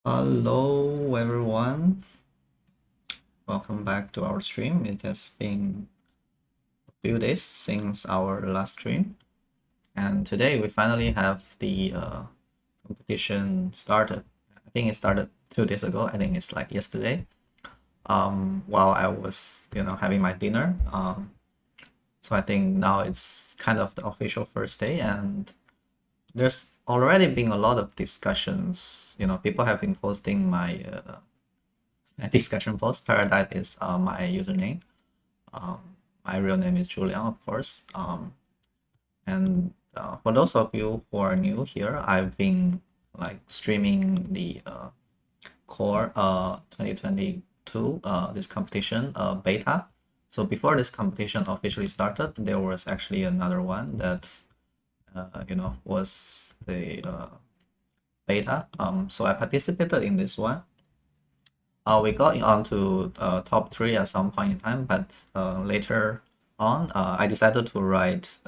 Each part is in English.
Hello everyone, welcome back to our stream. It has been a few days since our last stream, and today we finally have the competition started. I think it started 2 days ago. I think it's like yesterday. While I was having my dinner. So I think now it's kind of the official first day, and there's already been a lot of discussions. People have been posting my discussion post. Paradise is my username. My real name is Julian, of course. And for those of you who are new here, I've been like streaming the core 2022 this competition beta. So before this competition officially started, there was actually another one that was the beta. So I participated in this one. We got onto top three at some point in time, but later on, I decided to write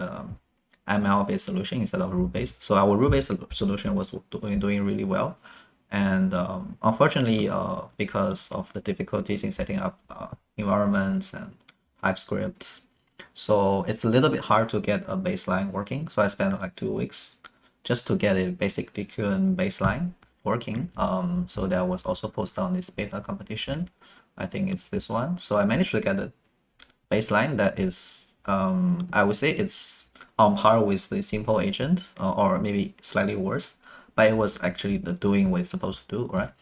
ML-based solution instead of rule-based. So our rule-based solution was doing really well, and unfortunately, because of the difficulties in setting up environments and TypeScript, so it's a little bit hard to get a baseline working. So I spent like 2 weeks just to get a basic DQN baseline working. So that was also posted on this beta competition. I think it's this one. So I managed to get a baseline that is, I would say it's on par with the simple agent, or maybe slightly worse, but it was actually the doing what it's supposed to do, right?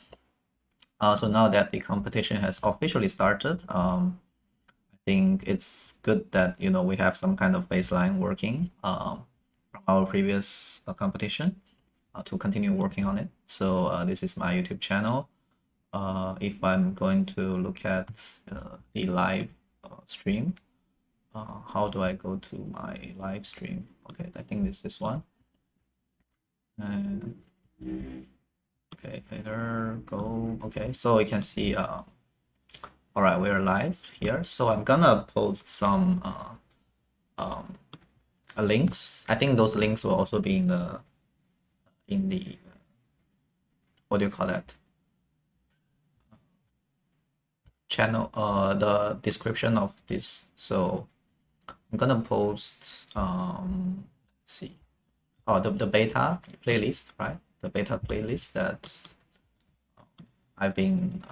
So now that the competition has officially started, I think it's good that we have some kind of baseline working from our previous competition to continue working on it. So this is my YouTube channel. If I'm going to look at the live stream, how do I go to my live stream? Okay, I think this is one. Okay, later go. Okay, so you can see. All right, we're live here. So I'm gonna post some links. I think those links will also be in the what do you call that? Channel, the description of this. So I'm gonna post let's see, the beta playlist, right? The beta playlist that I've been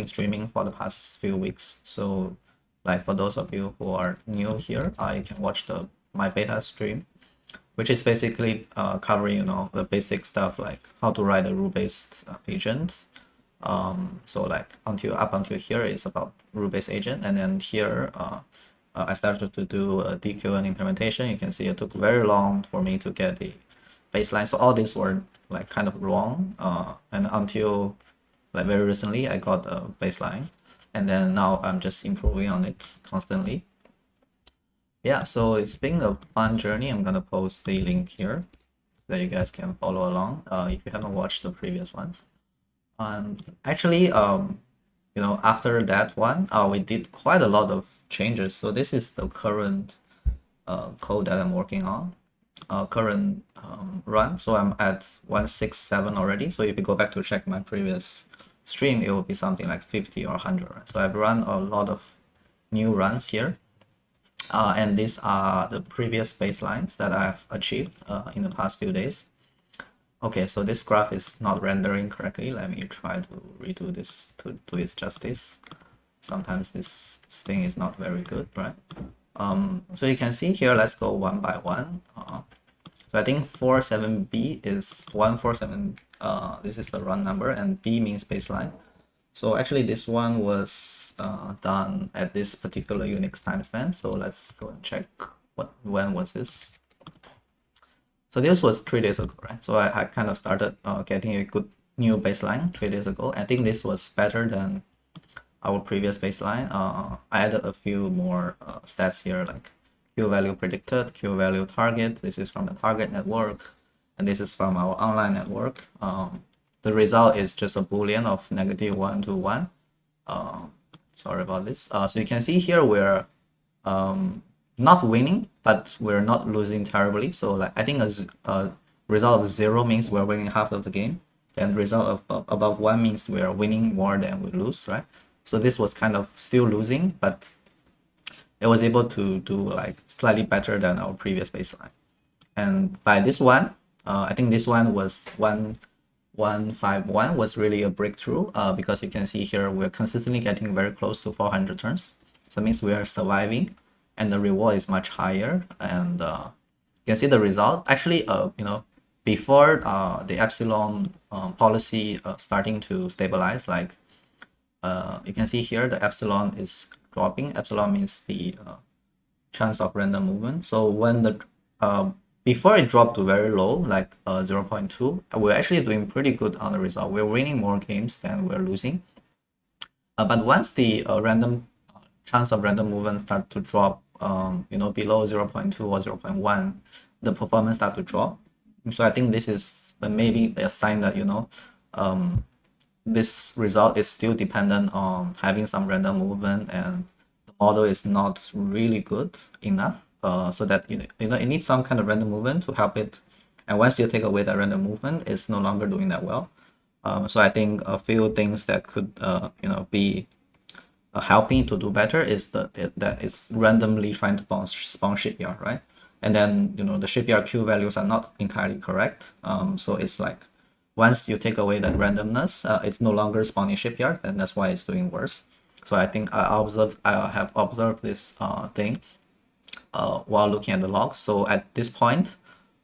streaming for the past few weeks. So like for those of you who are new here, you can watch my beta stream, which is basically covering the basic stuff like how to write a rule-based agent. So like up until here is about rule-based agent, and then here I started to do a DQN implementation. You can see it took very long for me to get the baseline. So all these were like kind of wrong, and until like very recently I got a baseline, and then now I'm just improving on it constantly. Yeah, so it's been a fun journey. I'm gonna post the link here so that you guys can follow along if you haven't watched the previous ones. Actually, after that one, we did quite a lot of changes. So this is the current code that I'm working on, current run. So I'm at 167 already. So if you go back to check my previous stream, it will be something like 50 or 100. Right? So I've run a lot of new runs here. And these are the previous baselines that I've achieved in the past few days. Okay, so this graph is not rendering correctly. Let me try to redo this to do its justice. Sometimes this thing is not very good, right? So you can see here, let's go one by one. So I think 47B is 147. This is the run number, and B means baseline. So actually this one was done at this particular Unix timestamp. So let's go and check when was this. So this was 3 days ago, right? So I kind of started getting a good new baseline 3 days ago. I think this was better than our previous baseline. I added a few more stats here, like Q value predicted, Q value target. This is from the target network, and this is from our online network. The result is just a boolean of -1 to 1. Sorry about this. So you can see here we're not winning, but we're not losing terribly. So like I think a result of 0 means we're winning half of the game. then result of above 1 means we are winning more than we lose, right? So this was kind of still losing, but it was able to do like slightly better than our previous baseline. And by this one, I think this one was 151 was really a breakthrough, because you can see here we're consistently getting very close to 400 turns. So it means we are surviving, and the reward is much higher. And you can see the result. Actually, before the epsilon policy starting to stabilize, like you can see here the epsilon is dropping. Epsilon means the chance of random movement. So when the before it dropped to very low, like 0.2, we're actually doing pretty good on the result. We're winning more games than we're losing. But once the random chance of random movement start to drop, below 0.2 or 0.1, the performance start to drop. So I think this is maybe a sign that this result is still dependent on having some random movement, and the model is not really good enough. So that it needs some kind of random movement to help it. And once you take away that random movement, it's no longer doing that well. So I think a few things that could be helping to do better is that it's randomly trying to spawn shipyard, right? And then the shipyard Q values are not entirely correct. So it's like once you take away that randomness, it's no longer spawning shipyard, and that's why it's doing worse. So I think I have observed this thing while looking at the logs. So at this point,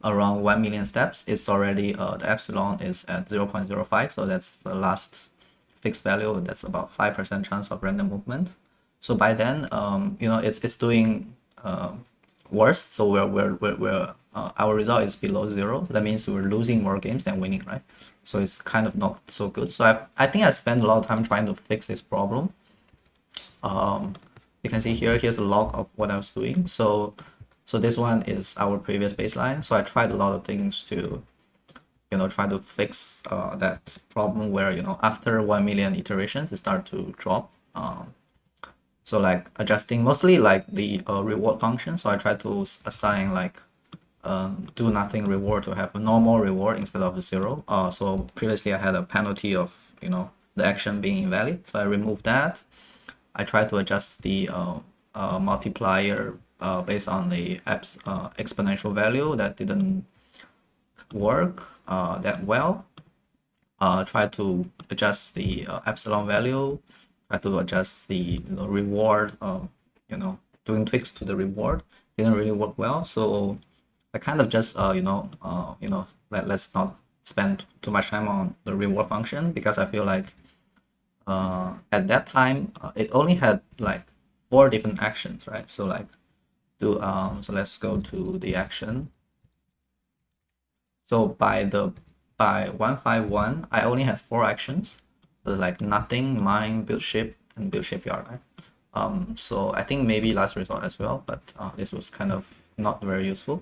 around 1 million steps, it's already the epsilon is at 0.05. So that's the last fixed value. That's about 5% chance of random movement. So by then, it's doing worse. So we're our result is below 0. That means we're losing more games than winning, right? So it's kind of not so good. So I think I spent a lot of time trying to fix this problem. You can see here's a log of what I was doing. So this one is our previous baseline. So I tried a lot of things to try to fix that problem where after 1 million iterations it start to drop. So like adjusting mostly like the reward function. So I try to assign like do nothing reward to have a normal reward instead of 0. So previously I had a penalty of the action being invalid. So I removed that. I try to adjust the multiplier based on the exponential value. That didn't work that well. Try to adjust the epsilon value. Try to adjust the reward. Doing tweaks to the reward didn't really work well. So I kind of just let's not spend too much time on the reward function, because I feel like at that time it only had like 4 different actions, right? So like so let's go to the action. So by 151 I only had 4 actions. So like nothing, mine, build ship, and build shipyard, right? So I think maybe last resort as well, but this was kind of not very useful.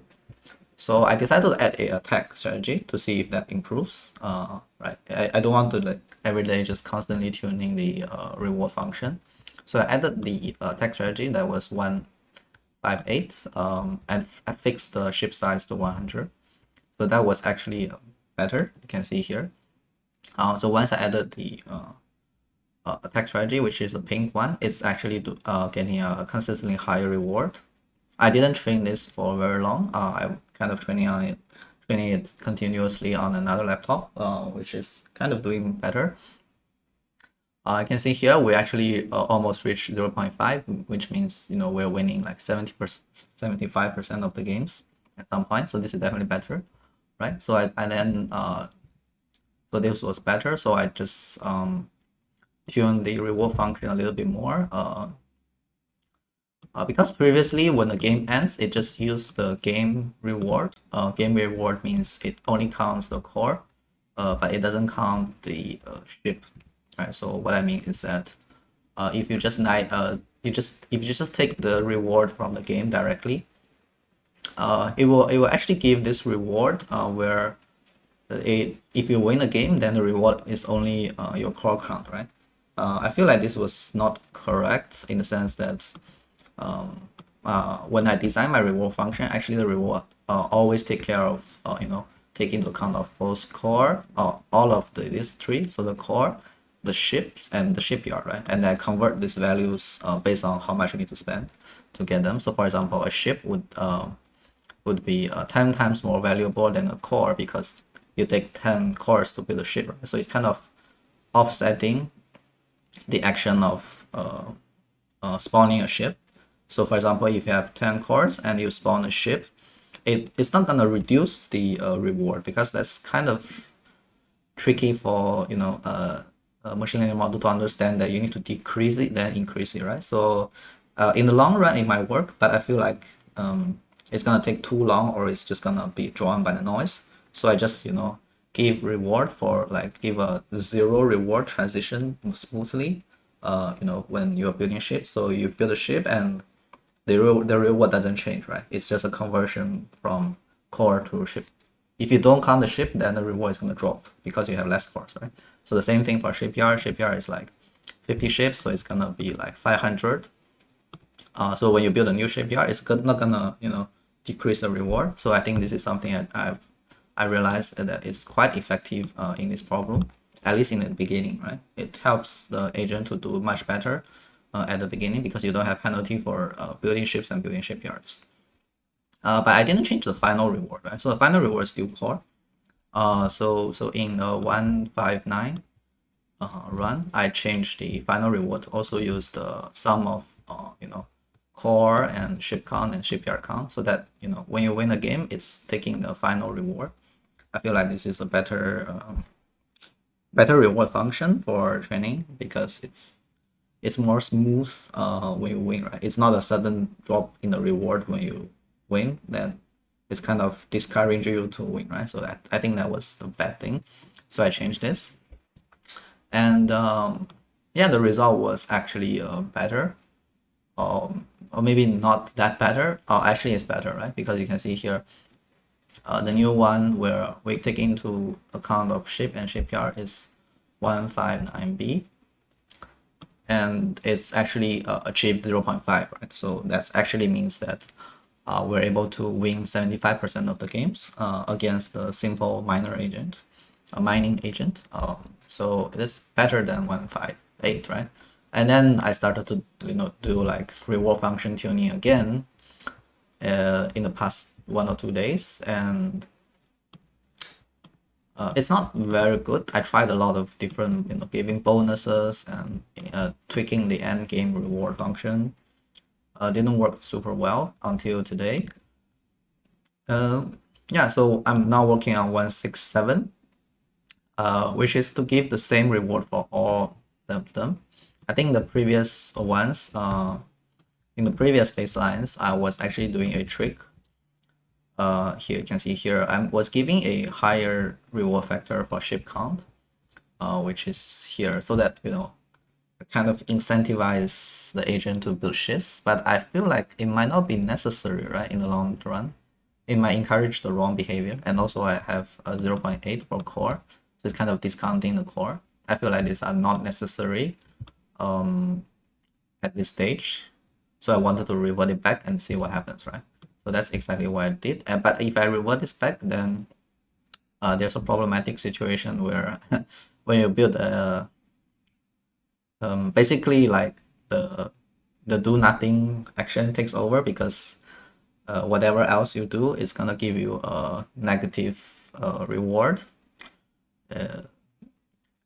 So I decided to add a attack strategy to see if that improves. Right, I don't want to like every day just constantly tuning the reward function. So I added the attack strategy that was 158, and I fixed the ship size to 100. So that was actually better. You can see here. So once I added the attack strategy, which is the pink one, it's actually getting a consistently higher reward. I didn't train this for very long. I'm kind of training it continuously on another laptop, which is kind of doing better. You can see here we actually almost reached 0.5, which means we're winning like 75% of the games at some point. So this is definitely better, right? So so this was better. So I just tuned the reward function a little bit more. Because previously when the game ends, it just used the game reward. Game reward means it only counts the core, but it doesn't count the ship. Right. So what I mean is that if you just if you just take the reward from the game directly, it will actually give this reward where if you win a game, then the reward is only your core count, right? I feel like this was not correct in the sense that when I design my reward function, actually the reward always take care of take into account of both core or all of these three. So the core, the ships, and the shipyard, right? And I convert these values based on how much you need to spend to get them. So for example, a ship would be 10 times more valuable than a core because you take 10 cores to build a ship, right? So it's kind of offsetting the action of spawning a ship. So for example, if you have 10 cores and you spawn a ship, it's not gonna reduce the reward because that's kind of tricky for a machine learning model to understand that you need to decrease it then increase it, right? So in the long run it might work, but I feel like it's gonna take too long or it's just gonna be drawn by the noise. So I just give reward for like give a zero reward transition smoothly when you're building a ship. So you build a ship and the reward doesn't change, right? It's just a conversion from core to ship. If you don't count the ship, then the reward is going to drop because you have less cores, right? So the same thing for shipyard. Shipyard is like 50 ships, so it's going to be like 500. So when you build a new shipyard, it's not going to, decrease the reward. So I think this is something I realized that it's quite effective in this problem, at least in the beginning, right? It helps the agent to do much better at the beginning because you don't have penalty for building ships and building shipyards. But I didn't change the final reward, right? So the final reward is still core. So in 159 run, I changed the final reward to also use the sum of core and ship count and shipyard count, so that when you win a game, it's taking the final reward. I feel like this is a better reward function for training because it's more smooth when you win, right? It's not a sudden drop in the reward when you win, then it's kind of discouraging you to win, right? So I think that was the bad thing. So I changed this, and yeah, the result was actually better, or maybe not that better. Actually, it's better, right? Because you can see here, the new one where we take into account of ship and shipyard is 159B. And it's actually achieved 0.5, right? So that actually means that we're able to win 75% of the games against the simple mining agent. So it's better than 158, right? And then I started to do like reward function tuning again in the past 1 or 2 days, and it's not very good. I tried a lot of different, giving bonuses and tweaking the end game reward function. Didn't work super well until today. Yeah, so I'm now working on 167, which is to give the same reward for all of them. I think the previous ones, in the previous baselines, I was actually doing a trick. Here you can see here I was giving a higher reward factor for ship count, which is here, so that kind of incentivize the agent to build ships. But I feel like it might not be necessary, right? In the long run, it might encourage the wrong behavior. And also I have a 0.8 for core, so it's kind of discounting the core. I feel like these are not necessary at this stage, so I wanted to revert it back and see what happens, right? So that's exactly what I did. But if I revert this back, then there's a problematic situation where when you build a basically like the do nothing action takes over, because whatever else you do is gonna give you a negative reward.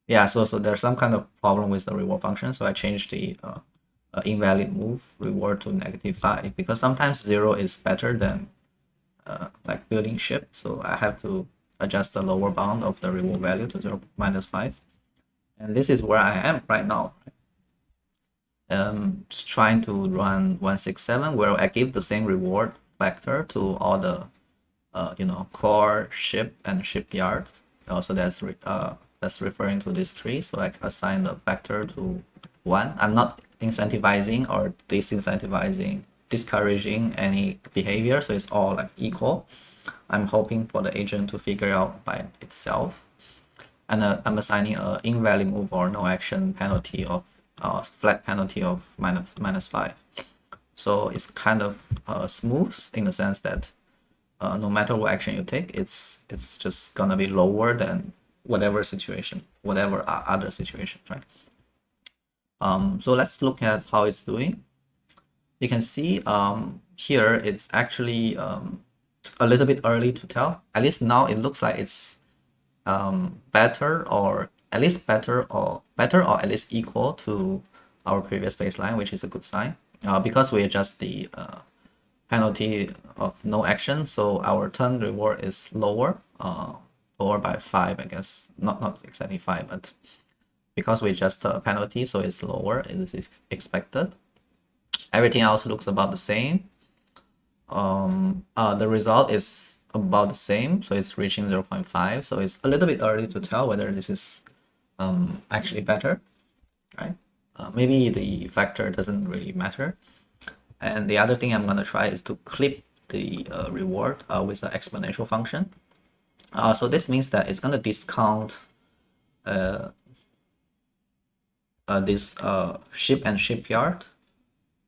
Yeah, so there's some kind of problem with the reward function, so I changed the invalid move reward to -5, because sometimes 0 is better than like building ship, so I have to adjust the lower bound of the reward value to 0 -5, and this is where I am right now. Just trying to run 167 where I give the same reward factor to all the core, ship, and shipyard. Also that's referring to this tree, so I assign the factor to 1. I'm not incentivizing or disincentivizing, discouraging any behavior, so it's all like equal. I'm hoping for the agent to figure out by itself, and I'm assigning a invalid move or no action penalty of flat penalty of -5. So it's kind of smooth in the sense that no matter what action you take, it's just gonna be lower than whatever situation, whatever other situation, right? So let's look at how it's doing. You can see here it's actually a little bit early to tell. At least now it looks like it's better, or at least better, or at least equal to our previous baseline, which is a good sign. Because we adjust the penalty of no action, so our turn reward is lower, lower by 5, I guess. Not exactly 5, but because we adjust the penalty, so it's lower. It is expected. Everything else looks about the same. The result is about the same, so it's reaching 0.5. So it's a little bit early to tell whether this is actually better, right? Maybe the factor doesn't really matter. And the other thing I'm gonna try is to clip the reward with an exponential function. So this means that it's gonna discount this ship and shipyard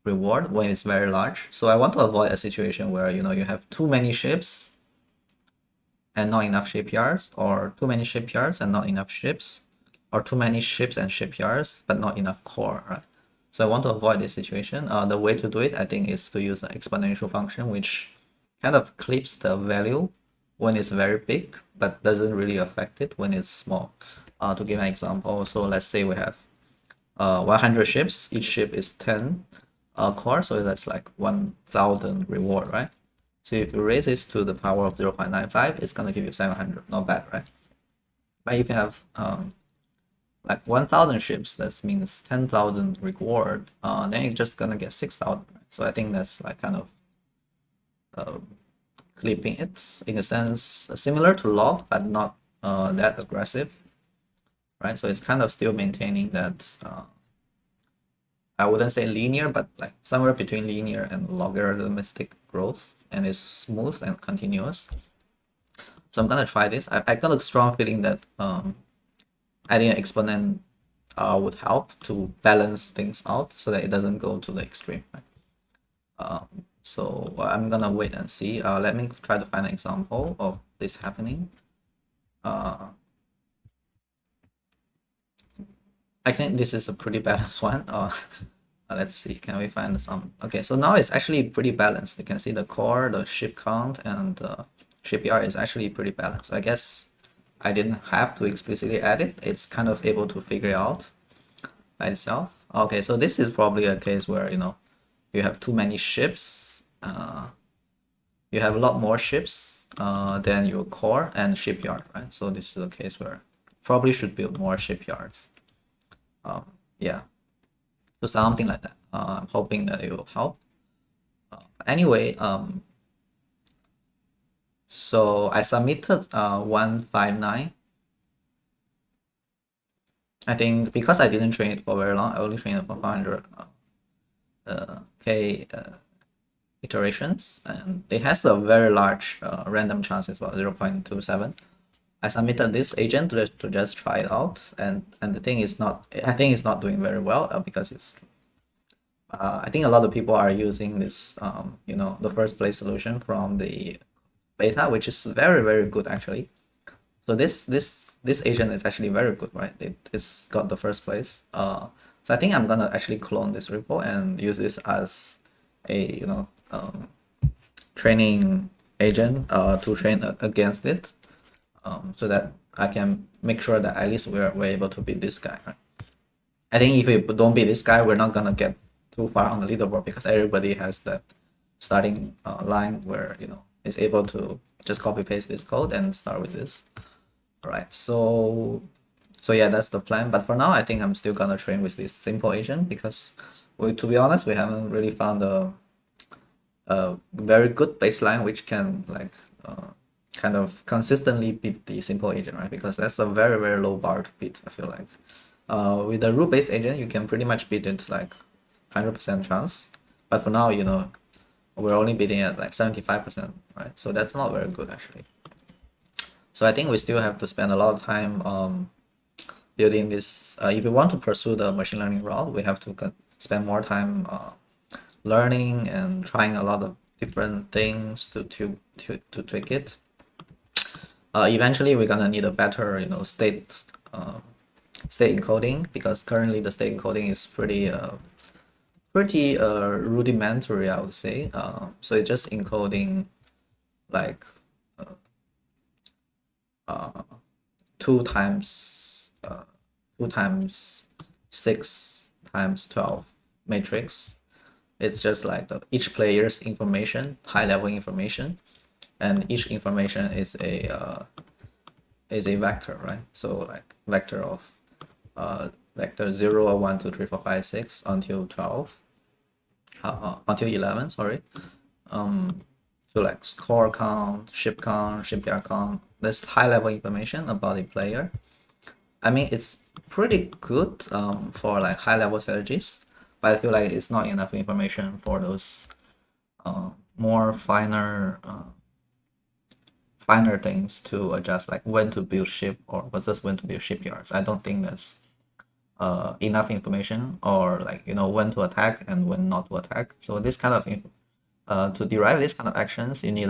reward when it's very large. So I want to avoid a situation where you have too many ships and not enough shipyards, or too many shipyards and not enough ships, or too many ships and shipyards but not enough core, right? So I want to avoid this situation. The way to do it, I think, is to use an exponential function, which kind of clips the value when it's very big, but doesn't really affect it when it's small. To give an example, so let's say we have 100 ships. Each ship is 10 core, so that's like 1,000 reward, right? So if you raise this to the power of 0.95, it's gonna give you 700. Not bad, right? But if you have like 1,000 ships, that means 10,000 reward, then you're just gonna get 6,000, right? So I think that's like kind of clipping it in a sense, similar to log, but not that aggressive, right? So it's kind of still maintaining that I wouldn't say linear, but like somewhere between linear and logarithmic growth, and it's smooth and continuous. So I'm gonna try this. I got a strong feeling that adding an exponent would help to balance things out so that it doesn't go to the extreme, right? So I'm gonna wait and see. Let me try to find an example of this happening. I think this is a pretty balanced one. Let's see, can we find some? Okay, so now it's actually pretty balanced. You can see the core, the ship count, and shipyard is actually pretty balanced. I guess I didn't have to explicitly add it. It's kind of able to figure it out by itself. Okay, so this is probably a case where you have too many ships. You have a lot more ships than your core and shipyard, right? So this is a case where probably should build more shipyards. Yeah, so something like that. I'm hoping that it will help. Anyway, so I submitted 159. I think because I didn't train it for very long, I only trained it for 500 k iterations, and it has a very large random chance as well, 0.27. I submitted this agent to just try it out, and the thing is not, I think it's not doing very well because it's I think a lot of people are using this the first place solution from the beta, which is very good actually. So this agent is actually very good, right? It's got the first place. So I think I'm gonna actually clone this repo and use this as a training agent to train against it, so that I can make sure that at least we're able to beat this guy, right? I think if we don't beat this guy, we're not gonna get too far on the leaderboard because everybody has that starting line where is able to just copy paste this code and start with this. All right, so yeah, that's the plan. But for now, I think I'm still gonna train with this simple agent because to be honest, we haven't really found a very good baseline which can kind of consistently beat the simple agent, right? Because that's a very low bar to beat, I feel like. With the rule-based agent, you can pretty much beat it like 100% chance. But for now, we're only beating it like 75%, right? So that's not very good actually. So I think we still have to spend a lot of time building this. If we want to pursue the machine learning route, we have to spend more time learning and trying a lot of different things to tweak it. Eventually, we're gonna need a better, state encoding, because currently the state encoding is pretty rudimentary, I would say. So it's just encoding like 2 times 2 times 6 times 12 matrix. It's just like each player's information, high level information, and each information is a vector, right? So like vector of vector 0 or 1 2 3 4 5 6 until 12, until 11, sorry. So like score count, ship shipyard count, this high level information about the player. I mean, it's pretty good for like high level strategies, but I feel like it's not enough information for those more finer things to adjust, like when to build ship or versus when to build shipyards. I don't think that's enough information, or like when to attack and when not to attack. So this kind of to derive this kind of actions, you need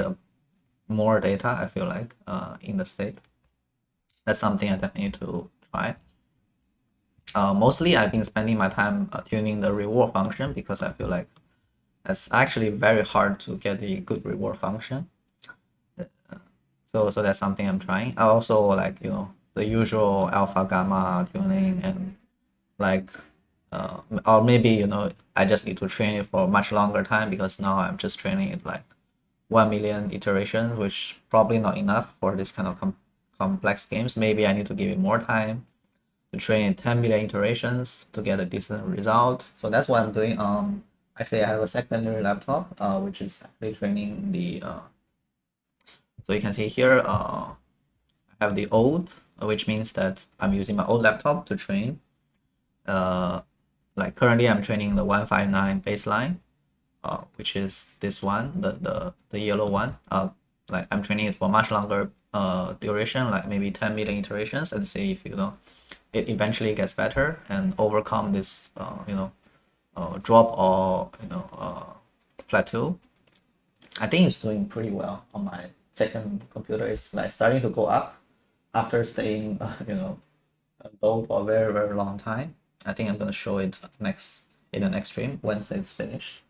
more data, I feel like, in the state. That's something I definitely need to try. Mostly I've been spending my time tuning the reward function, because I feel like it's actually very hard to get a good reward function. So that's something I'm trying. I also like the usual alpha gamma tuning, and like or maybe I just need to train it for much longer time, because now I'm just training it like 1 million iterations, which probably not enough for this kind of complex games. Maybe I need to give it more time to train 10 million iterations to get a decent result. So that's what I'm doing. Actually, I have a secondary laptop, which is actually training the. So you can see here, I have the old, which means that I'm using my old laptop to train. Like currently, I'm training the 159 baseline, which is this one, the yellow one. Like I'm training it for much longer duration, like maybe 10 million iterations, and see if it eventually gets better and overcome this drop or plateau. I think it's doing pretty well on my second computer. It's like starting to go up after staying low for a very, very long time. I think I'm gonna show it in the next stream once it's finished.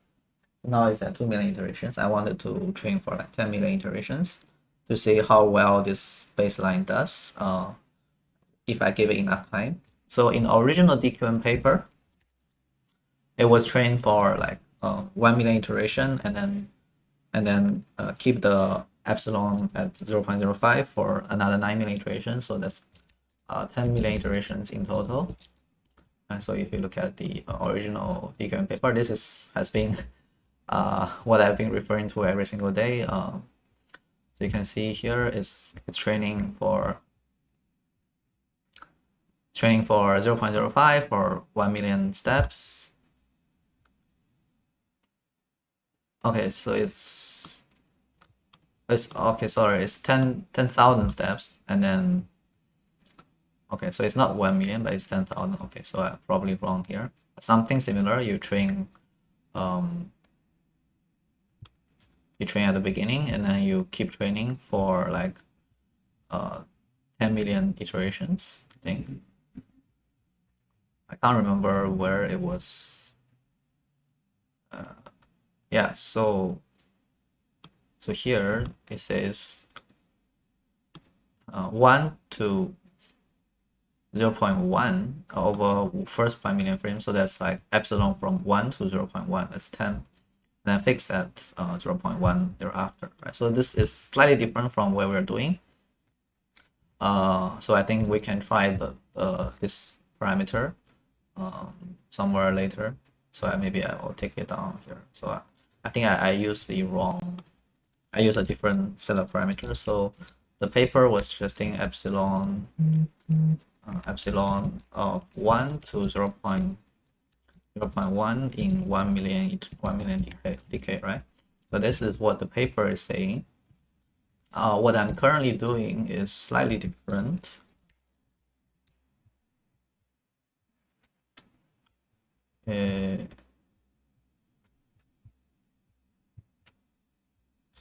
Now it's at 2 million iterations. I wanted to train for like 10 million iterations to see how well this baseline does if I give it enough time. So in the original DQN paper, it was trained for like 1 million iteration, and then keep the epsilon at 0.05 for another 9 million iterations. So that's 10 million iterations in total. And so if you look at the original DQN paper, this has been what I've been referring to every single day. So you can see here it's training for 0.05 for 1 million steps. Okay, so it's okay, sorry, it's 10,000 steps, and then okay, so it's not 1 million, but it's 10,000. Okay, so I'm probably wrong here. Something similar, you train at the beginning, and then you keep training for like 10 million iterations, I think. I can't remember where it was. Yeah, so here it says 1 to 0.1 over first 5 million frames. So that's like epsilon from 1 to 0.1. That's 10. And then fix at 0.1 thereafter, right? So this is slightly different from what we're doing. So I think we can try this parameter somewhere later. So maybe I will take it down here. So I think I used the wrong. I used a different set of parameters. So the paper was suggesting epsilon of 1 to 0.1 in 1 million decay, right? So this is what the paper is saying. What I'm currently doing is slightly different.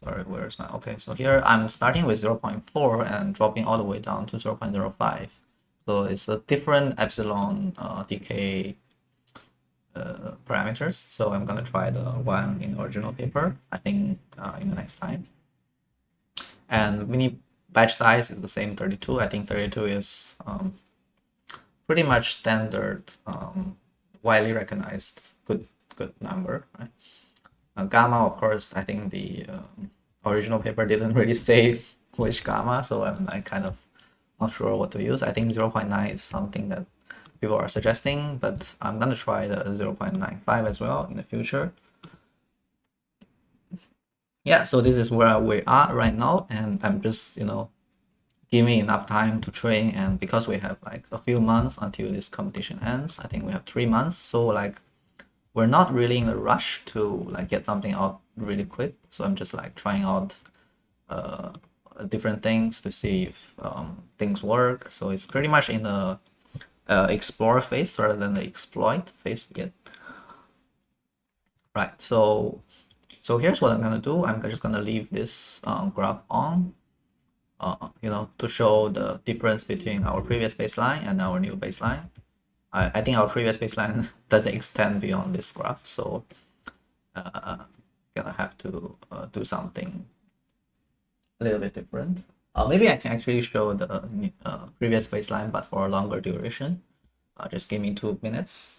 Sorry, where's my, okay, so here I'm starting with 0.4 and dropping all the way down to 0.05. So it's a different epsilon decay parameters. So I'm gonna try the one in the original paper, I think in the next time. And mini batch size is the same, 32. I think 32 is pretty much standard, widely recognized good number, right? Gamma, of course, I think the original paper didn't really say which gamma, so I'm like kind of not sure what to use. I think 0.9 is something that people are suggesting, but I'm gonna try the 0.95 as well in the future. Yeah, so this is where we are right now, and I'm just, give me enough time to train, and because we have like a few months until this competition ends, I think we have 3 months, so like we're not really in a rush to like get something out really quick. So I'm just like trying out different things to see if things work. So it's pretty much in the explore phase rather than the exploit phase yet. Right, so here's what I'm gonna do. I'm just gonna leave this graph on, to show the difference between our previous baseline and our new baseline. I think our previous baseline doesn't extend beyond this graph, so gonna have to do something a little bit different. Maybe I can actually show the previous baseline, but for a longer duration. Just give me 2 minutes.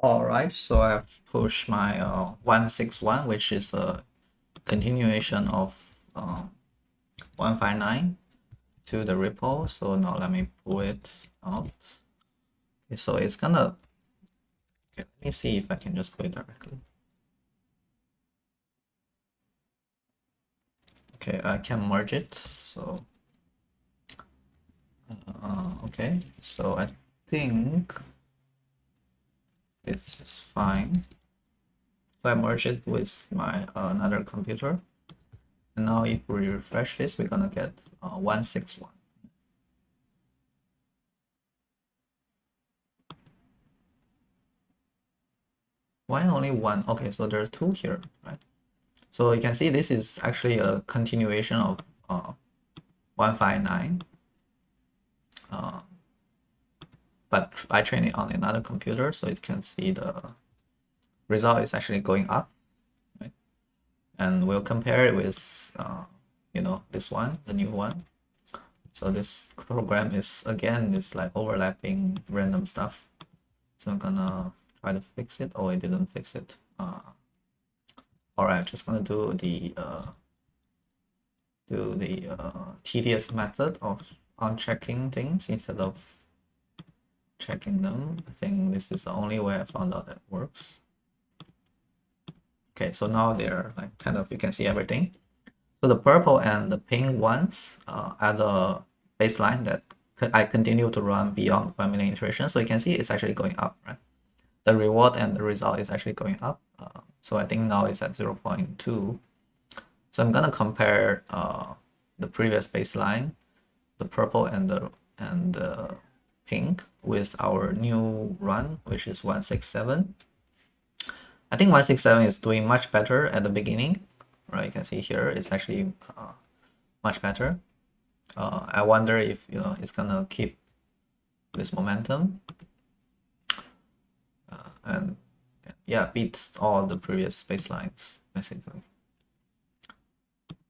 All right, so I've pushed my 161, which is a continuation of 159 to the repo. So now let me pull it out. Okay, so it's gonna, okay, let me see if I can just put it directly. Okay, I can merge it. So okay, so I think this is fine. So I merge it with my another computer, and now if we refresh this, we're gonna get 161. Why only one? Okay, so there are two here, right? So you can see this is actually a continuation of 159. But I train it on another computer, so you can see the result is actually going up, right? And we'll compare it with, this one, the new one. So this program is, again, it's like overlapping random stuff. So I'm gonna try to fix it. Oh, it didn't fix it. All right, just gonna do the tedious method of unchecking things instead of checking them. I think this is the only way I found out that works. Okay, so now they're like kind of, you can see everything. So the purple and the pink ones are the baseline that I continue to run beyond 1 million iterations. So you can see it's actually going up, right? the reward and the result is actually going up. So I think now it's at 0.2. So I'm gonna compare the previous baseline, the purple and the pink, with our new run, which is 167. I think 167 is doing much better at the beginning, right? You can see here it's actually much better. I wonder if it's gonna keep this momentum and yeah, beat all the previous baselines basically.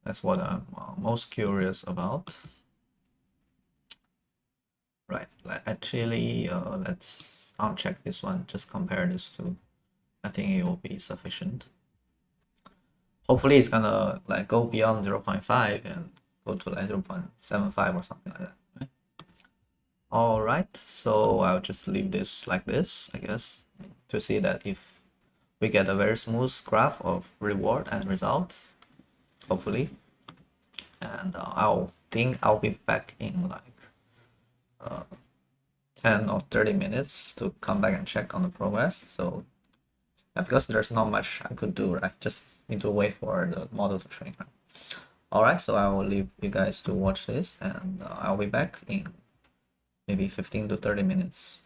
That's what I'm most curious about. Right, actually, let's uncheck this one. Just compare this two. I think it will be sufficient. Hopefully, it's gonna like go beyond 0.5 and go to like 0.75 or something like that. Right? All right, so I'll just leave this like this, I guess, to see that if we get a very smooth graph of reward and results, hopefully. And I'll think I'll be back in like 10 or 30 minutes to come back and check on the progress. So yeah, because there's not much I could do, right? Just need to wait for the model to train. Right? All right, so I will leave you guys to watch this, and I'll be back in maybe 15 to 30 minutes.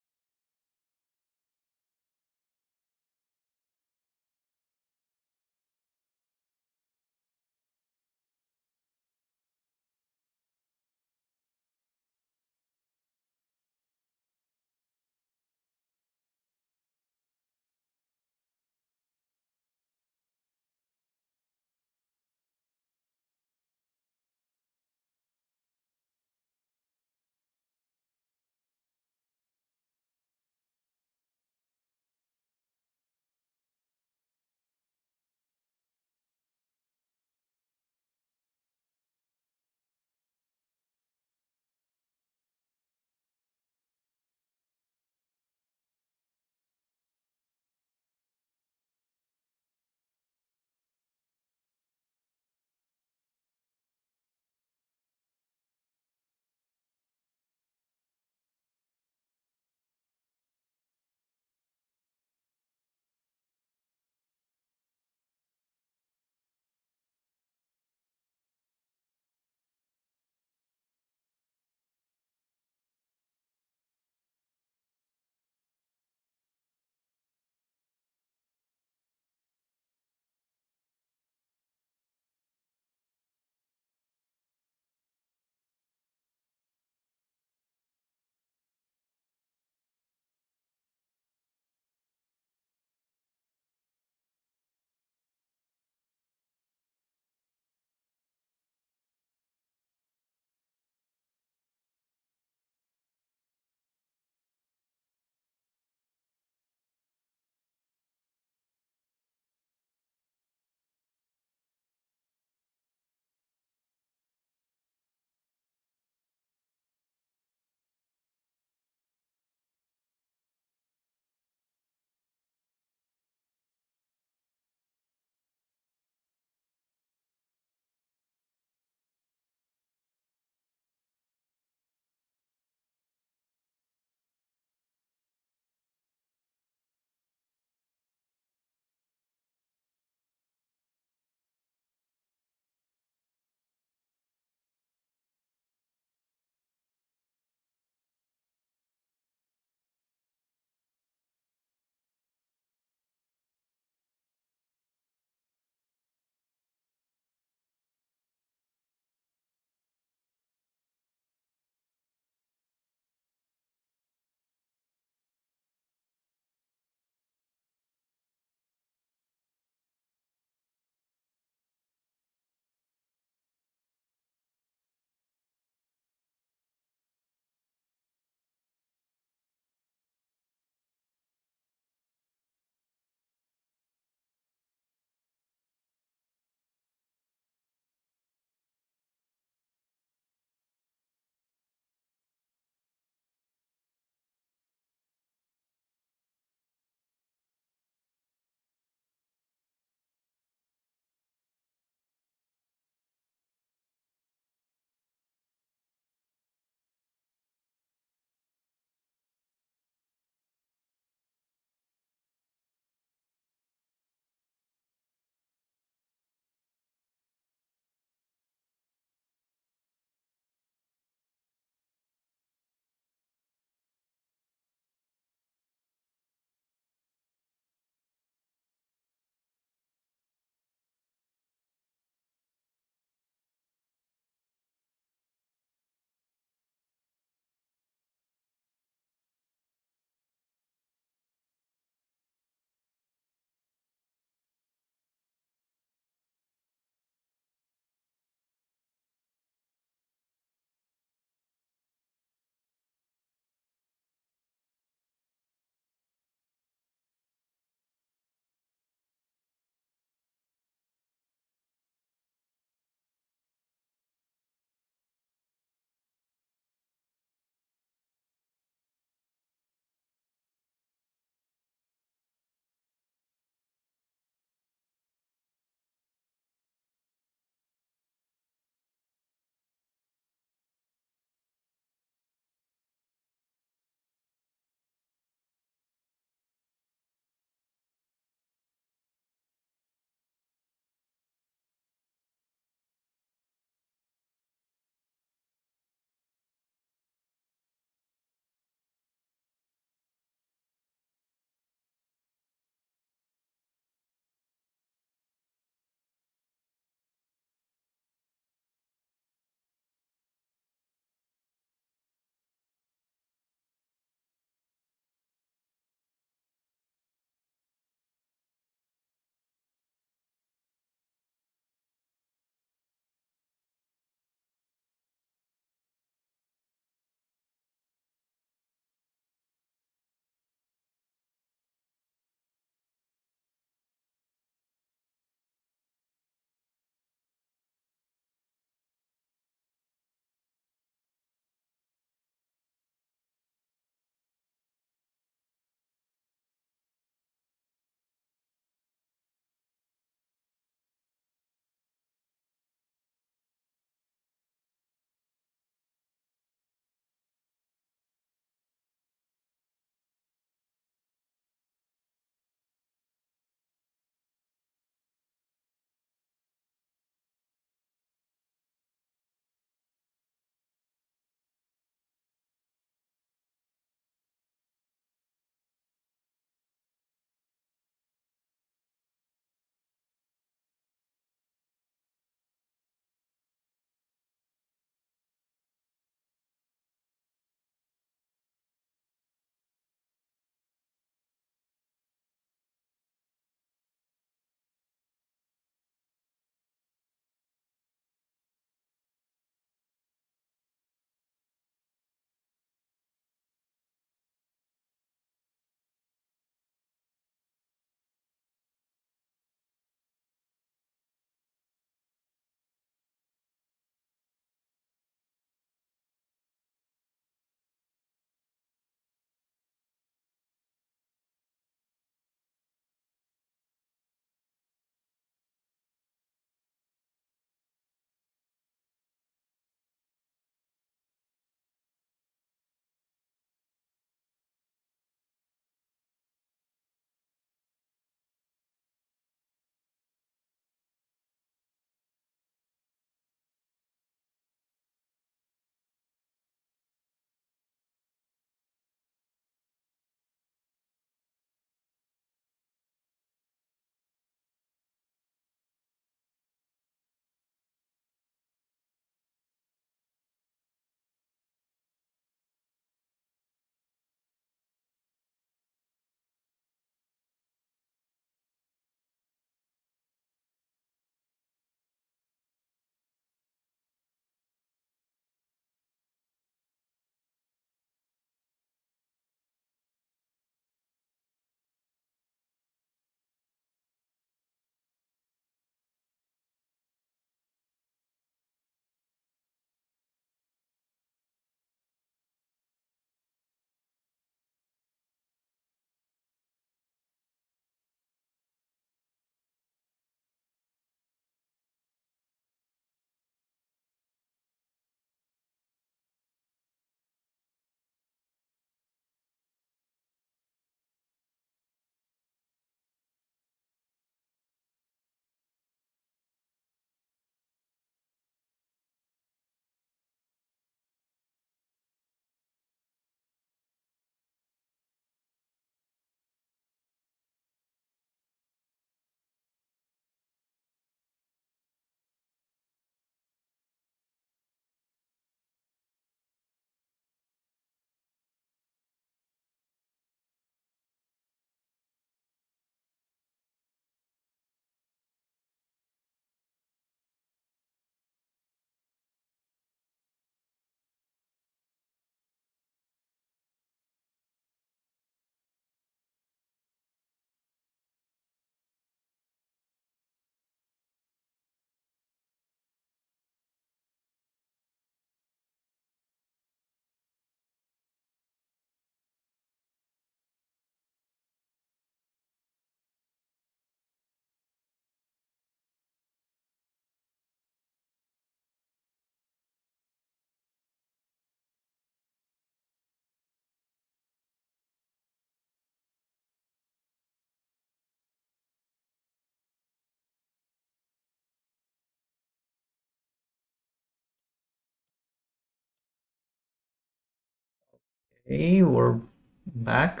Okay, we're back.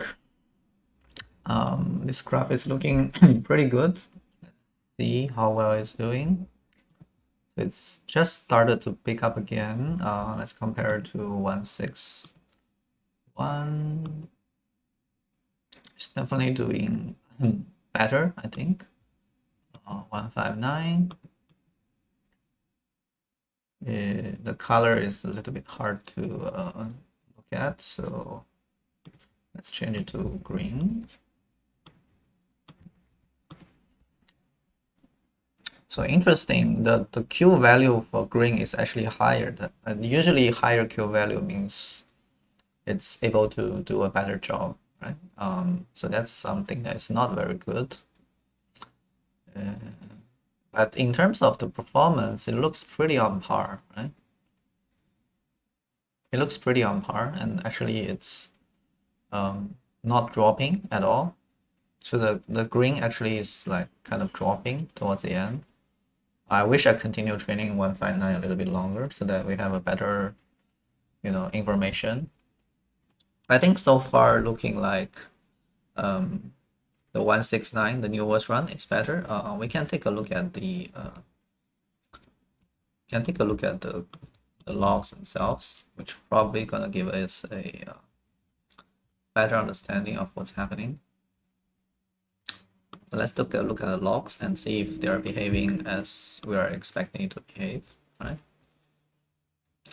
This graph is looking pretty good. Let's see how well it's doing. It's just started to pick up again. Let's compare it to 161. It's definitely doing better, I think. 159. The color is a little bit hard to look at, so let's change it to green. So interesting, the Q value for green is actually higher. Usually higher Q value means it's able to do a better job, right? So that's something that is not very good. But in terms of the performance, it looks pretty on par, right? It looks pretty on par, and actually it's not dropping at all. So the green actually is like kind of dropping towards the end. I wish I continued training 159 a little bit longer so that we have a better, information. I think so far looking like the 169, the newest run, is better. We can take a look at the logs themselves, which probably gonna give us a better understanding of what's happening. Let's take a look at the logs and see if they are behaving as we are expecting it to behave, right?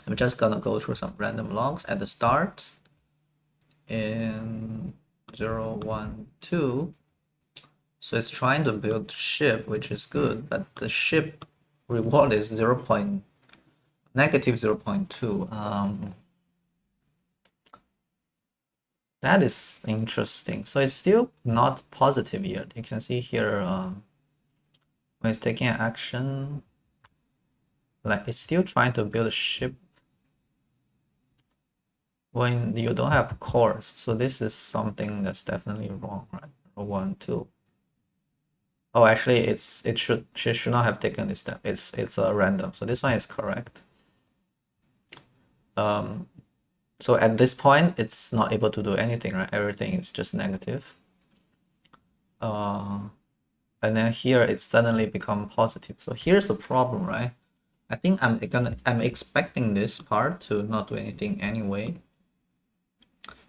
I'm just gonna go through some random logs at the start. In 0, 1, 2, so it's trying to build ship, which is good, but the ship reward is negative 0.2. That is interesting. So it's still not positive yet. You can see here when it's taking an action, like it's still trying to build a ship when you don't have cores. So this is something that's definitely wrong, right? 1, 2. Oh, actually, it should not have taken this step. It's random. So this one is correct. So at this point, it's not able to do anything, right? Everything is just negative. And then here it suddenly become positive. So here's the problem, right? I think I'm expecting this part to not do anything anyway.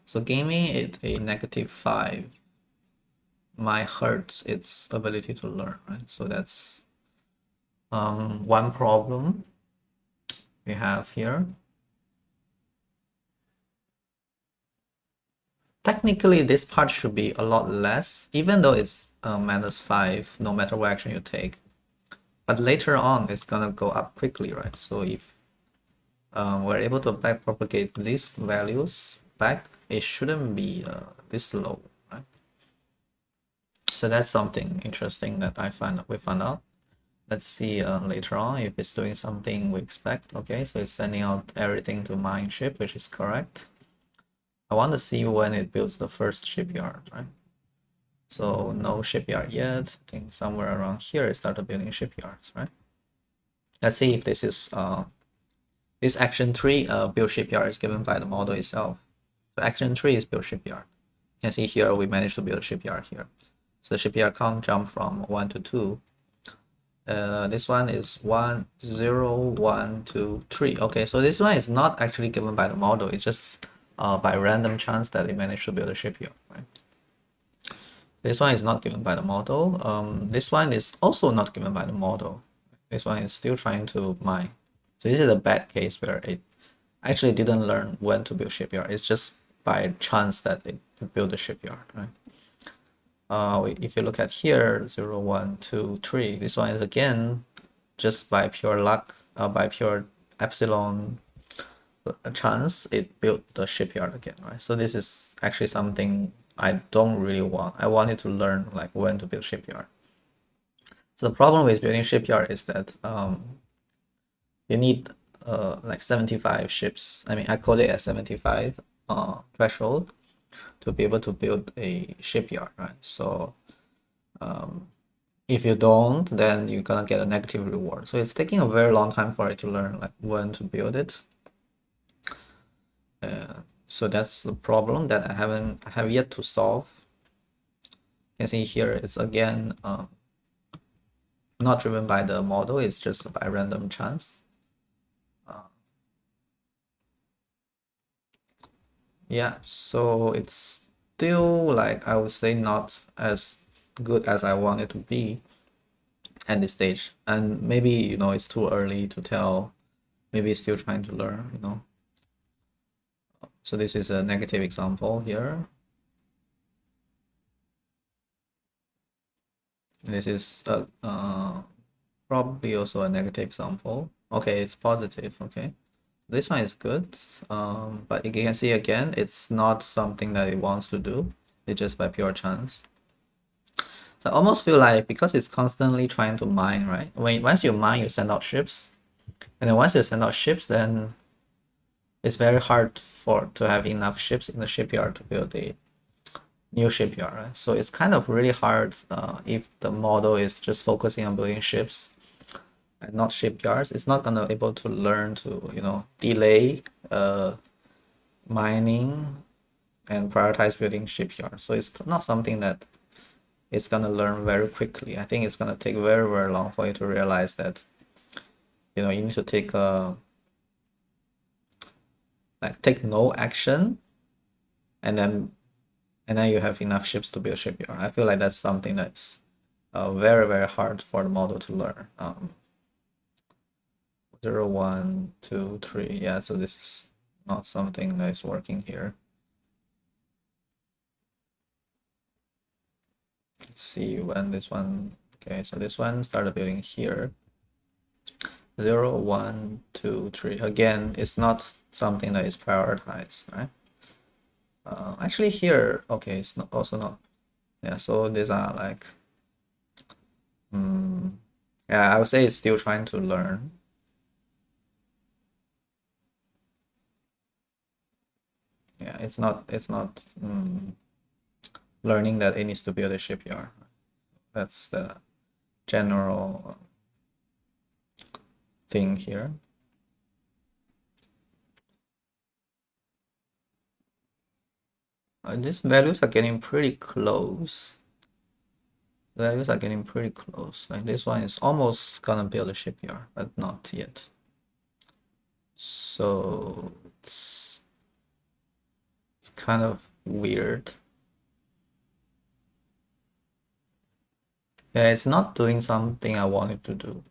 So giving it a -5 might hurt its ability to learn, right? So that's one problem we have here. Technically, this part should be a lot less, even though it's -5, no matter what action you take. But later on, it's gonna go up quickly, right? So if we're able to backpropagate these values back, it shouldn't be this low, right? So that's something interesting that we found out. Let's see later on if it's doing something we expect. Okay, so it's sending out everything to mine ship, which is correct. I want to see when it builds the first shipyard, right? So no shipyard yet. I think somewhere around here it started building shipyards, right? Let's see if this is this action 3 build shipyard is given by the model itself. So action 3 is build shipyard. You can see here we managed to build a shipyard here. So the shipyard count jump from 1 to 2. This one is 1, 0, 1, 2, 3. Okay, so this one is not actually given by the model. It's just by random chance that it managed to build a shipyard, right? This one is not given by the model. This one is also not given by the model. This one is still trying to mine. So this is a bad case where it actually didn't learn when to build shipyard. It's just by chance that it built a shipyard, right? If you look at here, 0, 1, 2, 3, this one is again just by pure luck, by pure epsilon chance, it built the shipyard again, right? So this is actually something I don't really want. I wanted to learn like when to build shipyard. So the problem with building shipyard is that you need like 75 ships. I mean, I call it a 75 threshold to be able to build a shipyard, right? So if you don't, then you're gonna get a negative reward. So it's taking a very long time for it to learn like when to build it. So that's the problem that I have yet to solve. You can see here it's again not driven by the model, it's just by random chance. Yeah, so it's still like I would say not as good as I want it to be at this stage. And maybe, you know, it's too early to tell. Maybe it's still trying to learn, you know. So this is a negative example here. This is probably also a negative example. Okay, it's positive. Okay, this one is good. But you can see again, it's not something that it wants to do. It's just by pure chance. So I almost feel like because it's constantly trying to mine, right? Once you mine, you send out ships, and then once you send out ships, then it's very hard to have enough ships in the shipyard to build a new shipyard, right? So it's kind of really hard if the model is just focusing on building ships and not shipyards. It's not gonna able to learn to, you know, delay mining and prioritize building shipyards. So it's not something that it's gonna learn very quickly. I think it's gonna take very, very long for you to realize that, you know, you need to take take no action, and then you have enough ships to build shipyard. I feel like that's something that's very, very hard for the model to learn. 0, 1, 2, 3. Yeah, so this is not something that is working here. Let's see when this one. Okay, so this one started building here. 0, 1, 2, 3. Again, it's not something that is prioritized, right? Actually here, okay, it's not, also not. Yeah, so these are like, yeah, I would say it's still trying to learn. Yeah, it's not learning that it needs to build a shipyard. That's the general thing here. These values are getting pretty close. The values are getting pretty close. Like this one is almost gonna build a shipyard, but not yet. So it's kind of weird. Yeah, it's not doing something I wanted to do.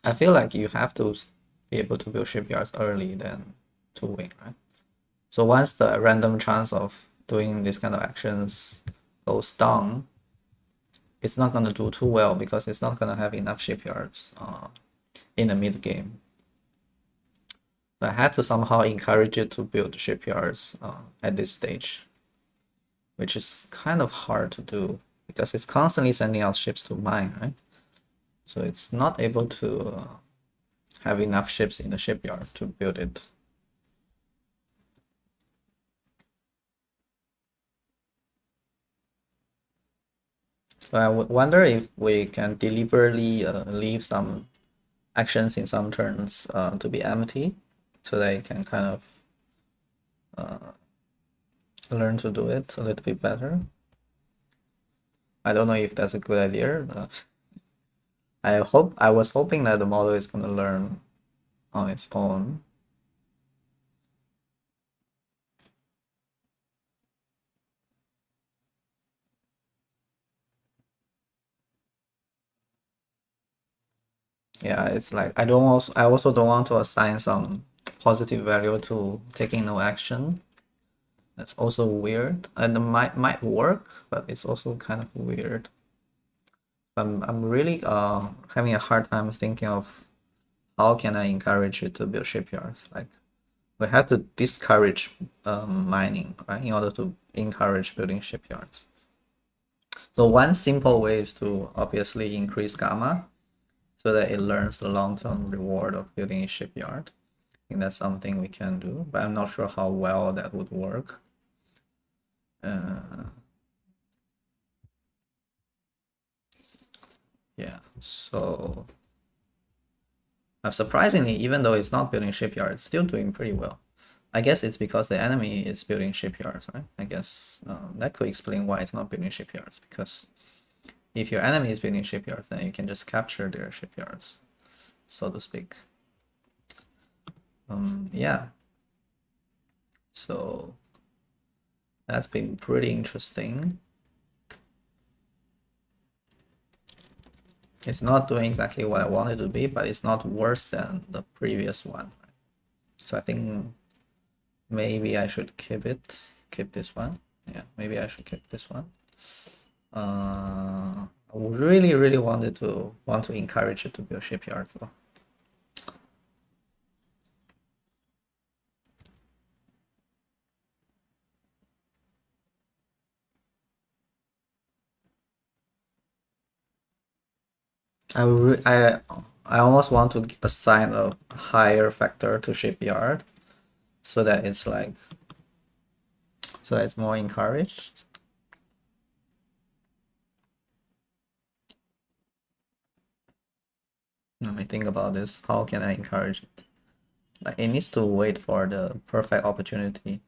I feel like you have to be able to build shipyards early than to win, right? So once the random chance of doing these kind of actions goes down, it's not gonna do too well because it's not gonna have enough shipyards in the mid game. So I have to somehow encourage it to build shipyards at this stage, which is kind of hard to do because it's constantly sending out ships to mine, right? So it's not able to have enough ships in the shipyard to build it. So I would wonder if we can deliberately leave some actions in some turns to be empty, so that you can kind of learn to do it a little bit better. I don't know if that's a good idea. I was hoping that the model is gonna learn on its own. Yeah, it's like I also don't want to assign some positive value to taking no action. That's also weird, and it might work, but it's also kind of weird. I'm really having a hard time thinking of how can I encourage you to build shipyards. Like we have to discourage mining, right, in order to encourage building shipyards. So one simple way is to obviously increase gamma so that it learns the long-term reward of building a shipyard. I think that's something we can do, but I'm not sure how well that would work. Yeah, so surprisingly, even though it's not building shipyard, it's still doing pretty well. I guess it's because the enemy is building shipyards, right? I guess that could explain why it's not building shipyards, because if your enemy is building shipyards, then you can just capture their shipyards, so to speak. Yeah. So that's been pretty interesting. It's not doing exactly what I wanted to be, but it's not worse than the previous one. So I think maybe I should keep this one. Yeah, maybe I should keep this one. I really want to encourage it to build shipyards though. I almost want to assign a higher factor to shipyard, so that it's like, so that it's more encouraged. Let me think about this. How can I encourage it? Like, it needs to wait for the perfect opportunity.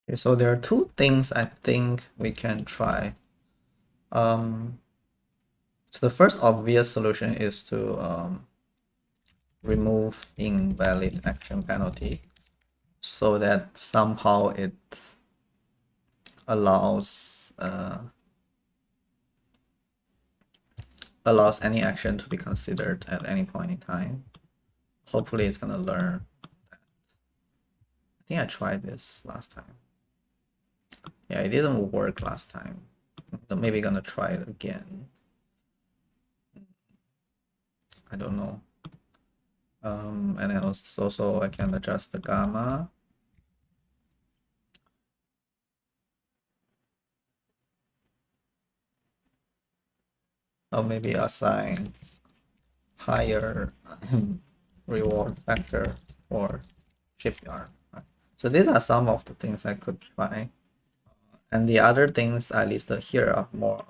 Okay, so there are two things I think we can try. So the first obvious solution is to remove invalid action penalty, so that somehow it allows any action to be considered at any point in time. Hopefully it's gonna learn. I think I tried this last time. Yeah, it didn't work last time. So maybe gonna try it again. I don't know. And then also I can adjust the gamma. Or maybe assign higher reward factor for shipyard. So these are some of the things I could try. And the other things I listed here are more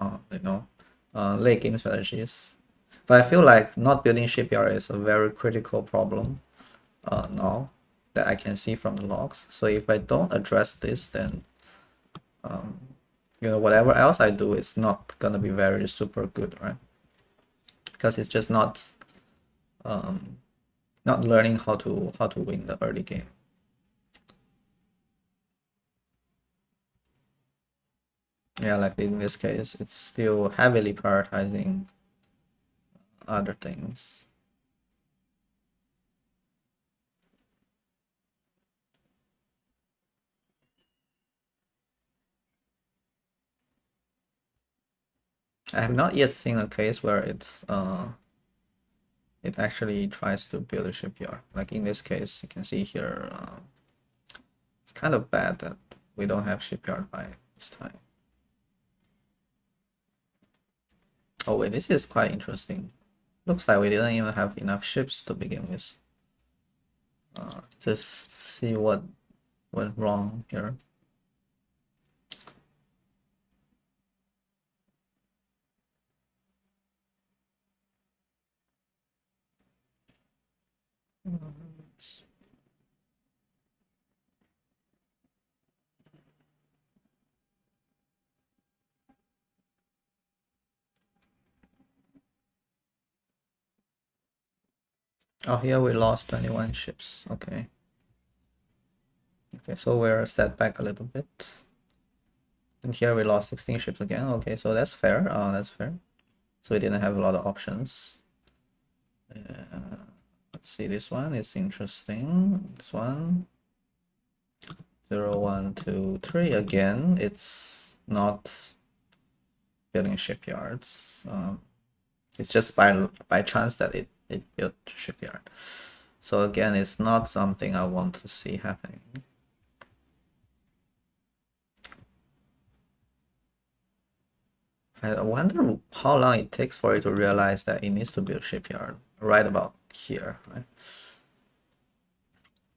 late game strategies. But I feel like not building shipyard is a very critical problem now that I can see from the logs. So if I don't address this, then whatever else I do is not gonna be very super good, right? Because it's just not learning how to win the early game. Yeah, like in this case, it's still heavily prioritizing other things. I have not yet seen a case where it actually tries to build a shipyard. Like in this case, you can see here, it's kind of bad that we don't have shipyard by this time. Oh wait, this is quite interesting. Looks like we didn't even have enough ships to begin with. Just see what went wrong here. Oh, here we lost 21 ships. Okay. Okay, so we're set back a little bit. And here we lost 16 ships again. Okay, so that's fair. That's fair. So we didn't have a lot of options. Let's see, this one is interesting. This one. 0, 1, 2, 3. Again, it's not building shipyards. It's just by chance that it built shipyard. So again, it's not something I want to see happening. I wonder how long it takes for it to realize that it needs to build shipyard right about here, right?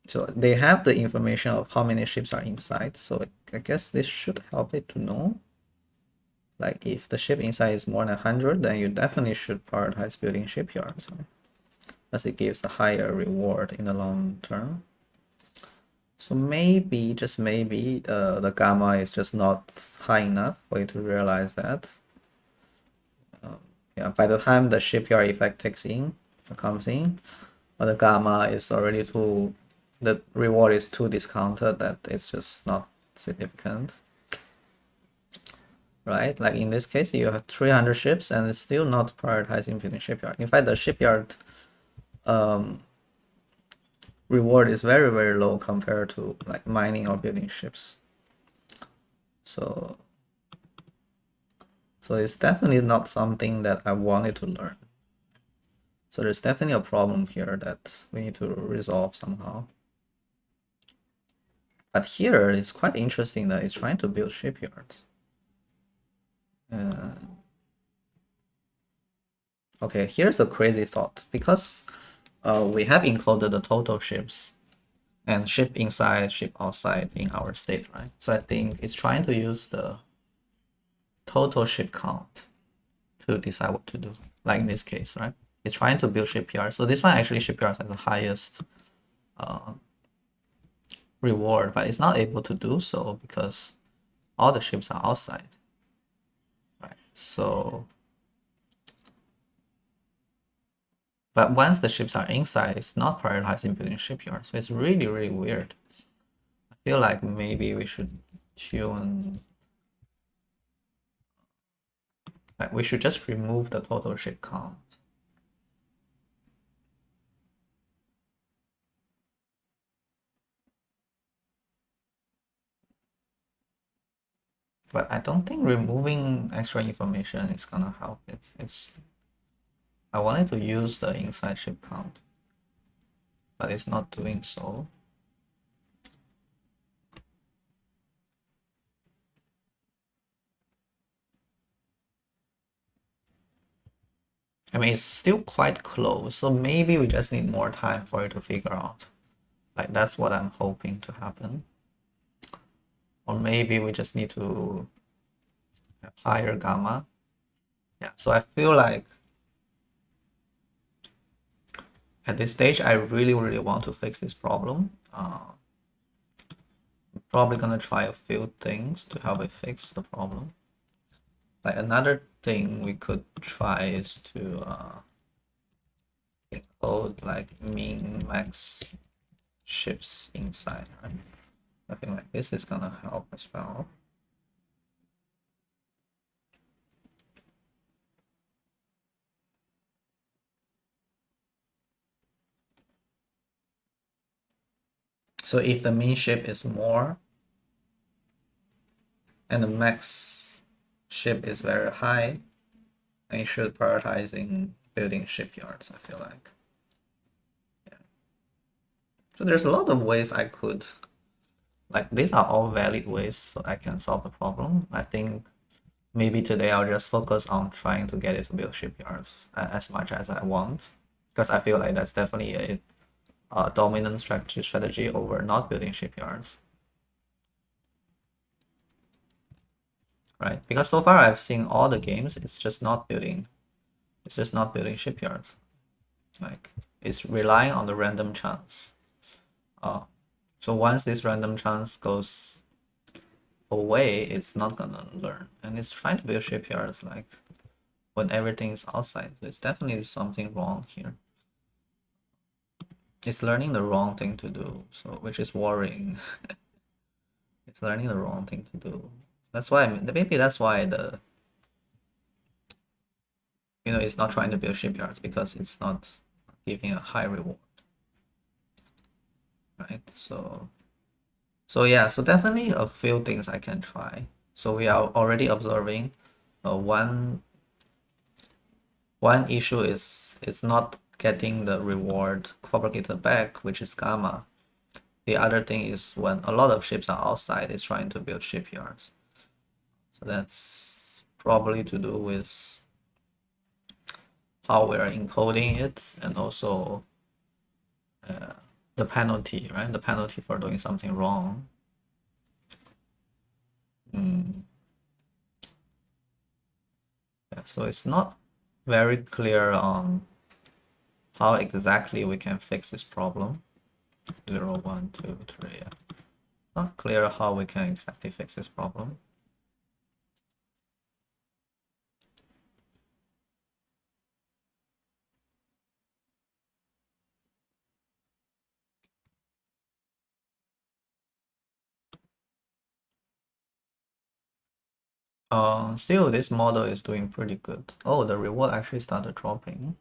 So they have the information of how many ships are inside. So I guess this should help it to know. Like if the ship inside is more than 100, then you definitely should prioritize building shipyards, right? As it gives a higher reward in the long term. So maybe, just maybe, the gamma is just not high enough for you to realize that. Yeah, by the time the shipyard effect comes in, the gamma is already too, the reward is too discounted that it's just not significant. Right? Like in this case, you have 300 ships and it's still not prioritizing building shipyard. In fact, the shipyard reward is very, very low compared to like mining or building ships. So it's definitely not something that I wanted to learn. So there's definitely a problem here that we need to resolve somehow. But here it's quite interesting that it's trying to build shipyards. Okay, here's a crazy thought. Because we have encoded the total ships and ship inside, ship outside in our state, right? So I think it's trying to use the total ship count to decide what to do. Like in this case, right? It's trying to build shipyards. So this one actually shipyards has the highest reward, but it's not able to do so because all the ships are outside, right? So, but once the ships are inside, it's not prioritizing building shipyards. So it's really, really weird. I feel like maybe we should tune. Like we should just remove the total ship count. But I don't think removing extra information is gonna help it. I wanted to use the inside ship count, but it's not doing so. I mean, it's still quite close, so maybe we just need more time for it to figure out. Like, that's what I'm hoping to happen. Or maybe we just need to have higher gamma. Yeah, so I feel like at this stage, I really, really want to fix this problem. I'm probably gonna try a few things to help it fix the problem. Like another thing we could try is to encode like min max ships inside, right? I think like this is gonna help as well. So if the min ship is more and the max ship is very high, then you should prioritizing building shipyards, I feel like. Yeah. So there's a lot of ways I could, like these are all valid ways so I can solve the problem. I think maybe today I'll just focus on trying to get it to build shipyards as much as I want, because I feel like that's definitely a dominant strategy over not building shipyards. Right? Because so far I've seen all the games, it's just not building shipyards. Like it's relying on the random chance. So once this random chance goes away, it's not gonna learn. And it's trying to build shipyards like when everything is outside. So it's definitely something wrong here. It's learning the wrong thing to do, so which is worrying. It's learning the wrong thing to do. That's why maybe that's why it's not trying to build shipyards because it's not giving a high reward, right? So yeah, so definitely a few things I can try. So we are already observing one One issue is it's not getting the reward propagated back, which is gamma. The other thing is when a lot of ships are outside, it's trying to build shipyards. So that's probably to do with how we are encoding it, and also the penalty, right? The penalty for doing something wrong. Yeah, so it's not very clear on how exactly we can fix this problem. 0, 1, 2, 3. Yeah. Not clear how we can exactly fix this problem. Still, this model is doing pretty good. Oh, the reward actually started dropping.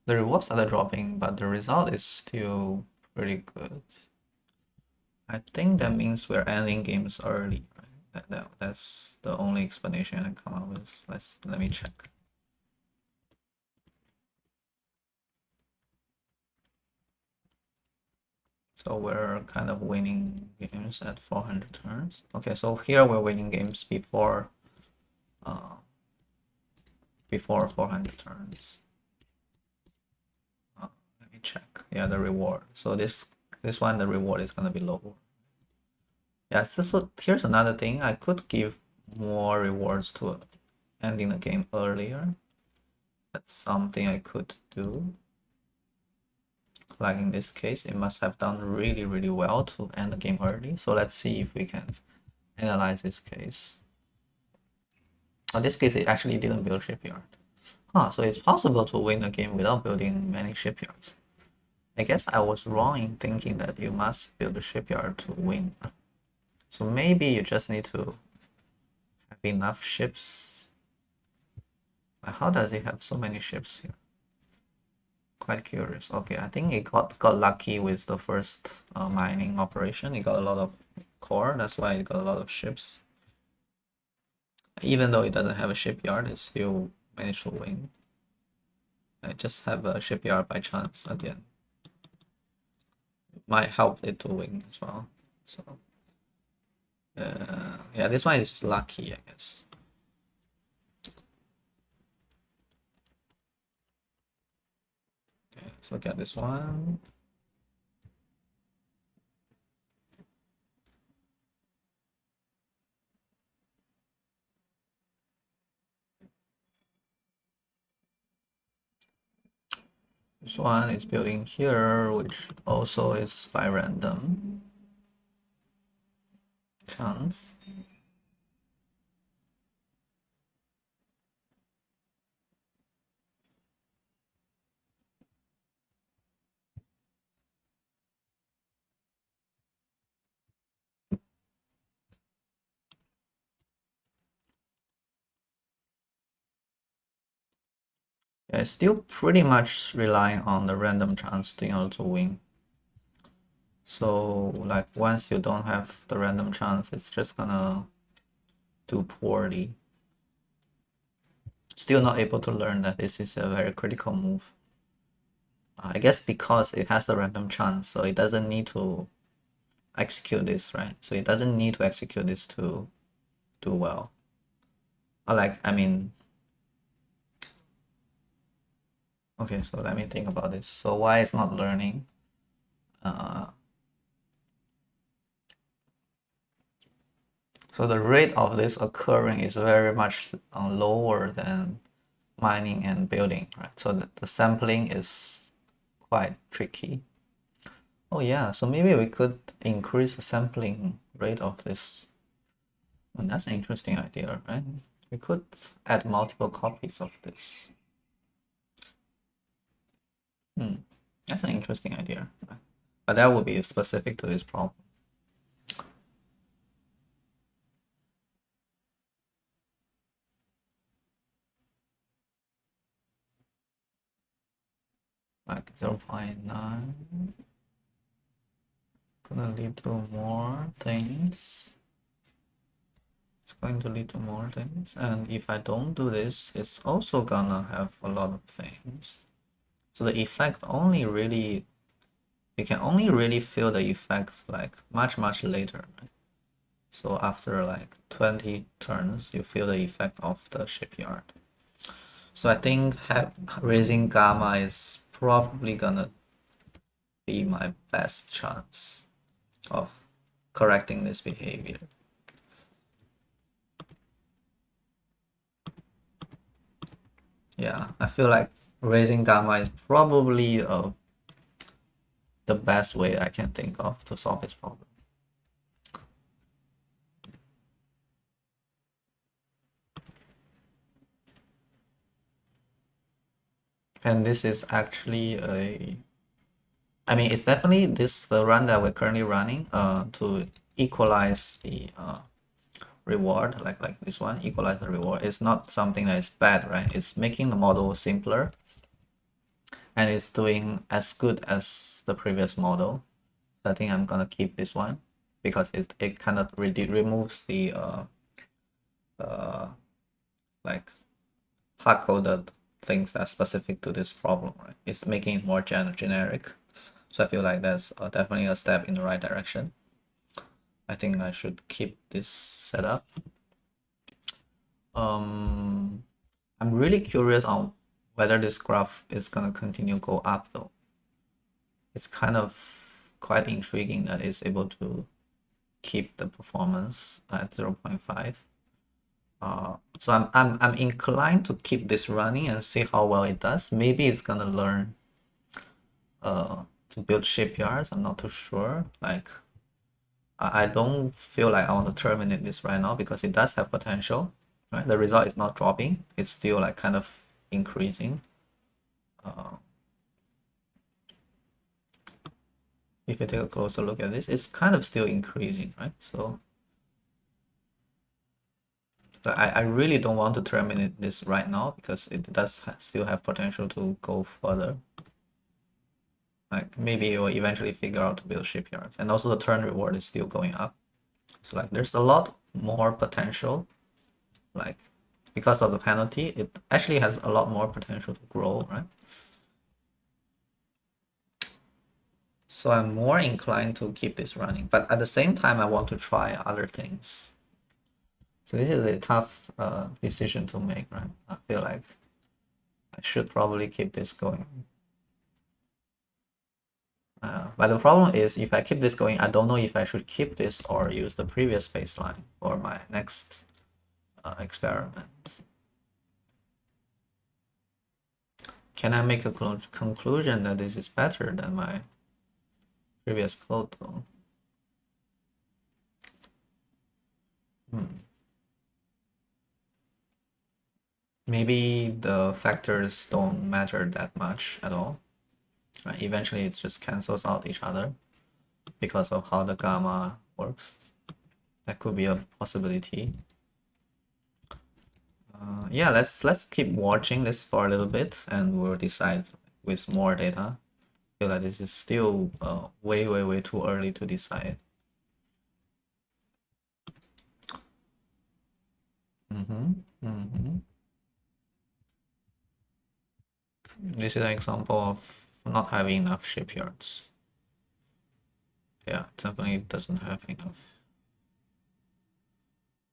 The reward started dropping, but the result is still pretty good. I think that means we're ending games early, right? That's the only explanation I come up with. Let me check. So we're kind of winning games at 400 turns. Okay, so here we're winning games before 400 turns. Let me check. Yeah, the reward. So this one, the reward is gonna be lower. Yeah, so here's another thing. I could give more rewards to ending the game earlier. That's something I could do. Like in this case, it must have done really, really well to end the game early. So let's see if we can analyze this case. In this case, it actually didn't build shipyard. So it's possible to win a game without building many shipyards. I guess I was wrong in thinking that you must build a shipyard to win. So maybe you just need to have enough ships. How does it have so many ships here? Quite curious. Okay, I think it got lucky with the first mining operation. It got a lot of core, that's why it got a lot of ships. Even though it doesn't have a shipyard, it still managed to win. I just have a shipyard by chance again. Might help it to win as well. So yeah, this one is just lucky, I guess. Okay, so get this one. This one is building here, which also is by random chance. Yeah, it's still pretty much relying on the random chance in order to win. So like once you don't have the random chance, it's just gonna do poorly. Still not able to learn that this is a very critical move. I guess because it has the random chance, so it doesn't need to execute this, right? So it doesn't need to execute this to do well. I mean, okay, so let me think about this. So why it's not learning? So the rate of this occurring is very much lower than mining and building, right? So the sampling is quite tricky. Oh yeah, so maybe we could increase the sampling rate of this. And that's an interesting idea, right? We could add multiple copies of this. That's an interesting idea, right? But that would be specific to this problem. Like 0.9. Gonna lead to more things. It's going to lead to more things. And if I don't do this, it's also gonna have a lot of things. So the effect only really, you can only really feel the effect like much later, right? So after like 20 turns, you feel the effect of the shipyard. So I think raising gamma is probably gonna be my best chance of correcting this behavior. Yeah, I feel like raising gamma is probably the best way I can think of to solve this problem. And this is actually I mean, it's definitely the run that we're currently running to equalize the reward, like this one, equalize the reward. It's not something that is bad, right? It's making the model simpler and it's doing as good as the previous model. So I think I'm gonna keep this one because it kind of removes the like hard-coded things that's specific to this problem, right? It's making it more generic. So I feel like that's definitely a step in the right direction. I think I should keep this setup. I'm really curious on whether this graph is gonna continue go up though. It's kind of quite intriguing that it's able to keep the performance at 0.5. So I'm inclined to keep this running and see how well it does. Maybe it's gonna learn to build shipyards. I'm not too sure. Like I don't feel like I want to terminate this right now because it does have potential. Right, the result is not dropping. It's still like kind of increasing. If you take a closer look at this, it's kind of still increasing, right? So I really don't want to terminate this right now because it does still have potential to go further. Like maybe it will eventually figure out to build shipyards, and also the turn reward is still going up. So like there's a lot more potential. Like because of the penalty, it actually has a lot more potential to grow, right? So I'm more inclined to keep this running, but at the same time, I want to try other things. So this is a tough decision to make, right? I feel like I should probably keep this going. But the problem is, if I keep this going, I don't know if I should keep this or use the previous baseline for my next experiment. Can I make a conclusion that this is better than my previous code though? Maybe the factors don't matter that much at all. Right? Eventually it just cancels out each other because of how the gamma works. That could be a possibility. Yeah, let's keep watching this for a little bit and we'll decide with more data. I feel like this is still way too early to decide. This is an example of not having enough shipyards. Yeah, definitely doesn't have enough.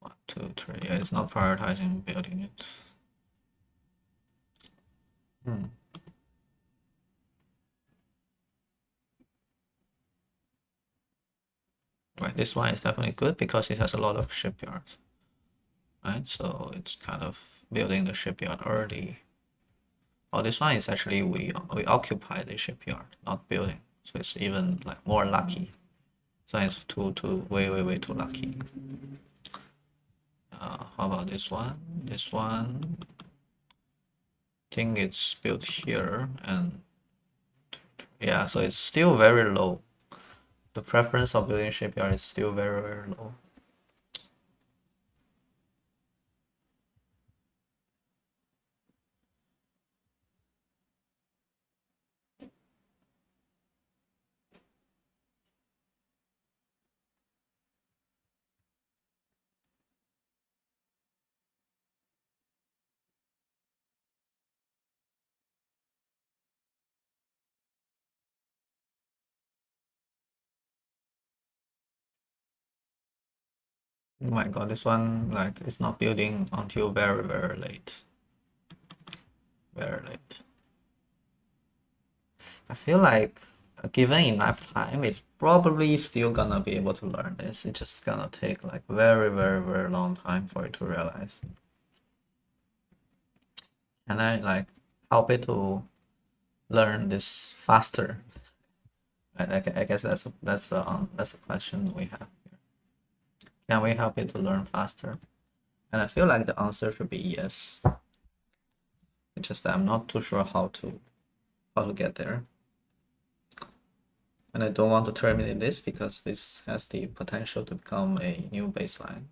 1, 2, 3. Yeah, it's not prioritizing building it. Right, this one is definitely good because it has a lot of shipyards. Right, so it's kind of building the shipyard early. Oh, this one is actually we occupy the shipyard, not building. So it's even like more lucky. So it's way too lucky. How about this one? This one, I think it's built here, and yeah, so it's still very low. The preference of building shipyard is still very low. Oh my god, this one like it's not building until very, very late. Very late. I feel like given enough time, it's probably still gonna be able to learn this. It's just gonna take like very, very, very long time for it to realize. And I like help it to learn this faster. I guess that's a question we have here. Can we help it to learn faster? And I feel like the answer should be yes. It's just that I'm not too sure how to get there. And I don't want to terminate this because this has the potential to become a new baseline.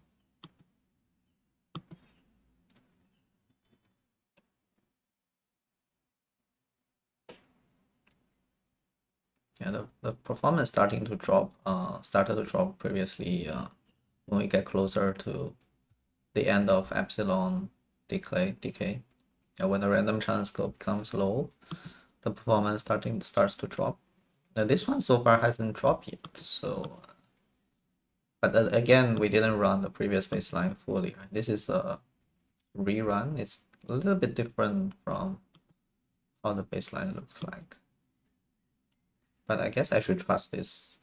Yeah, the performance started to drop previously when we get closer to the end of epsilon decay. And when the random chance scope becomes low, the performance starts to drop. Now this one so far hasn't dropped yet, so but again we didn't run the previous baseline fully. Right? This is a rerun. It's a little bit different from how the baseline looks like. But I guess I should trust this.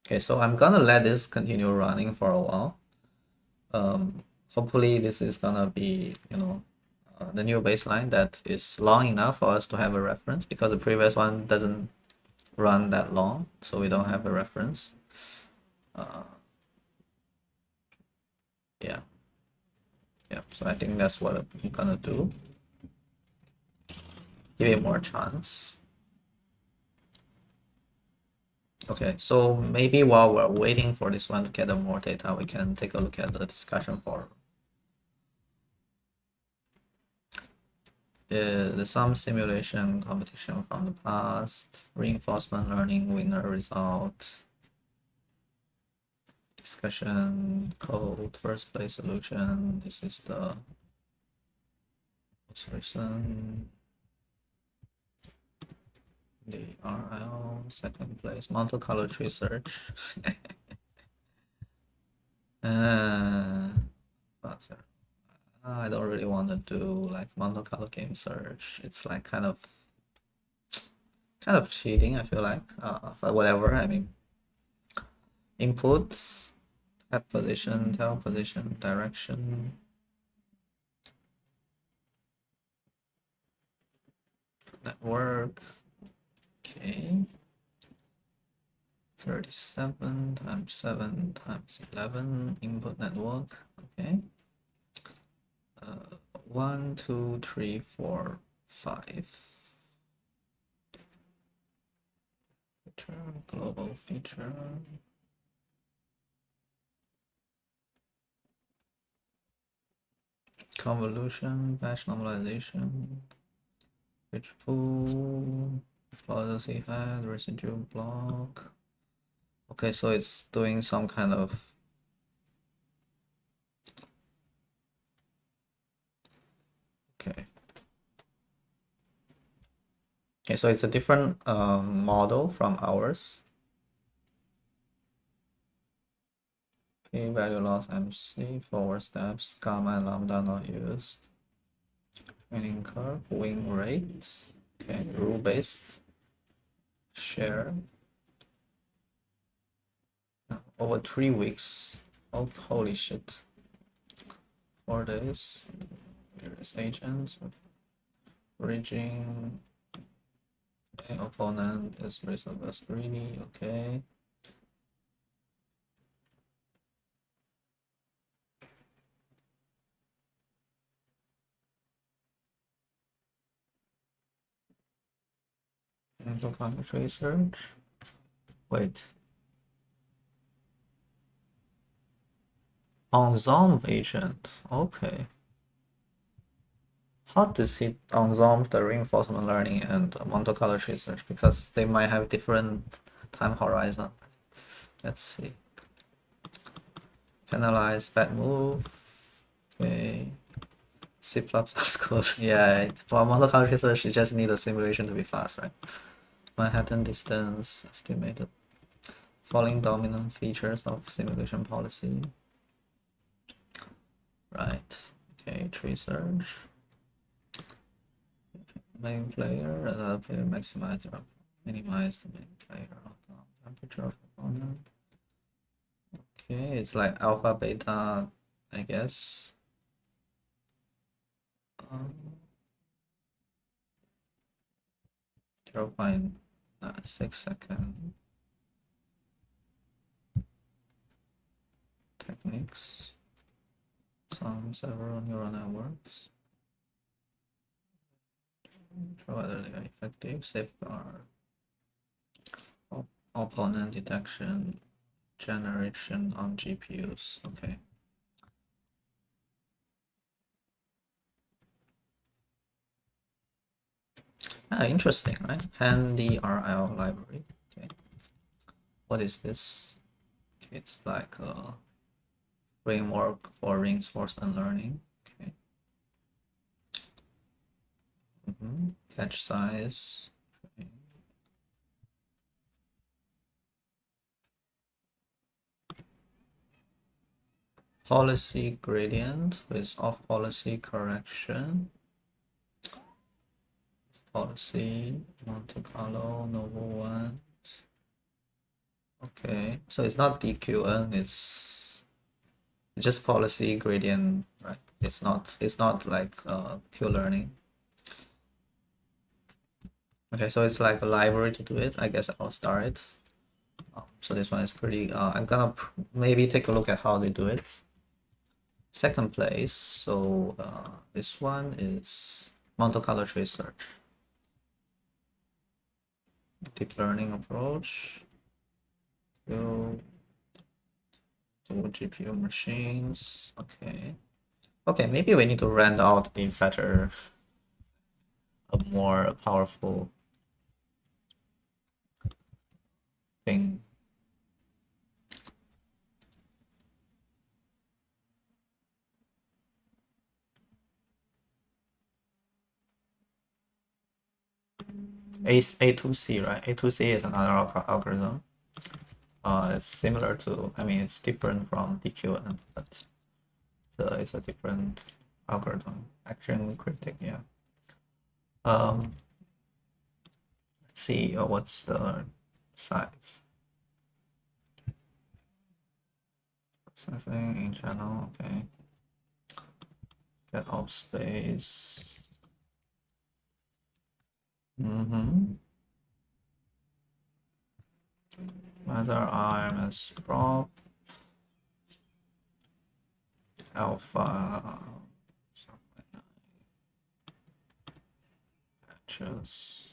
Okay, so I'm gonna let this continue running for a while. Hopefully this is gonna be, the new baseline that is long enough for us to have a reference, because the previous one doesn't run that long, so we don't have a reference. Yeah. So I think that's what I'm gonna do. Give it more chance. Okay, so maybe while we're waiting for this one to gather more data, we can take a look at the discussion forum. There's some simulation competition from the past, reinforcement learning winner result, discussion code, first place solution. This is the most recent. The RL, second place, Monte Carlo tree search. Faster. I don't really want to do like Monte Carlo game search. It's like kind of cheating, I feel like. But whatever. I mean, input, head position, tail position, direction. Network. Okay. 37 times 7 times 11 input network. Okay. 1, 2, 3, 4, 5. Feature, global feature. Convolution, batch normalization, rich pool, policy head, residual block. Okay, so it's doing some kind of okay. Okay, so it's a different model from ours. P-value loss MC, forward steps, gamma and lambda not used. Training curve, wing rate, okay, rule-based, share. Over 3 weeks. Oh, holy shit. 4 days. Various agents. Bridging. Okay, opponent is reasonable greedy. Okay. Intercomment research. Wait. Ensemble agent. Okay. How does it ensemble the reinforcement learning and Monte Carlo research? Because they might have different time horizon. Let's see. Penalize bad move. Okay. C++ code. Yeah, for multi-color research, you just need a simulation to be fast, right? Manhattan distance estimated. Following dominant features of simulation policy. Right. Okay, tree search. Main player, another player maximize or minimize the main player temperature of component. Okay, it's like alpha, beta, I guess. 0.6 second. Techniques. Some several neural networks. Whether they are effective, safeguard. Opponent detection, generation on GPUs. Okay. Interesting, right? HandDRL library. Okay. What is this? It's like a framework for reinforcement learning. Okay. Catch size. Okay. Policy gradient with off policy correction. Policy Monte Carlo novel one. Okay, so it's not DQN, it's just policy gradient, right? It's not like Q-learning. Okay, so it's like a library to do it. I guess I'll start it. So this one is pretty. I'm gonna maybe take a look at how they do it. Second place. So this one is Monte Carlo tree search. Deep learning approach. To GPU machines. Okay. Okay, maybe we need to rent out a better, a more powerful thing. A2C, right? A2C is another algorithm. It's similar to, I mean, it's different from DQN, but it's a different algorithm. Action cryptic, yeah. Let's see, what's the size? Processing in channel, okay. Get off space. Whether RMS prop alpha batches.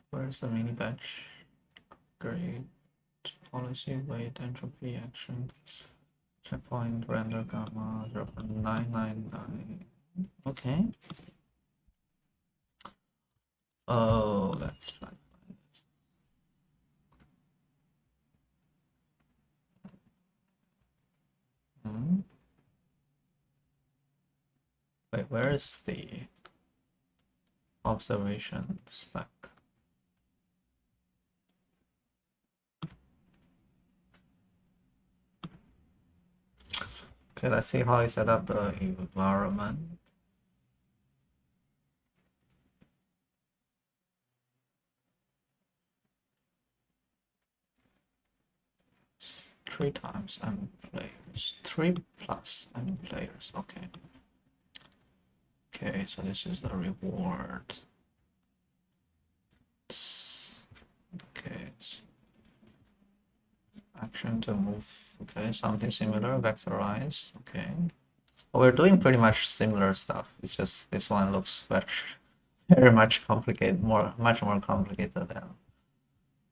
Where's the mini batch? Grade policy weight entropy action checkpoint render gamma 0.999. Okay. Oh, let's try to find this. Wait, where is the observation spec? Okay, let's see how I set up the environment. Three times M players. 3 plus M players. Okay. Okay, so this is the reward. Okay. Action to move. Okay, something similar. Vectorize. Okay. Well, we're doing pretty much similar stuff. It's just this one looks very much complicated, much more complicated than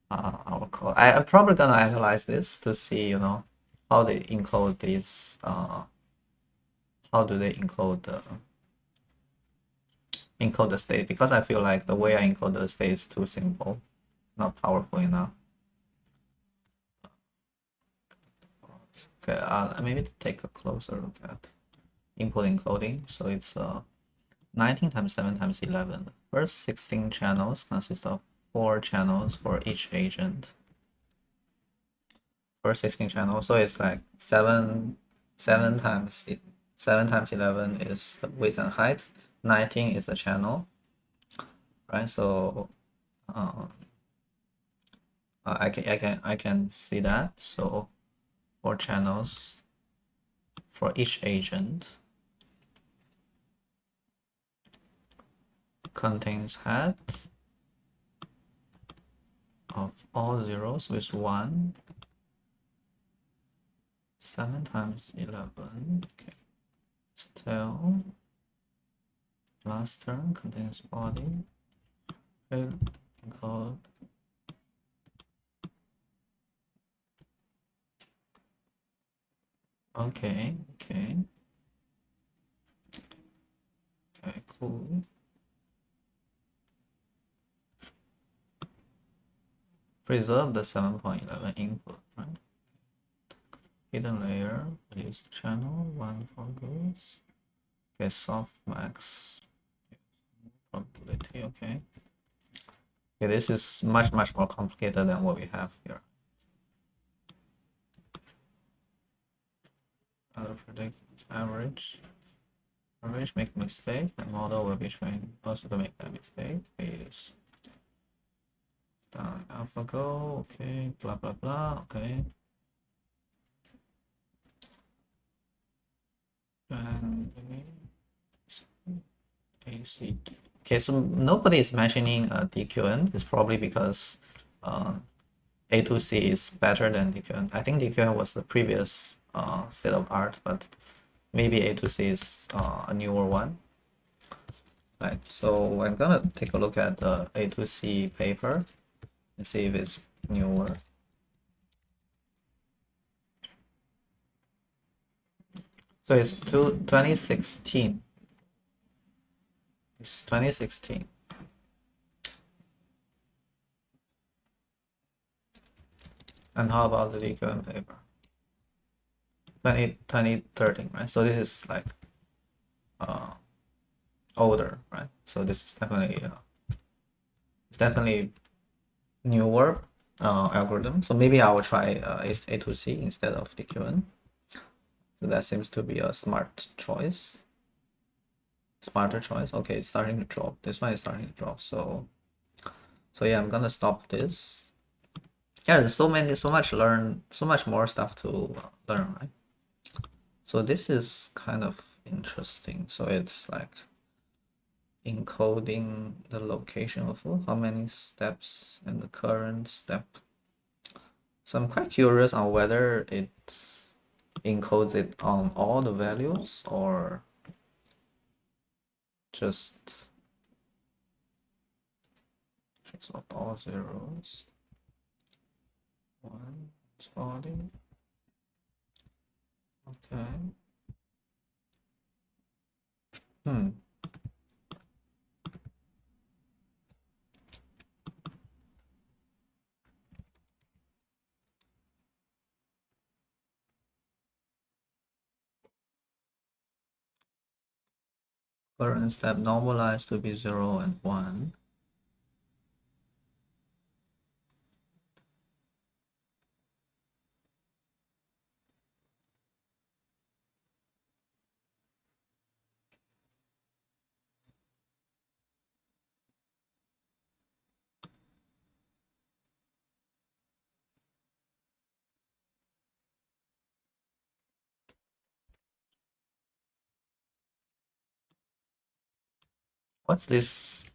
our code. I'm probably gonna analyze this to see, you know, how they encode these. How do they encode the state? Because I feel like the way I encode the state is too simple, not powerful enough. Okay, maybe take a closer look at input encoding. So it's 19 times 7 times 11. The first 16 channels consist of 4 channels for each agent. First 16 channels, so it's like 7 times 11 is the width and height. 19 is the channel, right? So I can see that. So 4 channels for each agent contains head of all zeros with 1. 7 times 11. Okay. Still, last term contains body. Code. Okay. Okay, cool. Preserve the 7.11 input, right? Hidden layer, release channel, 1 for goods. Okay, softmax probability, okay. Okay, this is much more complicated than what we have here. Predict average. Average make mistake, the model will be trained also to make that mistake. Is AlphaGo, okay, blah blah blah, okay. And AC. Okay, so nobody is mentioning DQN. It's probably because A2C is better than DQN. I think DQN was the previous state of art, but maybe A2C is a newer one. Right, so I'm gonna take a look at the A2C paper and see if it's newer. So it's 2016. It's 2016. And how about the DQN paper? 2013, right? So this is like older, right? So this is definitely it's definitely newer algorithm. So maybe I will try A2C instead of DQN. So that seems to be a smart choice. Smarter choice. Okay, it's starting to drop. This one is starting to drop. So yeah, I'm gonna stop this. Yeah, there's so much more stuff to learn, right? So this is kind of interesting. So it's like encoding the location of how many steps and the current step. So I'm quite curious on whether it encodes it on all the values or just of all zeros. 1 body. Okay. Current step normalized to be 0 and 1. What's this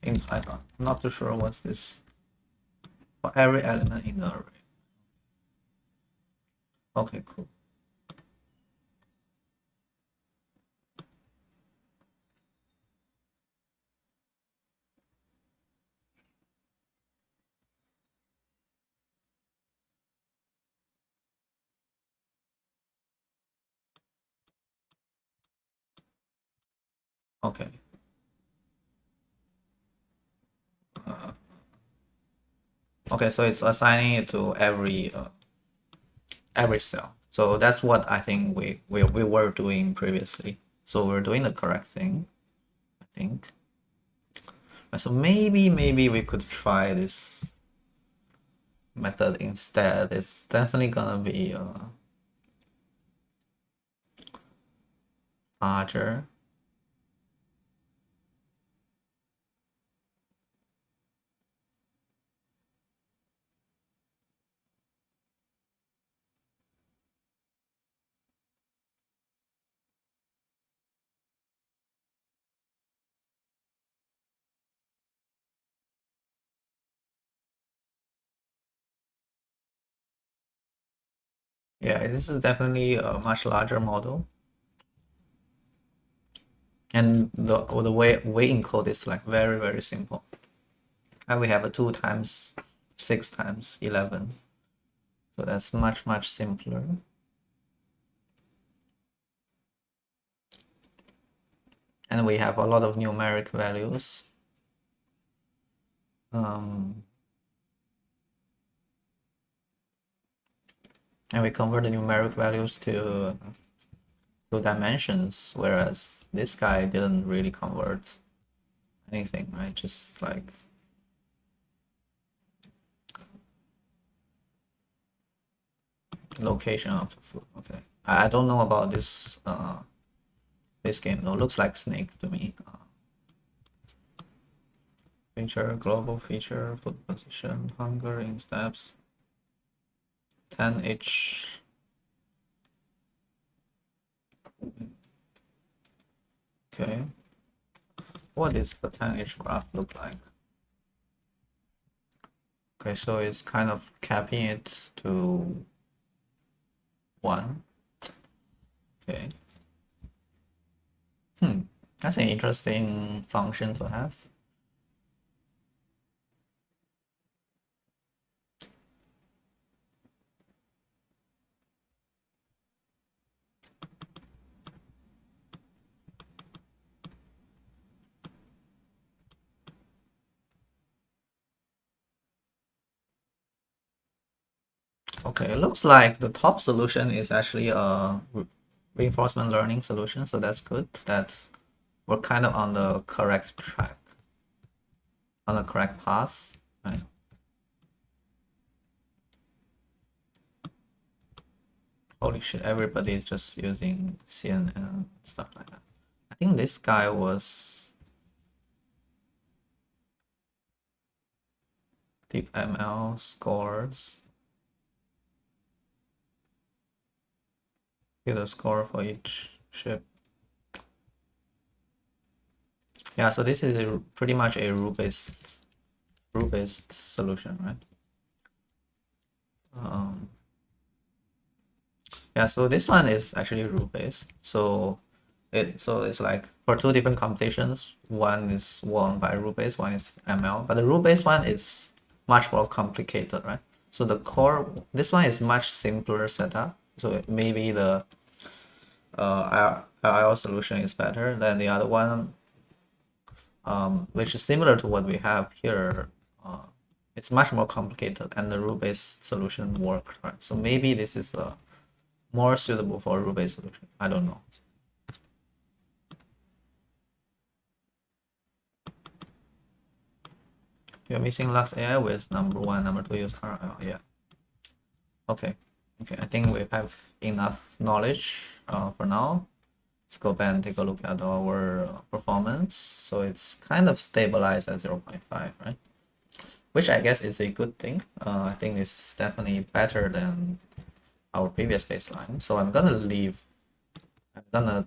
in Python? I'm not too sure what's this. For every element in the array. Okay, cool. Okay. Okay, so it's assigning it to every cell. So that's what I think we were doing previously. So we're doing the correct thing, I think. So maybe we could try this method instead. It's definitely gonna be larger. Yeah, this is definitely a much larger model. And the way we encode is like very simple. And we have a 2 times 6 times 11. So that's much simpler. And we have a lot of numeric values. And we convert the numeric values to dimensions, whereas this guy didn't really convert anything, right? Just like location of the food. Okay, I don't know about this game though. Looks like Snake to me. Feature, global feature, food position, hunger in steps, 10 each. Okay, what is the 10 each graph look like? Okay, so it's kind of capping it to 1. Okay. That's an interesting function to have. Okay, it looks like the top solution is actually a reinforcement learning solution, so that's good. That we're kind of on the correct track, on the correct path, right? Holy shit, everybody is just using CNN and stuff like that. I think this guy was deep ML scores. Get a score for each ship. Yeah, so this is pretty much a rule-based solution, right? Yeah, so this one is actually rule-based. So it's like for 2 different competitions, one is won by rule-based, one is ML. But the rule-based one is much more complicated, right? So the core, this one is much simpler setup. So maybe the IL solution is better than the other one, which is similar to what we have here. It's much more complicated, and the rule-based solution worked, right? So maybe this is more suitable for a rule-based solution. I don't know. You're missing Lux AI with number 1, number 2 use RL. Yeah. Okay. Okay. I think we have enough knowledge for now. Let's go back and take a look at our performance. So it's kind of stabilized at 0.5, right? Which I guess is a good thing. I think it's definitely better than our previous baseline. So I'm gonna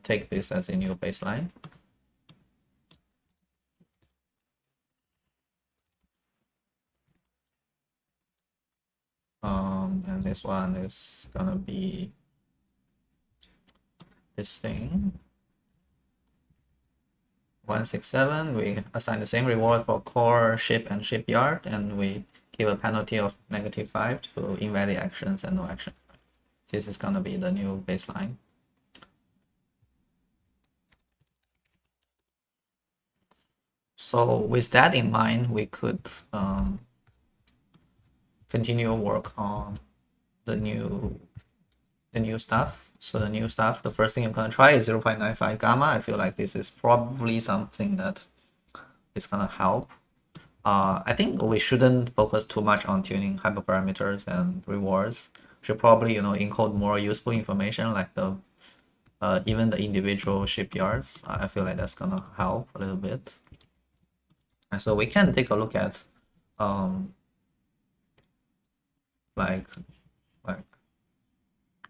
take this as a new baseline. And this one is gonna be this thing. 167, we assign the same reward for core, ship, and shipyard, and we give a penalty of -5 to invalid actions and no action. This is gonna be the new baseline. So with that in mind, we could continue work on the new the new stuff. So the new stuff, the first thing I'm gonna try is 0.95 gamma. I feel like this is probably something that is gonna help. I think we shouldn't focus too much on tuning hyperparameters and rewards. We should probably, encode more useful information like the even the individual shipyards. I feel like that's gonna help a little bit. And so we can take a look at like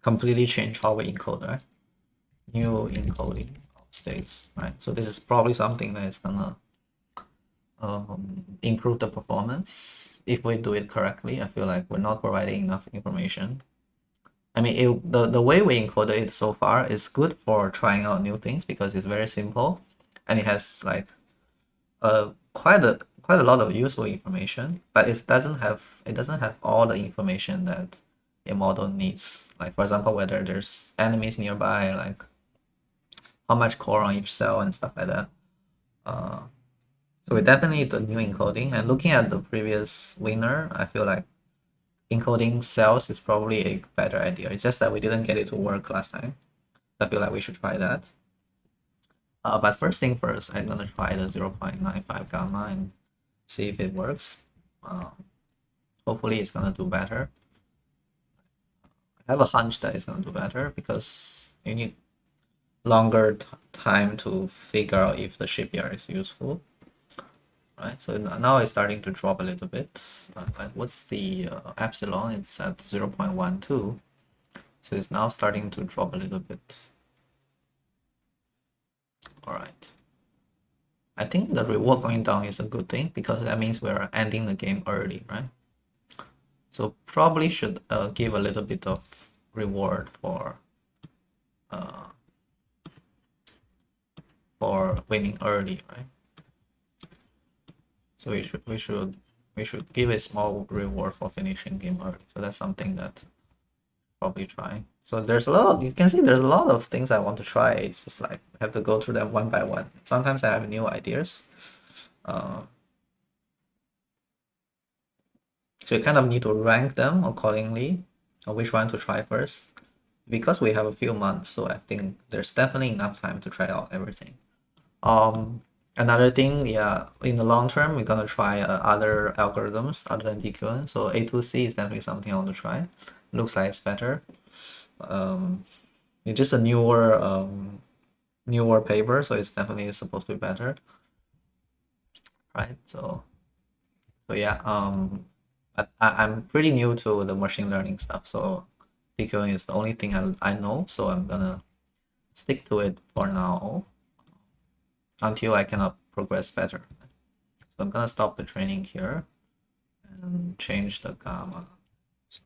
completely change how we encode, right? New encoding states, right? So this is probably something that is gonna improve the performance if we do it correctly. I feel like we're not providing enough information. I mean, the way we encoded it so far is good for trying out new things because it's very simple, and it has like quite a lot of useful information, but it doesn't have all the information that a model needs. Like for example, whether there's enemies nearby, like how much core on each cell and stuff like that. So we definitely need the new encoding. And looking at the previous winner, I feel like encoding cells is probably a better idea. It's just that we didn't get it to work last time. I feel like we should try that. But first thing first, I'm gonna try the 0.95 gamma and see if it works. Hopefully it's gonna do better. I have a hunch that it's gonna do better because you need longer time to figure out if the shipyard is useful. Right, so now it's starting to drop a little bit. But what's the epsilon? It's at 0.12. So it's now starting to drop a little bit. All right. I think the reward going down is a good thing because that means we're ending the game early, right? So probably should give a little bit of reward for winning early, right? So we should give a small reward for finishing game early. So that's something that probably try. So there's a lot. You can see there's a lot of things I want to try. It's just like I have to go through them one by one. Sometimes I have new ideas. So you kind of need to rank them accordingly, or which one to try first. Because we have a few months, so I think there's definitely enough time to try out everything. Another thing, yeah, in the long term, we're gonna try other algorithms other than DQN. So A2C is definitely something I want to try. Looks like it's better. It's just a newer paper, so it's definitely supposed to be better, right? So yeah, I'm pretty new to the machine learning stuff, so DQN is the only thing I know, so I'm gonna stick to it for now until I cannot progress better. So I'm gonna stop the training here and change the gamma. So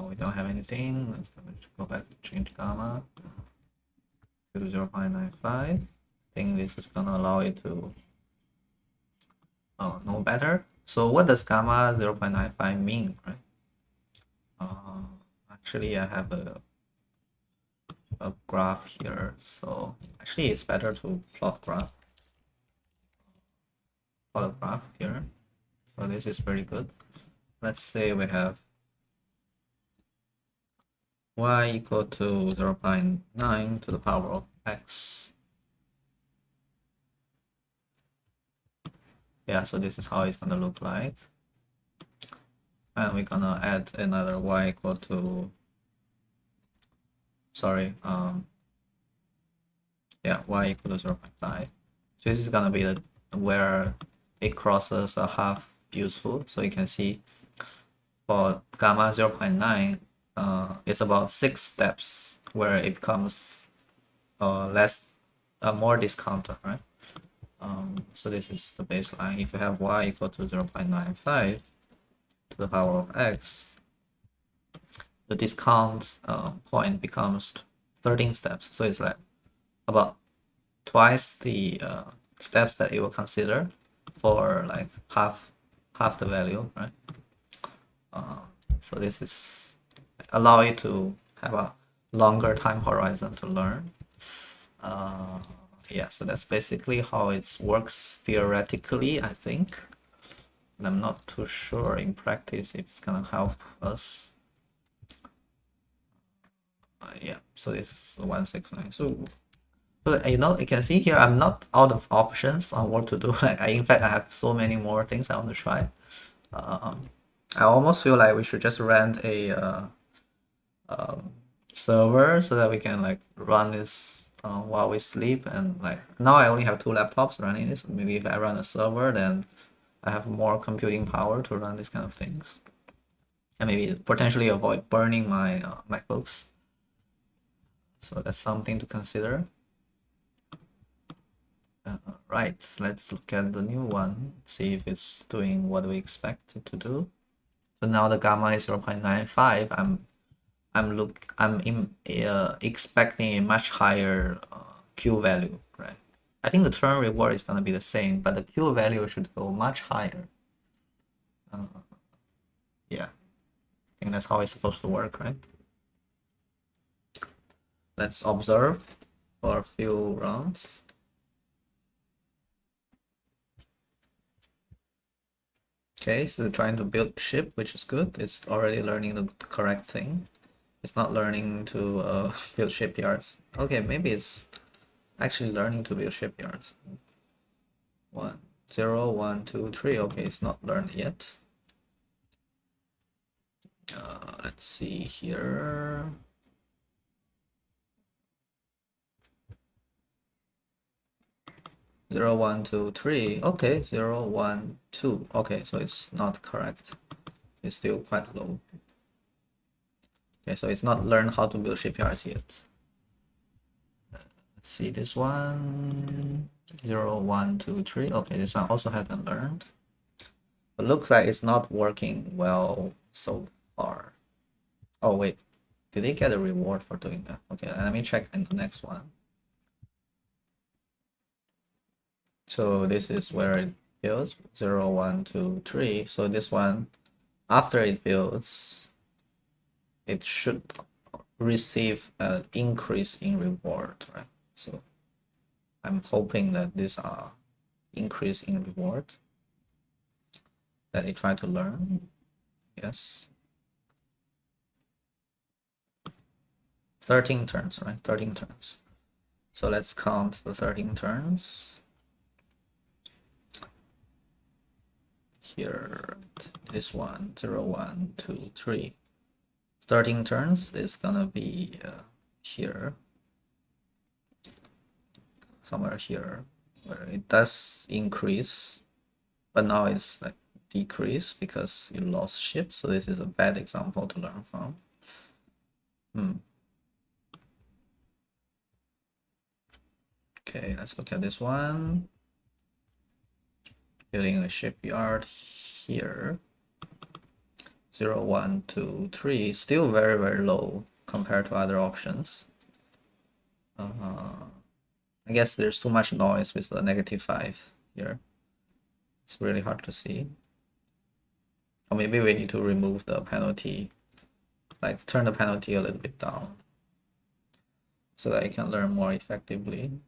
we don't have anything. Let's go back to change gamma to 0.95. I think this is gonna allow it to know better. So what does gamma 0.95 mean, right? Actually, I have a graph here, so actually it's better to plot a graph here. So this is very good. Let's say we have y equal to 0.9 to the power of x. Yeah, so this is how it's gonna look like. And we're gonna add another y equal to, sorry, yeah, y equal to 0.5. So this is gonna be where it crosses a half useful. So you can see for gamma 0.9, it's about 6 steps where it becomes more discounted, right? So this is the baseline. If you have y equal to 0.95 to the power of x, the discount point becomes 13 steps. So it's like about twice the steps that it will consider for like half the value, right? So this is allow you to have a longer time horizon to learn. Yeah, so that's basically how it works theoretically, I think. And I'm not too sure in practice if it's gonna help us. Yeah, so this is 169. So you know, you can see here I'm not out of options on what to do. Like in fact I have so many more things I want to try. I almost feel like we should just rent a server so that we can like run this while we sleep. And like now I only have two laptops running this. Maybe if I run a server, then I have more computing power to run these kind of things, and maybe potentially avoid burning my MacBooks. So that's something to consider. Right, let's look at the new one, see if it's doing what we expect it to do. So now the gamma is 0.95. Expecting a much higher Q value, right? I think the turn reward is gonna be the same, but the Q value should go much higher. Yeah, I think that's how it's supposed to work, right? Let's observe for a few rounds. Okay, so trying to build ship, which is good. It's already learning the correct thing. It's not learning to build shipyards. Okay, maybe it's actually learning to build shipyards. 1, 0, 1, 2, 3. Okay, it's not learned yet. Let's see here. Zero, 1, 2, 3. Okay, 0, 1, 2. Okay, so it's not correct. It's still quite low. Okay, so it's not learned how to build shipyards yet. Let's see this one. 0, 1, 2, 3. Okay, this one also hasn't learned. But looks like it's not working well so far. Oh wait, did they get a reward for doing that? Okay, let me check in the next one. So this is where it builds 0, 1, 2, 3. So this one, after it builds, it should receive an increase in reward, right? So I'm hoping that these are increase in reward that they try to learn. Yes. 13 turns, right? 13 turns. So let's count the 13 turns. Here, this one, 0, 1, 2, 3. 13 turns is gonna be here. Somewhere here, where it does increase, but now it's like decrease because you lost ship. So this is a bad example to learn from. Okay, let's look at this one. Building a shipyard here. 0, 1, 2, 3. Still very, very low compared to other options. I guess there's too much noise with the -5 here. It's really hard to see. Or maybe we need to remove the penalty, like turn the penalty a little bit down so that I can learn more effectively.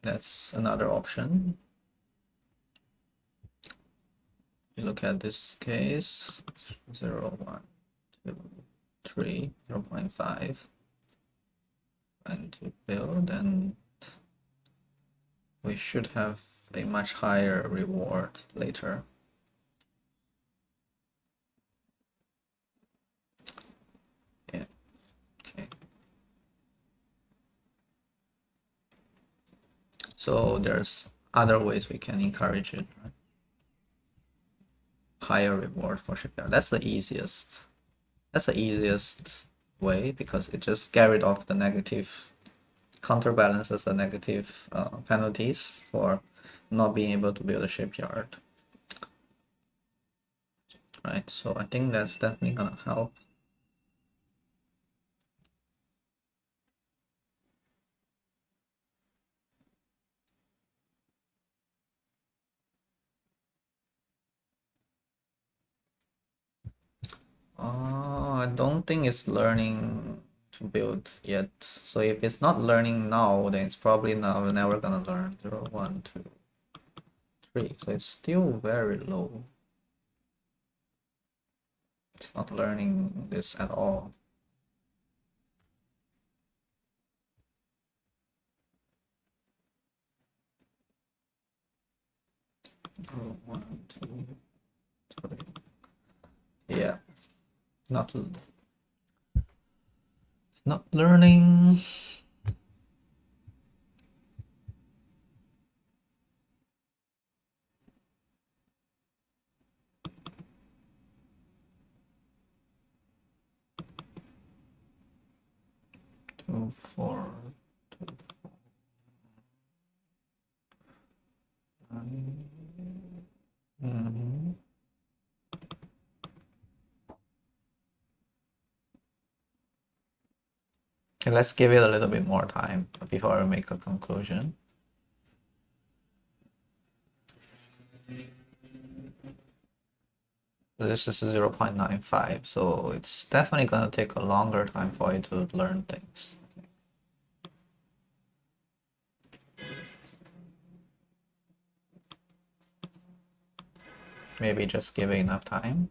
That's another option. You look at this case, 0, 1, 2, 3, 0.5, and to build, and we should have a much higher reward later. Yeah, okay. So there's other ways we can encourage it, right? Higher reward for shipyard. That's the easiest. That's the easiest way because it just get rid of the negative, counterbalances the negative penalties for not being able to build a shipyard. Right, so I think that's definitely gonna help. I don't think it's learning to build yet. So if it's not learning now, then it's probably now never gonna learn. 0, 1, 2, 3. So it's still very low. It's not learning this at all. Oh, 1, 2, 3. Yeah, it's not learning. Two, four, two, four, nine. Okay, let's give it a little bit more time before I make a conclusion. This is 0.95, so it's definitely gonna take a longer time for you to learn things. Maybe just give it enough time.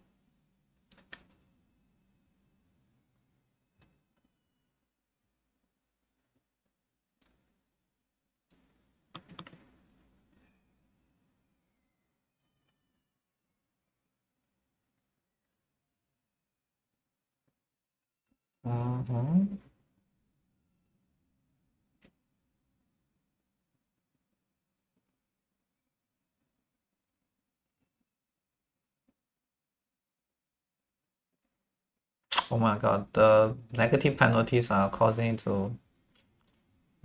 Oh my god, the negative penalties are causing to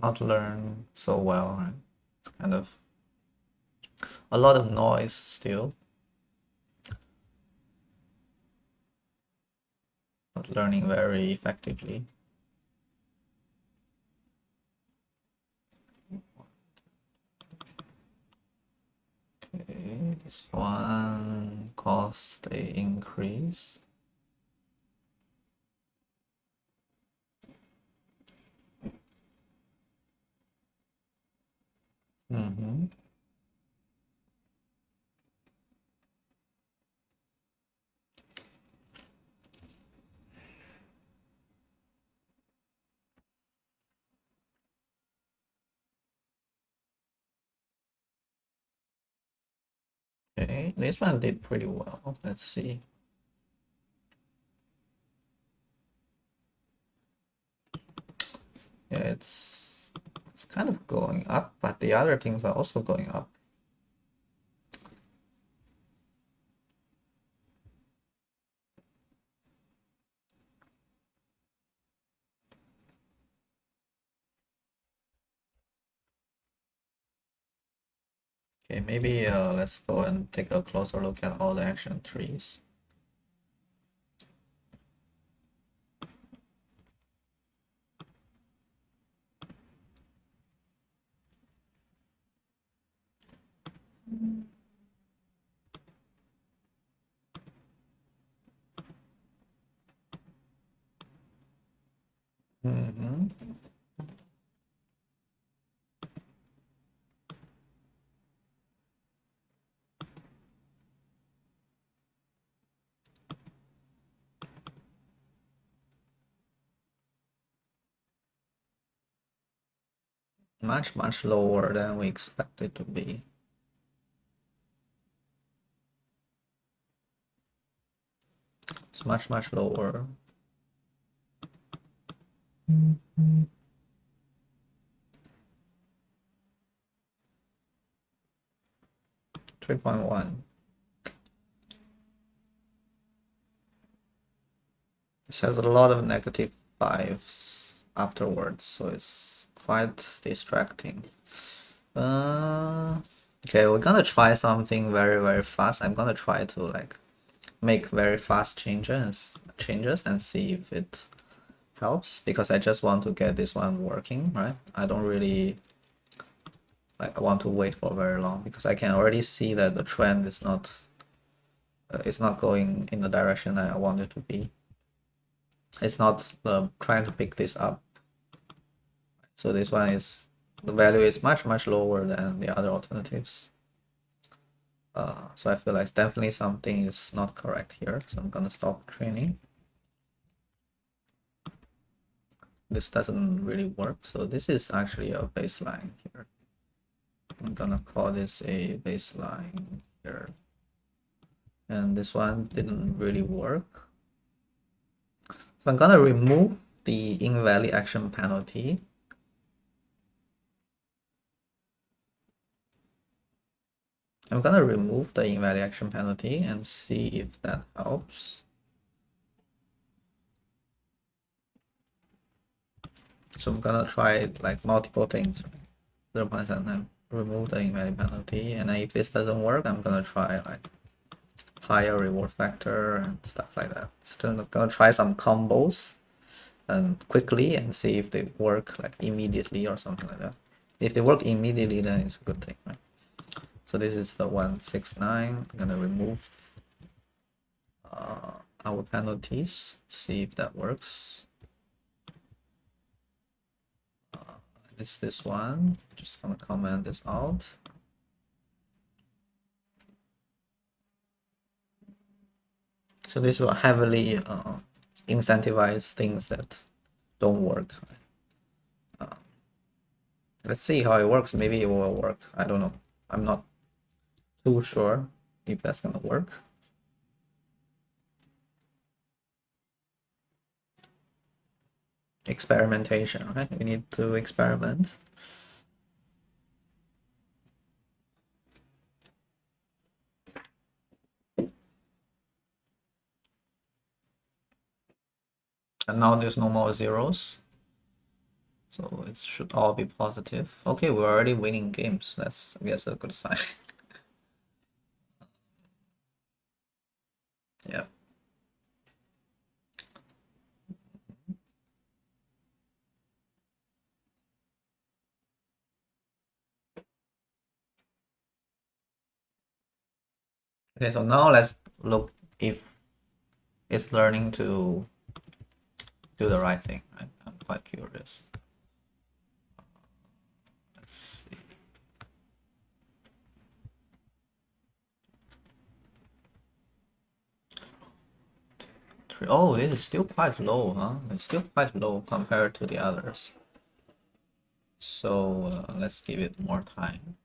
not learn so well, right? It's kind of a lot of noise still. Not learning very effectively. Okay, this one caused a increase. Okay, this one did pretty well. Let's see. Yeah, it's kind of going up, but the other things are also going up. Okay, maybe let's go and take a closer look at all the action trees. Much lower than we expected to be. It's much lower. 3.1. This has a lot of negative fives afterwards, so it's quite distracting. Okay, we're gonna try something very fast. I'm gonna try to like make very fast changes and see if it helps, because I just want to get this one working, right? I don't really like I want to wait for very long, because I can already see that the trend is not it's not going in the direction I want it to be. It's not trying to pick this up. So this one is, the value is much lower than the other alternatives. So I feel like definitely something is not correct here. So I'm gonna stop training. This doesn't really work. So this is actually a baseline here. I'm gonna call this a baseline here. And this one didn't really work. So I'm gonna remove the invalid action penalty. I'm gonna remove the invalid action penalty and see if that helps. So I'm gonna try like multiple things. 0.79, remove the invalid penalty, and if this doesn't work, I'm gonna try like higher reward factor and stuff like that. So I'm gonna try some combos and quickly and see if they work like immediately or something like that. If they work immediately, then it's a good thing, right? So this is the 169. I'm gonna remove our penalties, see if that works. It's this one. Just gonna comment this out. So this will heavily incentivize things that don't work. Let's see how it works. Maybe it will work. I don't know. I'm not too sure if that's gonna work. Experimentation, right? We need to experiment. And now there's no more zeros. So it should all be positive. Okay, we're already winning games. That's, I guess, a good sign. Yeah. Okay, so now let's look if it's learning to do the right thing, right? I'm quite curious. Let's see. Oh, it is still quite low, huh? It's still quite low compared to the others. So let's give it more time.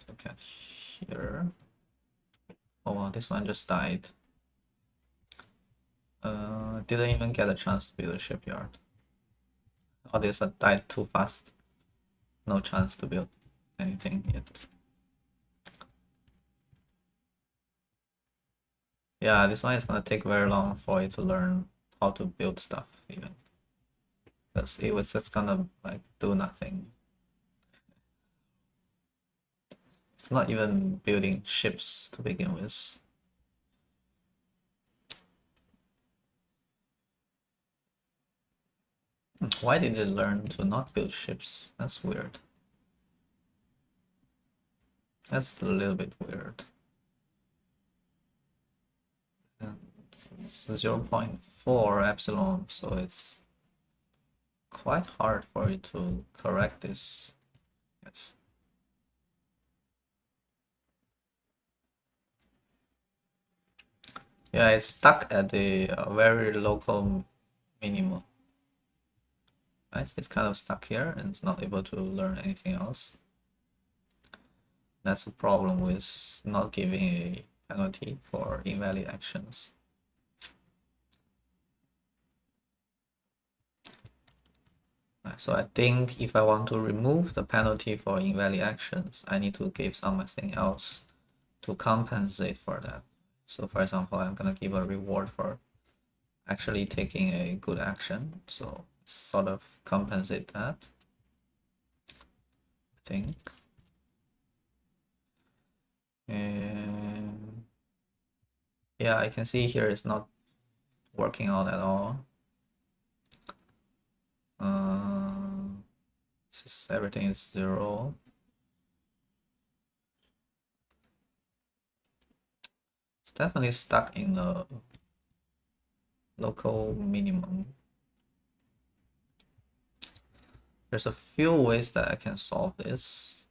Look at here. Oh wow, this one just died. Didn't even get a chance to build a shipyard. Oh, this died too fast. No chance to build anything yet. Yeah, this one is gonna take very long for it to learn how to build stuff even. Because it was just gonna like do nothing. It's not even building ships to begin with. Why did it learn to not build ships? That's weird. That's a little bit weird. It's 0.4 epsilon, so it's quite hard for it to correct this. Yes. Yeah, it's stuck at the very local minimum. Right? It's kind of stuck here and it's not able to learn anything else. That's a problem with not giving a penalty for invalid actions. So I think if I want to remove the penalty for invalid actions, I need to give something else to compensate for that. So for example, I'm gonna give a reward for actually taking a good action. So sort of compensate that, I think. And yeah, I can see here it's not working out at all. Everything is 0. It's definitely stuck in the local minimum. There's a few ways that I can solve this.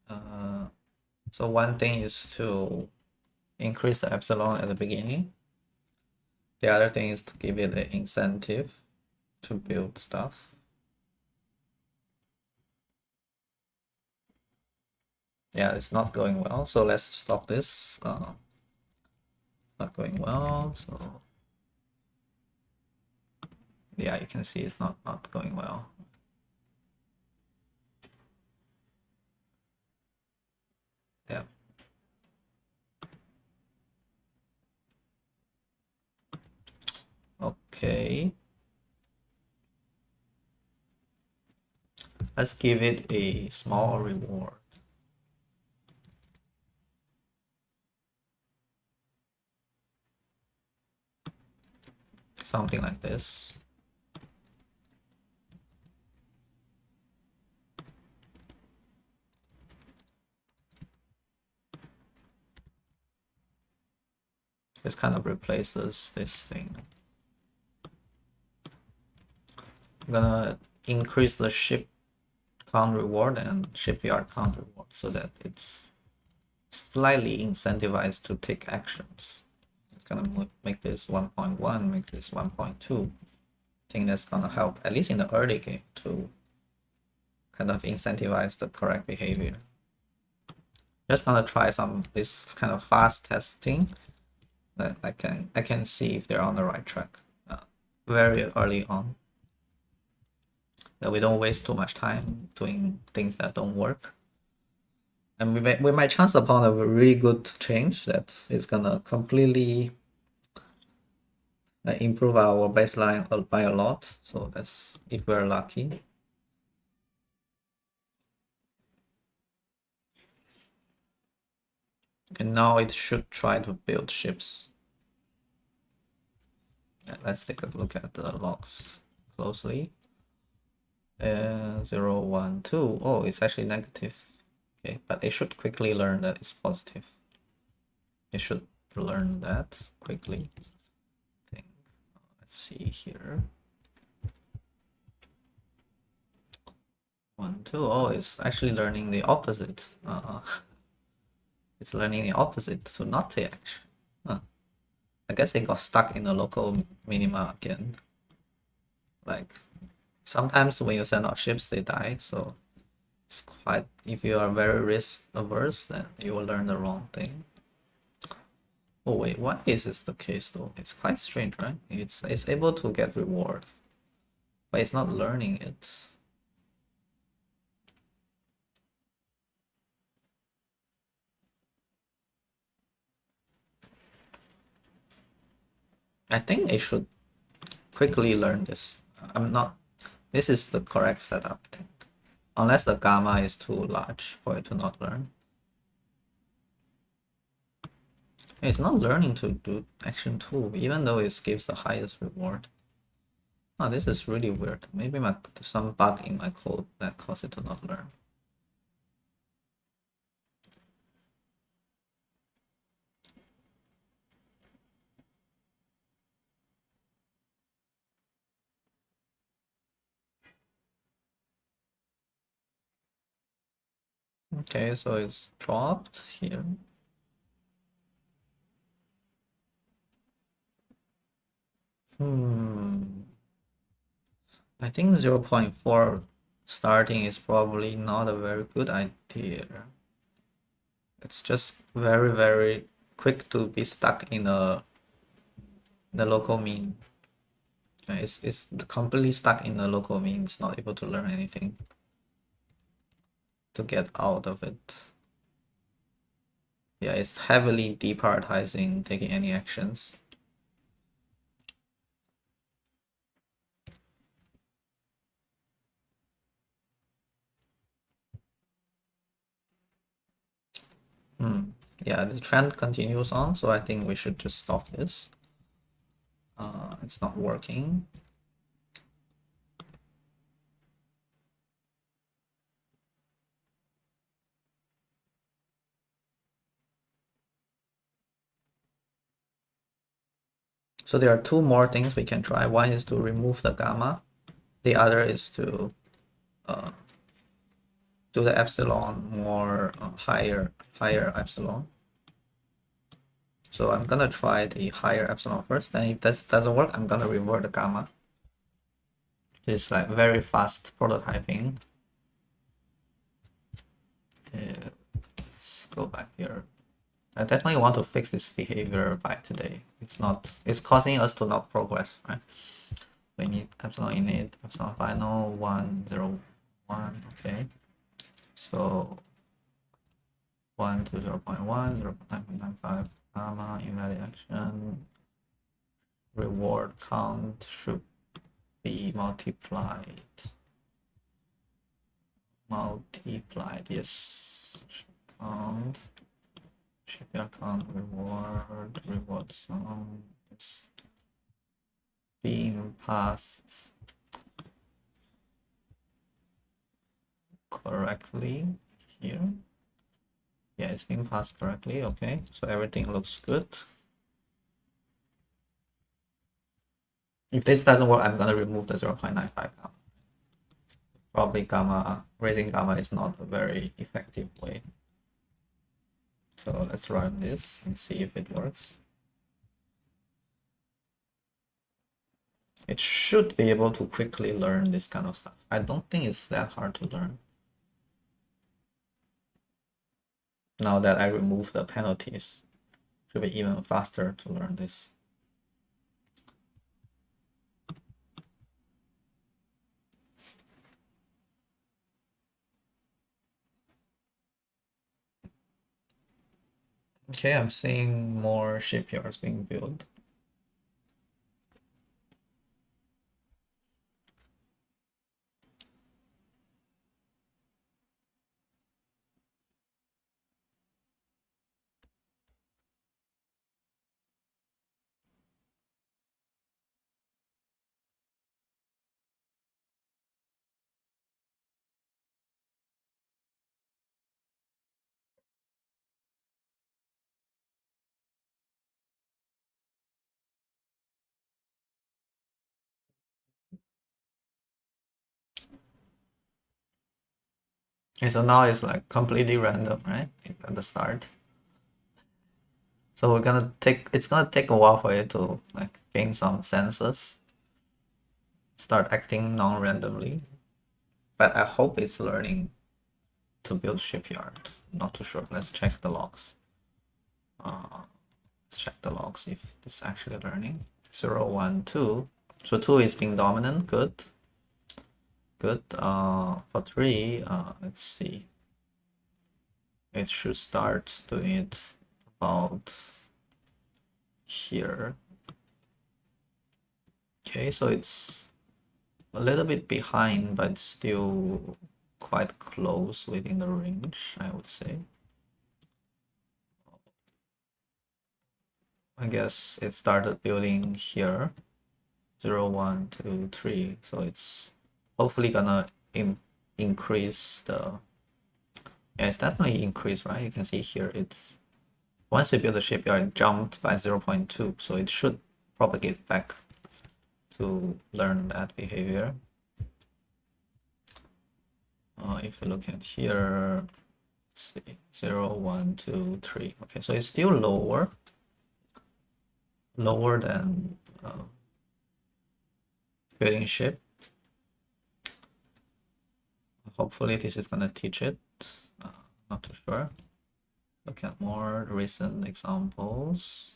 So one thing is to increase the epsilon at the beginning. The other thing is to give it an incentive to build stuff. Yeah, it's not going well, so let's stop this. It's not going well, so yeah, you can see it's not going well. Yeah. Okay. Let's give it a small reward. Something like this. This kind of replaces this thing. I'm gonna increase the ship count reward and shipyard count reward so that it's slightly incentivized to take actions. It's gonna make this 1.1, make this 1.2. I think that's gonna help, at least in the early game, to kind of incentivize the correct behavior. Just gonna try this kind of fast testing that I can see if they're on the right track very early on. That we don't waste too much time doing things that don't work. And we might chance upon a really good change that is gonna completely improve our baseline by a lot. So that's if we're lucky. And now it should try to build ships. Let's take a look at the logs closely. 0, 1, 2. Oh, it's actually negative. Okay, but they should quickly learn that it's positive. They should learn that quickly. I think. Let's see here. 1, 2. Oh, it's actually learning the opposite. It's learning the opposite to not take action. I guess they got stuck in the local minima again. Like, sometimes when you send out ships, they die. So it's quite, if you are very risk averse, then you will learn the wrong thing. Oh wait, why is this the case though? It's quite strange, right? It's able to get reward, but it's not learning it. I think they should quickly learn this. This is the correct setup, I think. Unless the gamma is too large for it to not learn. It's not learning to do action 2, even though it gives the highest reward. Oh, this is really weird. Maybe some bug in my code that caused it to not learn. Okay, so it's dropped here. I think 0.4 starting is probably not a very good idea. It's just very, very quick to be stuck in the local mean. It's completely stuck in the local mean. It's not able to learn anything to get out of it. Yeah, it's heavily deprioritizing taking any actions. Yeah, the trend continues on, so I think we should just stop this. It's not working. So there are two more things we can try. One is to remove the gamma. The other is to do the epsilon more higher epsilon. So I'm gonna try the higher epsilon first. Then if this doesn't work, I'm gonna revert the gamma. It's like very fast prototyping. Let's go back here. I definitely want to fix this behavior by today. It's causing us to not progress, right? We need epsilon init, epsilon final, 1, 0, 1, okay. So 1 to 0 0.1, 0 0.995, gamma, invalid action, reward count should be multiplied. Yes. Count. Shipyard count, reward sum is being passed correctly here. Yeah, it's being passed correctly. Okay, so everything looks good. If this doesn't work, I'm gonna remove the 0.95 gamma. Probably raising gamma is not a very effective way. So let's run this and see if it works. It should be able to quickly learn this kind of stuff. I don't think it's that hard to learn. Now that I remove the penalties, it should be even faster to learn this. Okay, I'm seeing more shipyards being built. Okay, so now it's like completely random, right? At the start. So it's gonna take a while for it to like gain some senses, start acting non-randomly. But I hope it's learning to build shipyards. Not too sure. Let's check the logs. Let's check the logs if it's actually learning. 0, 1, 2. So 2 is being dominant. Good. Good. For 3, let's see. It should start doing it about here. Okay, so it's a little bit behind, but still quite close within the range, I would say. I guess it started building here. 0, 1, 2, 3. So it's hopefully gonna increase the. Yeah, it's definitely increased, right? You can see here it's once we build the shipyard, it jumped by 0.2, so it should propagate back to learn that behavior. If you look at here, let's see, 0, 1, 2, 3. Okay, so it's still lower than building ship. Hopefully this is gonna teach it. Not too sure. Look at more recent examples.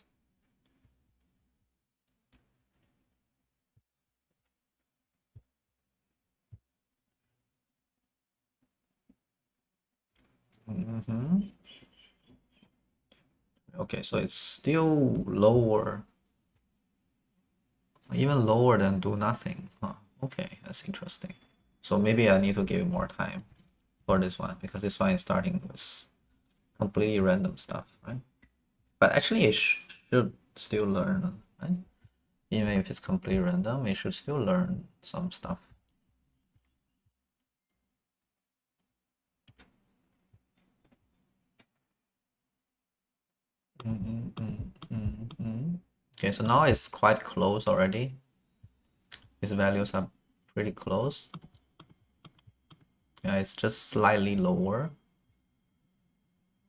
Okay, so it's still lower, even lower than do nothing. Huh. Okay, that's interesting. So maybe I need to give it more time for this one, because this one is starting with completely random stuff, right? But actually it should still learn, right? Even if it's completely random, it should still learn some stuff. Okay, so now it's quite close already. These values are pretty close. Yeah, it's just slightly lower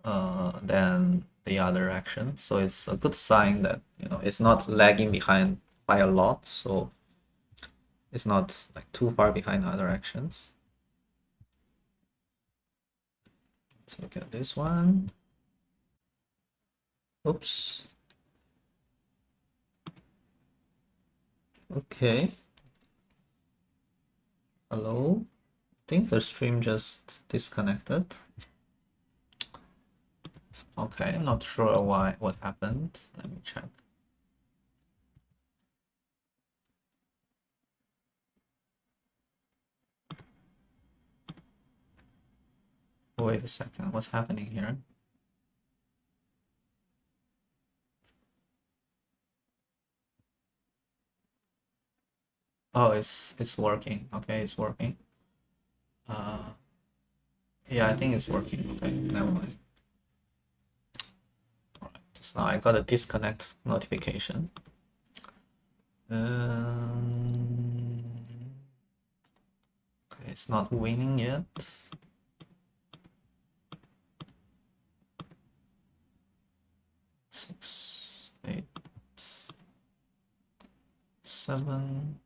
than the other action. So it's a good sign that, you know, it's not lagging behind by a lot. So it's not like too far behind other actions. Let's look at this one. Oops. Okay. Hello. I think the stream just disconnected. Okay, I'm not sure what happened. Let me check. Wait a second, what's happening here? Oh, it's working. Okay, it's working. Yeah, I think it's working. Okay, never mind. All right, just now I got a disconnect notification. Okay, it's not winning yet. 6, 8, 7.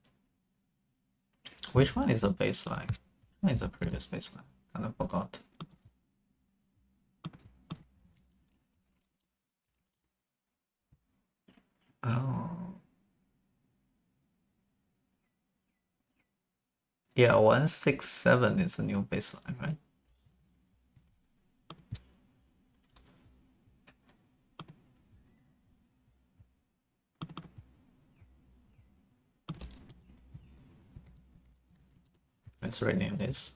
Which one is the baseline? Which one is the previous baseline? Kind of forgot. Oh. Yeah, 167 is the new baseline, right? Let's rename this.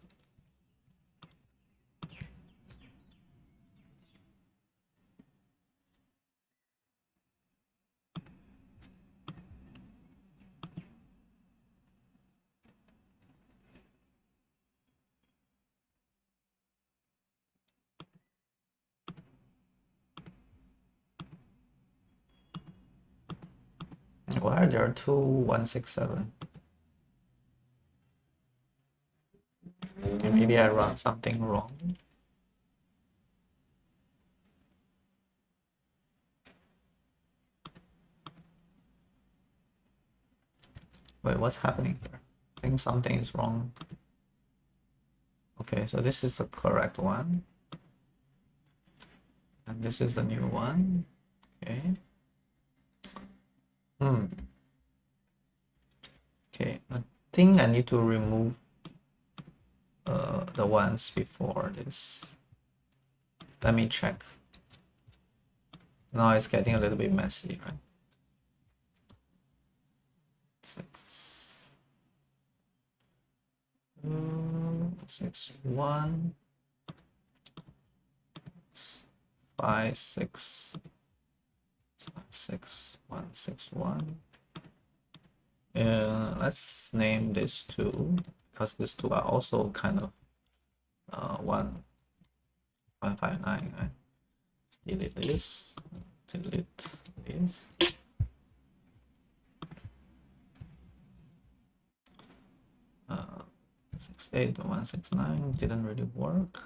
Why are there two 167? Okay, maybe I run something wrong. Wait, what's happening here? I think something is wrong. Okay, so this is the correct one. And this is the new one. Okay. Okay, I think I need to remove the ones before this. Let me check. Now it's getting a little bit messy, right? 6, 6, 1, 5, 6, 6, 1, 6, 1. Let's name this two because these two are also kind of 159, right? Let's delete this, delete this. 68, 169 didn't really work.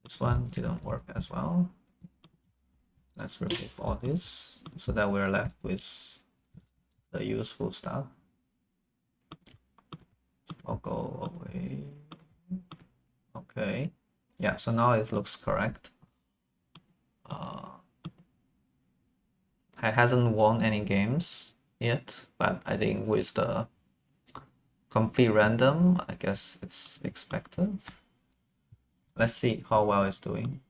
This one didn't work as well. Let's remove all this so that we're left with the useful stuff. I'll go away. Okay. Yeah, so now it looks correct. It hasn't won any games yet, but I think with the complete random, I guess it's expected. Let's see how well it's doing.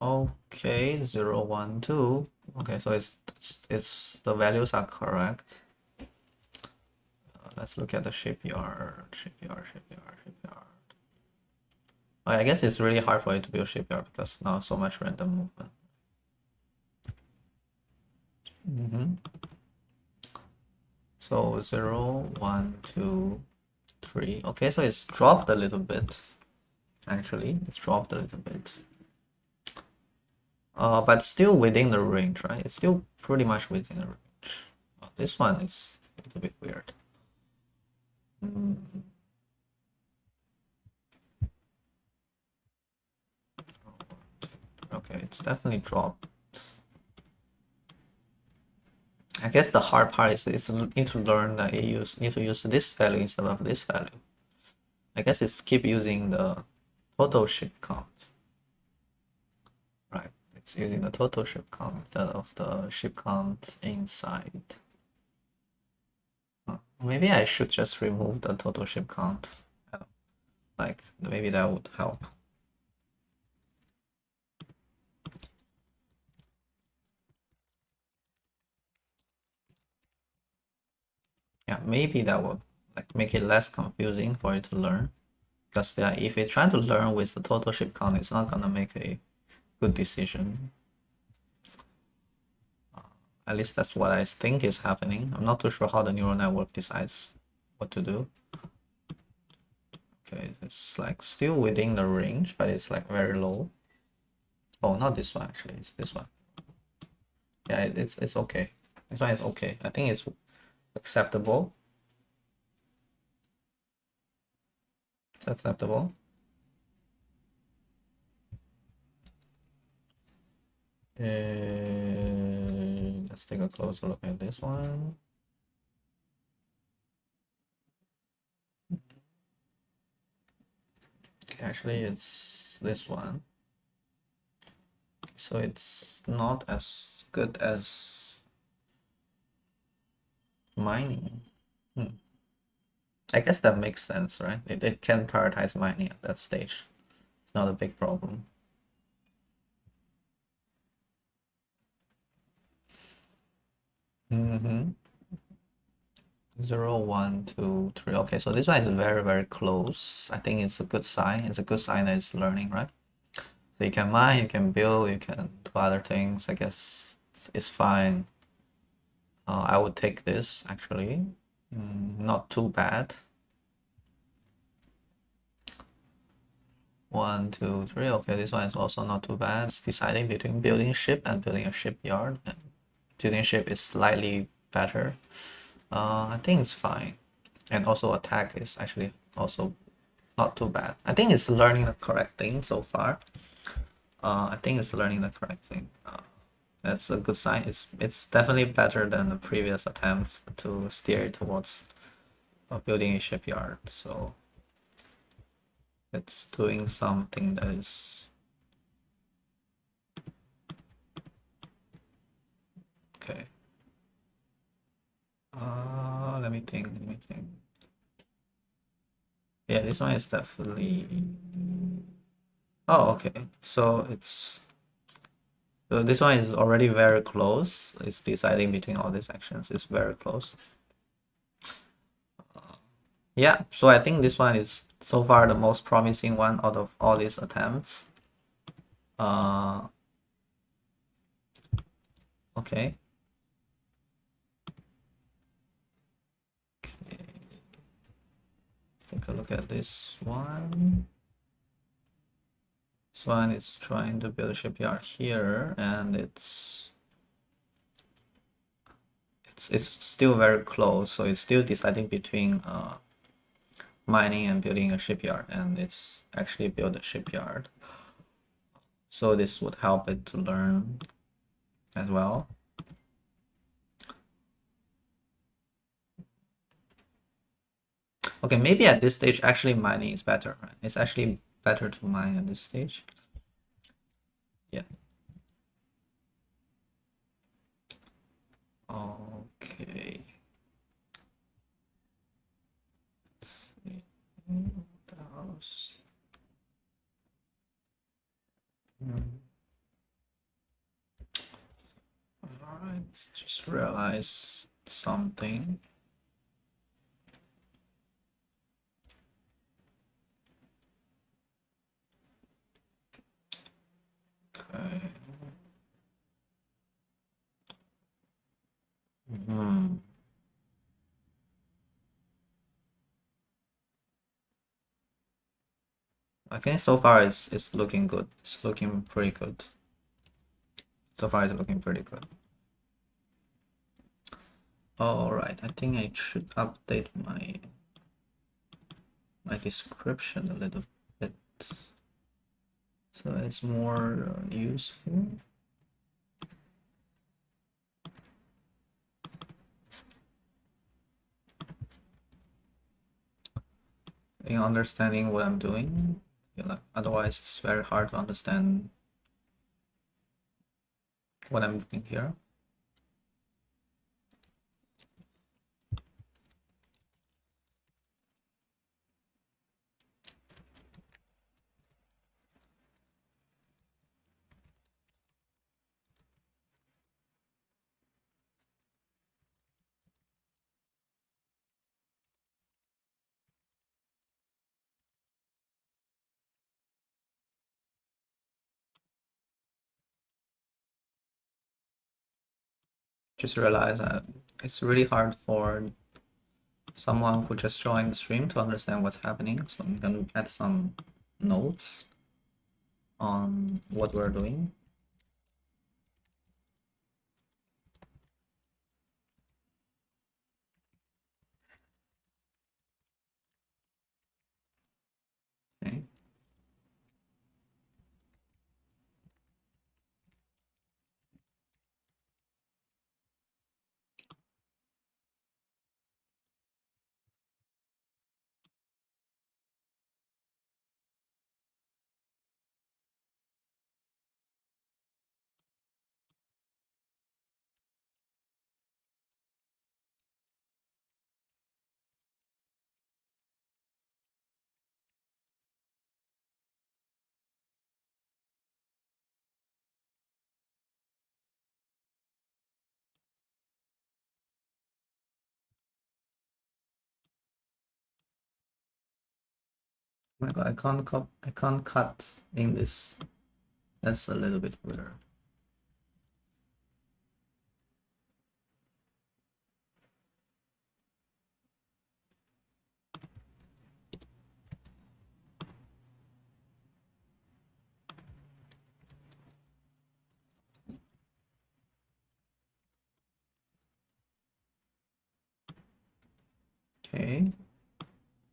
Okay, 0, 1, 2. Okay, so it's the values are correct. Let's look at the shipyard. Oh, I guess it's really hard for it to build shipyard because now so much random movement. So 0, 1, 2, 3. Okay, so it's dropped a little bit. Actually, it's dropped a little bit. But still within the range, right? It's still pretty much within the range. Oh, this one is a little bit weird. Mm. Okay, it's definitely dropped. I guess the hard part is need to learn that you need to use this value instead of this value. I guess it's keep using the total ship count. Right, it's using the total ship count instead of the ship count inside. Maybe I should just remove the total ship count. Like, maybe that would help. Yeah, maybe that would like make it less confusing for you to learn. Because yeah, if you're trying to learn with the total ship count, it's not gonna make a good decision. At least that's what I think is happening. I'm not too sure how the neural network decides what to do. Okay, it's like still within the range, but it's like very low. Oh, not this one actually, it's this one. Yeah, it's okay. This one is okay. I think it's acceptable. It's acceptable. Let's take a closer look at this one. Okay, actually, it's this one. So it's not as good as mining. I guess that makes sense, right? It can prioritize mining at that stage. It's not a big problem. Mm-hmm. 0, 1, 2, 3. Okay, so this one is very, very close. I think it's a good sign. It's a good sign that it's learning, right? So you can mine, you can build, you can do other things. I guess it's fine. I would take this actually. Not too bad. 1, 2, 3. Okay, this one is also not too bad. It's deciding between building a ship and building a shipyard. And building a ship is slightly better. I think it's fine. And also attack is actually also not too bad. I think it's learning the correct thing so far. I think it's learning the correct thing. That's a good sign. It's definitely better than the previous attempts to steer towards building a shipyard. So it's doing something that is okay. Let me think. Let me think. Yeah, this one is definitely. Oh, okay. So it's. So this one is already very close. It's deciding between all these actions. It's very close. Yeah, so I think this one is so far the most promising one out of all these attempts. Okay. Take a look at this one. This one is trying to build a shipyard here, and it's still very close. So it's still deciding between mining and building a shipyard, and it's actually built a shipyard. So this would help it to learn as well. Okay, maybe at this stage, actually mining is better, right? It's actually better to mine at this stage. Yeah. Okay. Let's see. What else? Alright, just realized something. Okay. I think so far it's looking good. It's looking pretty good. So far it's looking pretty good. All right, I think I should update my description a little bit so it's more useful. In understanding what I'm doing, otherwise it's very hard to understand what I'm doing here. Just realize that it's really hard for someone who just joined the stream to understand what's happening. So I'm gonna add some notes on what we're doing. Okay. Oh my God, I can't cut in this. That's a little bit weird. Okay, I'm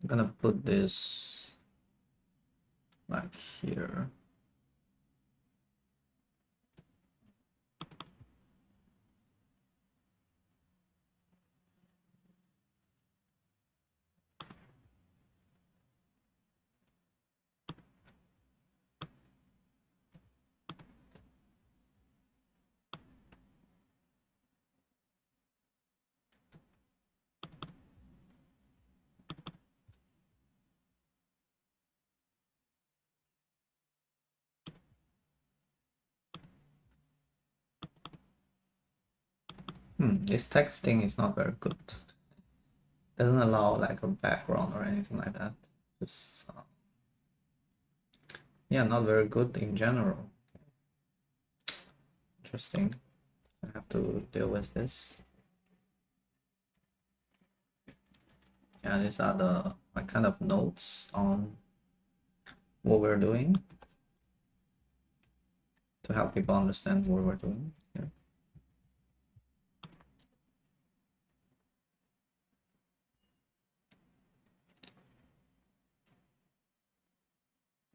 gonna put this like here. This texting is not very good. Doesn't allow like a background or anything like that. Just yeah, not very good in general. Interesting. I have to deal with this. Yeah, these are the like kind of notes on what we're doing to help people understand what we're doing here.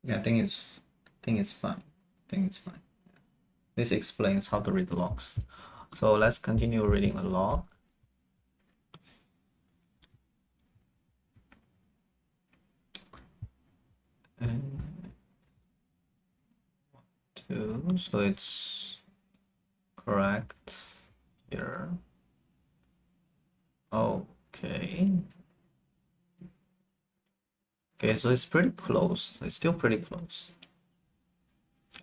Yeah, I think it's fine. I think it's fine. This explains how to read the logs. So let's continue reading the log. And two, so it's correct here. Okay. Okay, so it's pretty close. It's still pretty close.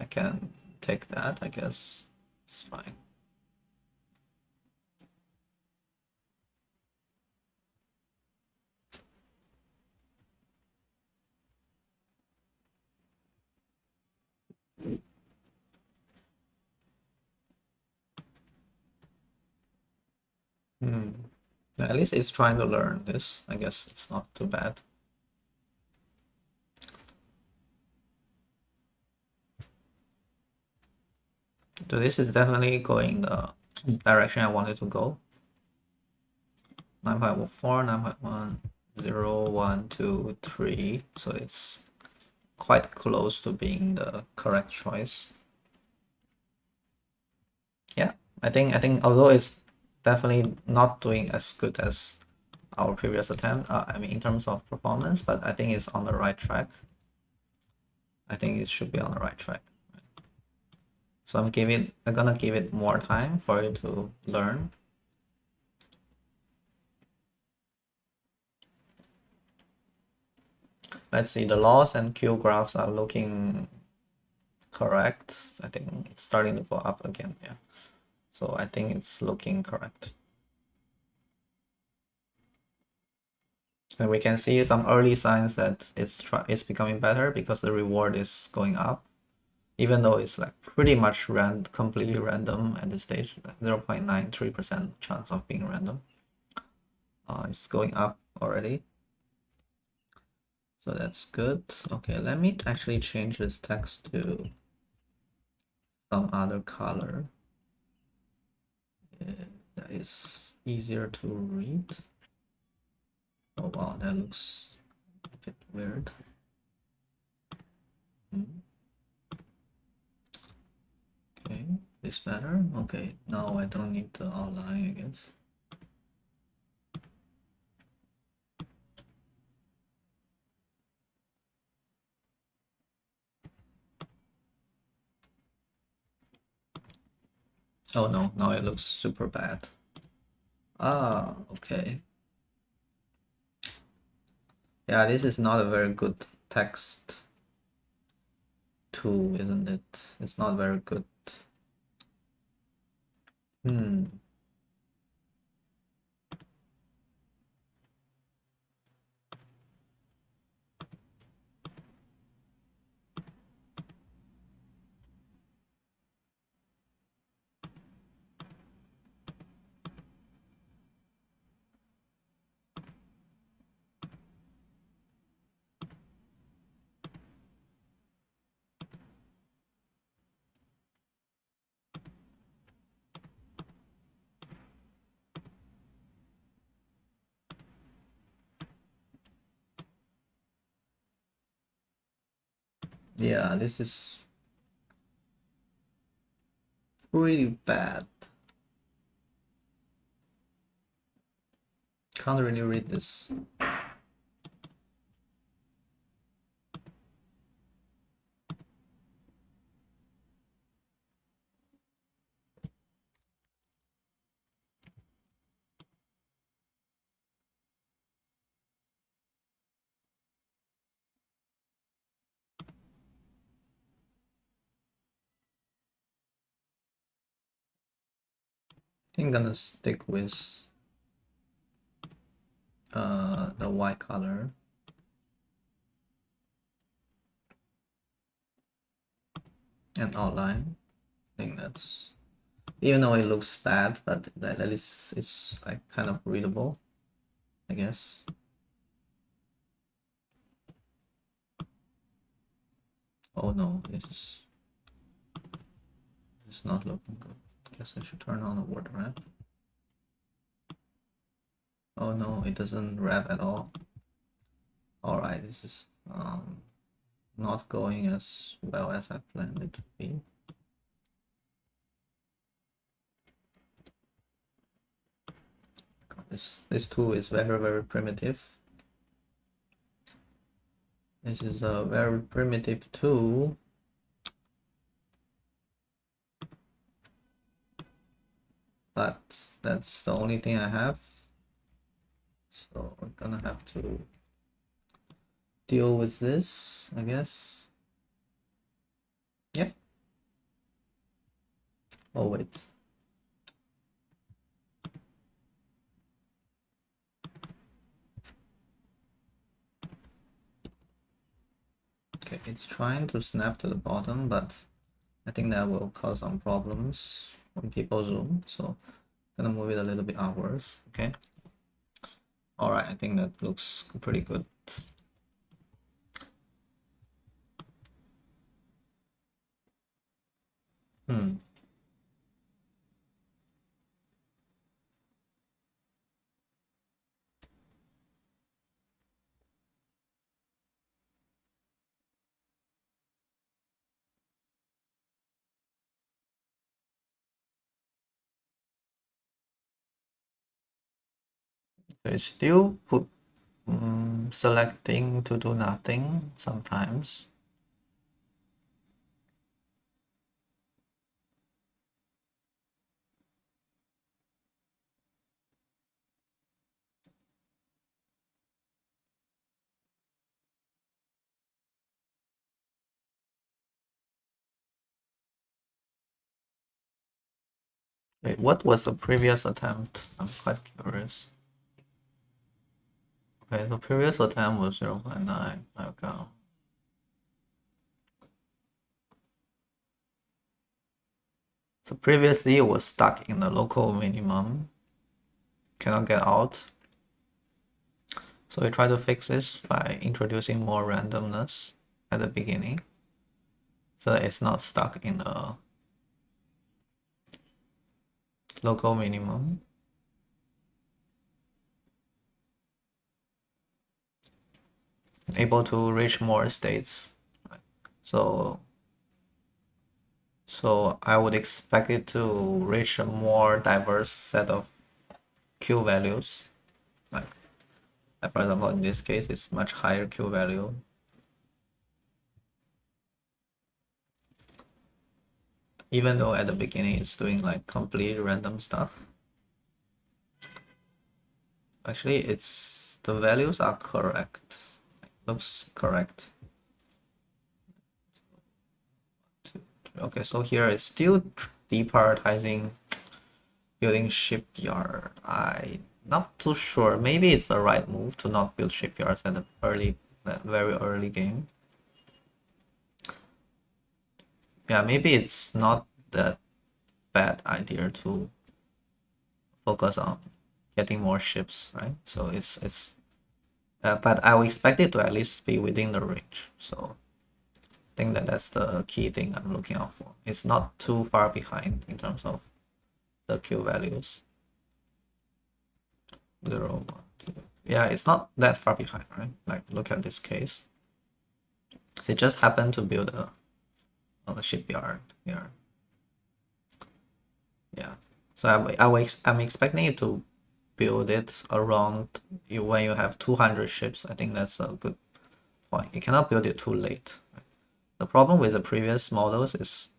I can take that, I guess. It's fine. At least it's trying to learn this. I guess it's not too bad. So this is definitely going the direction I wanted to go. 9.4, 9.1, 0, 1, 2, 3. So it's quite close to being the correct choice. Yeah, I think although it's definitely not doing as good as our previous attempt, I mean in terms of performance, but I think it's on the right track. I think it should be on the right track. So I'm gonna give it more time for it to learn. Let's see, the loss and Q graphs are looking correct. I think it's starting to go up again. Yeah, so I think it's looking correct. And we can see some early signs that it's becoming better because the reward is going up, even though it's like pretty much completely random at this stage, 0.93% chance of being random. It's going up already, so that's good. Okay, let me actually change this text to some other color that is easier to read. Oh wow, that looks a bit weird. Okay, this better? Okay, now I don't need the outline, I guess. Oh no, now it looks super bad. Ah, okay. Yeah, this is not a very good text tool, isn't it? It's not very good. Yeah, this is pretty bad. Can't really read this. I think I'm gonna stick with the white color. And outline. I think that's, even though it looks bad, but at least it's like kind of readable, I guess. Oh no, this is not looking good. I guess I should turn on the word wrap. Oh no, it doesn't wrap at all. Alright, this is not going as well as I planned it to be. God, this tool is very primitive. This is a very primitive tool. But that's the only thing I have. So we're gonna have to deal with this, I guess. Yep. Oh wait. Okay, it's trying to snap to the bottom, but I think that will cause some problems when people zoom. So I'm gonna move it a little bit outwards. Okay. Alright, I think that looks pretty good. So it's still put selecting to do nothing sometimes. Wait, what was the previous attempt? I'm quite curious. Okay, the previous attempt was 0.9. Okay. So previously it was stuck in the local minimum, cannot get out. So we try to fix this by introducing more randomness at the beginning, so that it's not stuck in the local minimum. Able to reach more states. So I would expect it to reach a more diverse set of Q values. Like for example, in this case, it's much higher Q value. Even though at the beginning it's doing like complete random stuff. Actually, it's the values are correct. Looks correct. Okay, so here it's still deprioritizing building shipyard. I'm not too sure. Maybe it's the right move to not build shipyards at the very early game. Yeah, maybe it's not that bad idea to focus on getting more ships, right? So but I would expect it to at least be within the range. So I think that's the key thing I'm looking out for. It's not too far behind in terms of the Q values. 0, 1, 2. Yeah, it's not that far behind, right? Like look at this case. They just happened to build a shipyard here. Yeah. So I'm expecting it to build it around when you have 200 ships. I think that's a good point. You cannot build it too late. The problem with the previous models is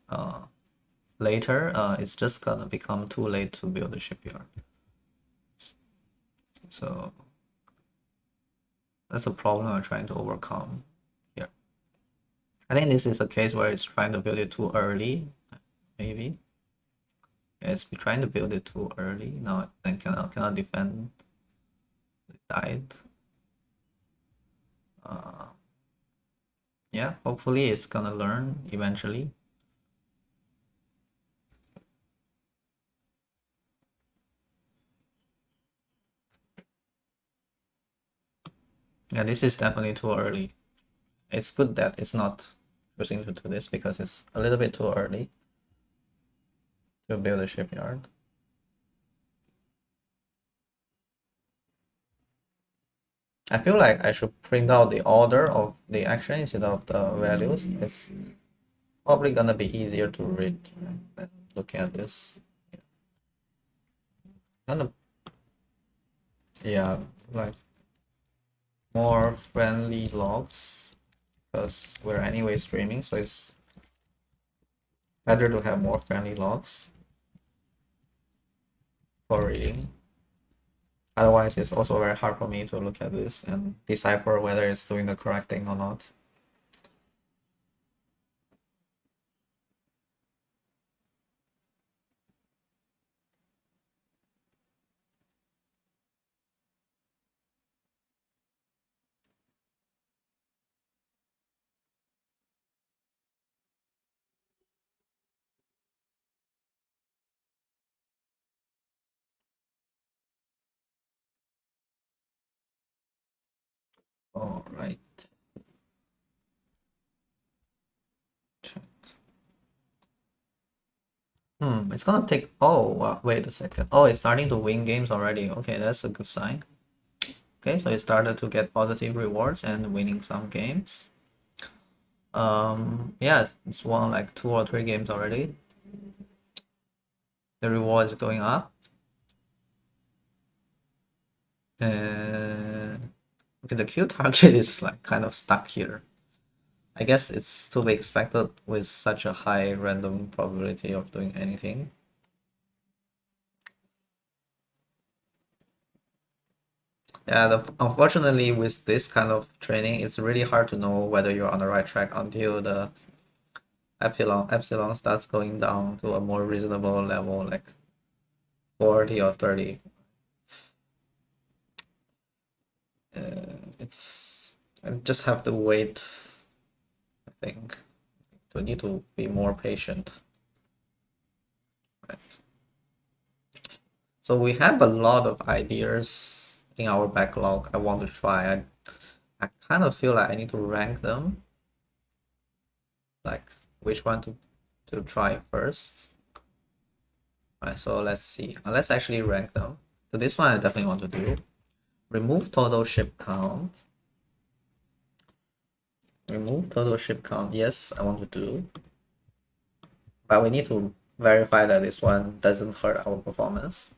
later it's just gonna become too late to build a shipyard. So that's a problem I'm trying to overcome here. I think this is a case where it's trying to build it too early, maybe. Yeah, it's trying to build it too early. Now then cannot defend. It died. Yeah, hopefully it's gonna learn eventually. Yeah, this is definitely too early. It's good that it's not choosing to do this because it's a little bit too early to build a shipyard. I feel like I should print out the order of the action instead of the values. It's probably gonna be easier to read than looking at this. Gonna, yeah, like more friendly logs because we're anyway streaming, so it's better to have more friendly logs for reading. Otherwise, it's also very hard for me to look at this and decipher whether it's doing the correct thing or not. All right. It's gonna take. Oh, wait a second. Oh, it's starting to win games already. Okay, that's a good sign. Okay, so it started to get positive rewards and winning some games. Yeah, it's won like 2 or 3 games already. The reward is going up. Okay, the Q target is like kind of stuck here. I guess it's to be expected with such a high random probability of doing anything. Yeah, unfortunately with this kind of training, it's really hard to know whether you're on the right track until the epsilon starts going down to a more reasonable level, like 40 or 30. It's I just have to wait, I think. We need to be more patient. Right. So we have a lot of ideas in our backlog I want to try. I kind of feel like I need to rank them, like which one to try first. Right, so let's see. Let's actually rank them. So this one I definitely want to do. Remove total ship count. Remove total ship count. Yes, I want to do. But we need to verify that this one doesn't hurt our performance.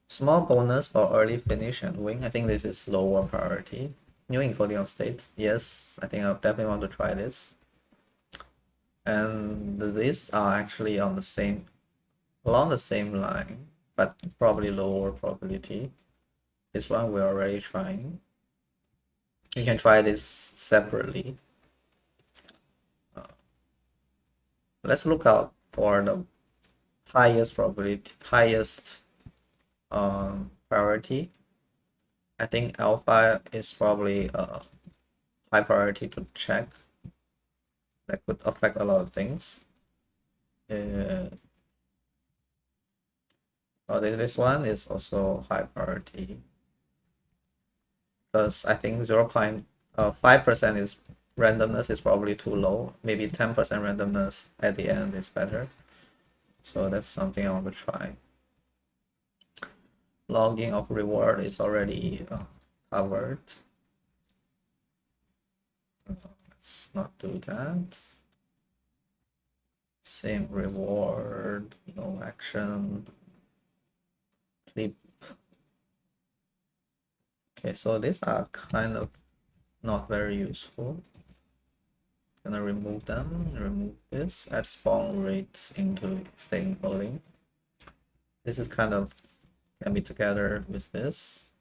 Small bonus for early finish and win. I think this is lower priority. New encoding of state. Yes, I think I definitely want to try this. And these are actually on the same, along the same line, but probably lower probability. This one we're already trying. You can try this separately. Let's look out for the highest probability, highest priority. I think alpha is probably a high priority to check. That could affect a lot of things. Oh, this one is also high priority because I think 0.5% is randomness is probably too low. Maybe 10% randomness at the end is better. So that's something I want to try. Logging of reward is already covered. Let's not do that. Same reward, no action. Clip. Okay, so these are kind of not very useful. Gonna remove them, remove this, add spawn rate into state encoding. This is kind of can be together with this.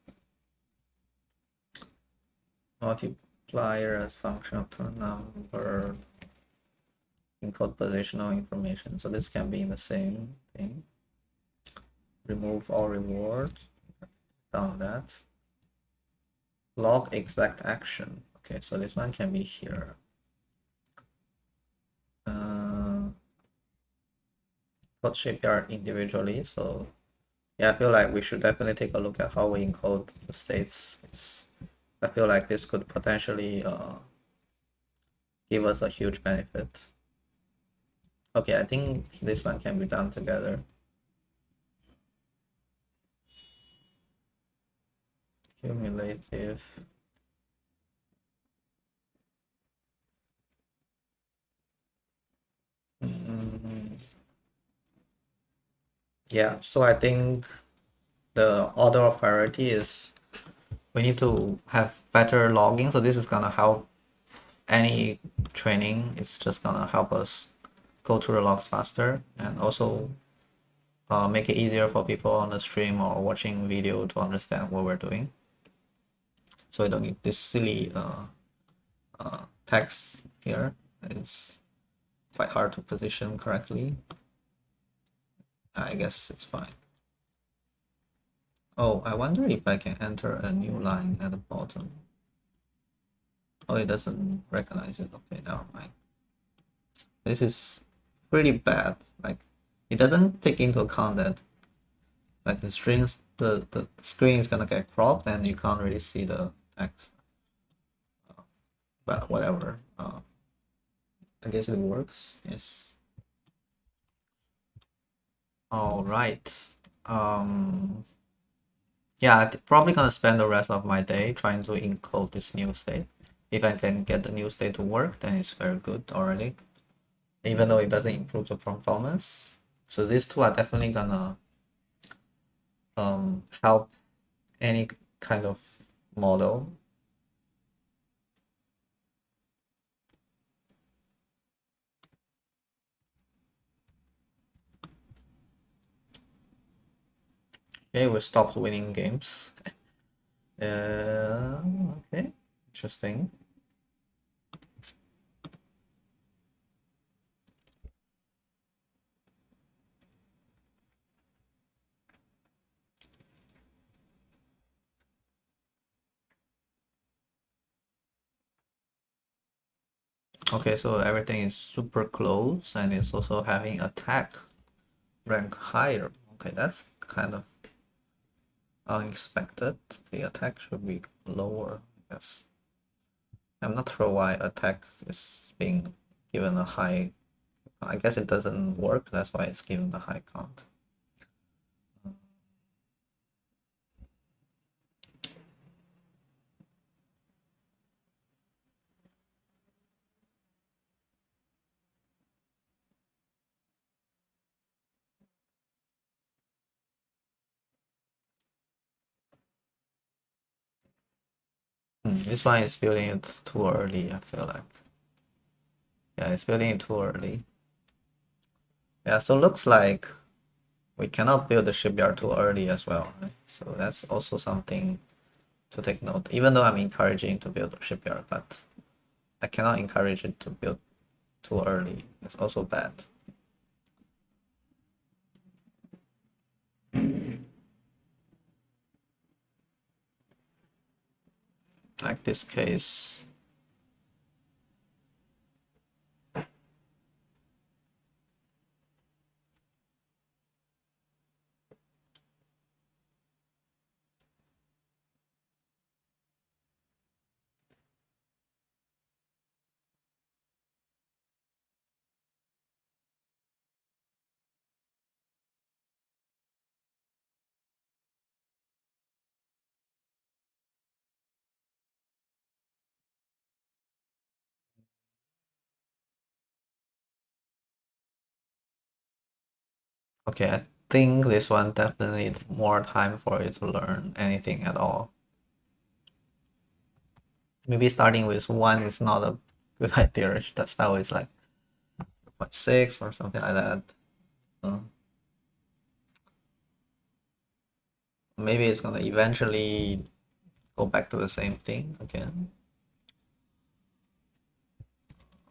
Multiplier as function of turn number, encode positional information. So this can be in the same thing. Remove all rewards, down that. Log exact action. Okay, so this one can be here. Code shipyard individually. So yeah, I feel like we should definitely take a look at how we encode the states. I feel like this could potentially give us a huge benefit. Okay, I think this one can be done together. Cumulative. Yeah, so I think the order of priority is we need to have better logging. So this is gonna help any training. It's just gonna help us go through the logs faster and also make it easier for people on the stream or watching video to understand what we're doing. So we don't need this silly text here. It's quite hard to position correctly. I guess it's fine. Oh, I wonder if I can enter a new line at the bottom. Oh, it doesn't recognize it. Okay, never mind. This is pretty bad. Like, it doesn't take into account that like the strings, the screen is gonna get cropped and you can't really see the text. But whatever. I guess it works. Yes. All right. Yeah, I'm probably gonna spend the rest of my day trying to encode this new state. If I can get the new state to work, then it's very good already. Even though it doesn't improve the performance. So these two are definitely gonna help any kind of model. Okay, we stopped winning games. Okay, interesting. Okay, so everything is super close and it's also having attack rank higher. Okay, that's kind of unexpected. The attack should be lower, I guess. I'm not sure why attack is being given a high. I guess it doesn't work, that's why it's given a high count. This one is building it too early, I feel like. Yeah, it's building it too early. Yeah, so looks like we cannot build the shipyard too early as well, right? So that's also something to take note. Even though I'm encouraging to build a shipyard, but I cannot encourage it to build too early. It's also bad. Like this case. Okay, I think this one definitely need more time for you to learn anything at all. Maybe starting with 1 is not a good idea. That style is like 6 or something like that. Maybe it's gonna eventually go back to the same thing again.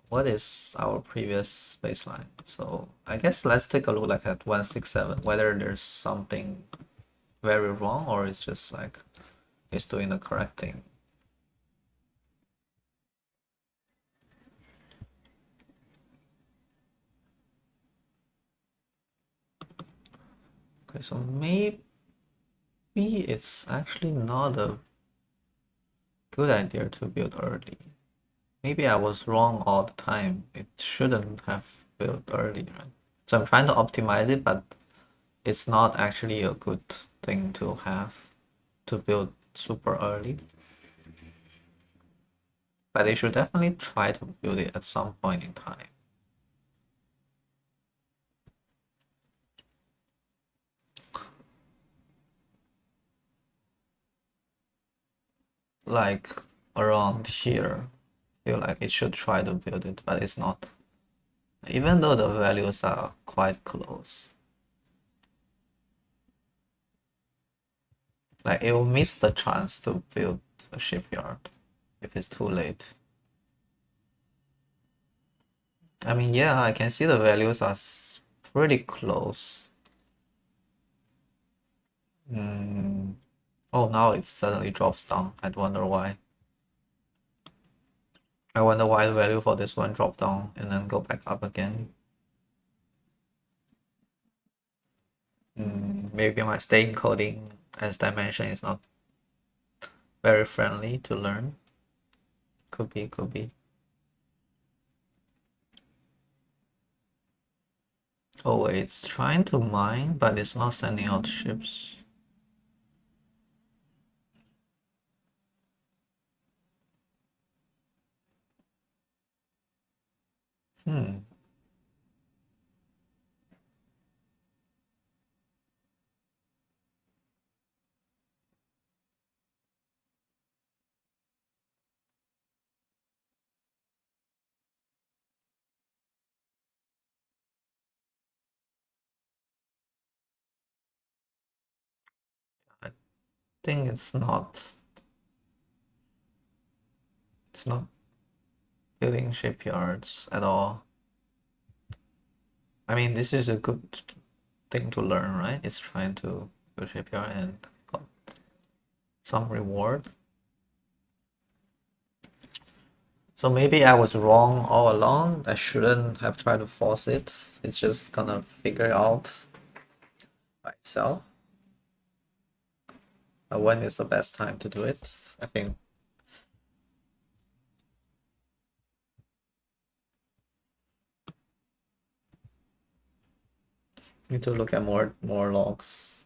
What is our previous baseline? So I guess let's take a look like at 167, whether there's something very wrong or it's just like it's doing the correct thing. Okay, so maybe it's actually not a good idea to build early. Maybe I was wrong all the time. It shouldn't have built early, right? So I'm trying to optimize it, but it's not actually a good thing to have to build super early. But they should definitely try to build it at some point in time. Like around here, I feel like it should try to build it, but it's not. Even though the values are quite close. Like it will miss the chance to build a shipyard if it's too late. I mean, yeah, I can see the values are pretty close. Oh, now it suddenly drops down. I wonder why. I wonder why the value for this one dropped down and then go back up again. Maybe my staying coding as dimension is not very friendly to learn. Could be, could be. Oh, it's trying to mine, but it's not sending out ships. Hmm. think it's not building shipyards at all. I mean, this is a good thing to learn, right? It's trying to build shipyard and got some reward. So maybe I was wrong all along. I shouldn't have tried to force it. It's just gonna figure it out by itself. When is the best time to do it? I think need to look at more logs.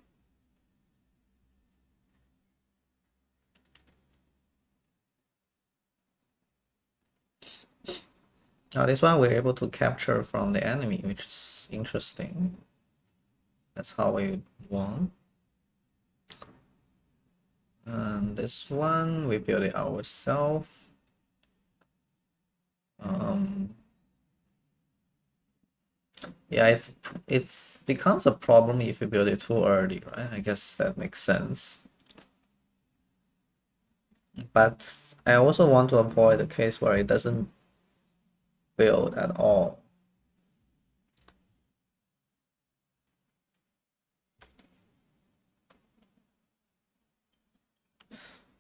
Now this one we're able to capture from the enemy, which is interesting. That's how we won. And this one we build it ourselves. Yeah, it's becomes a problem if you build it too early, right? I guess that makes sense. But I also want to avoid the case where it doesn't build at all.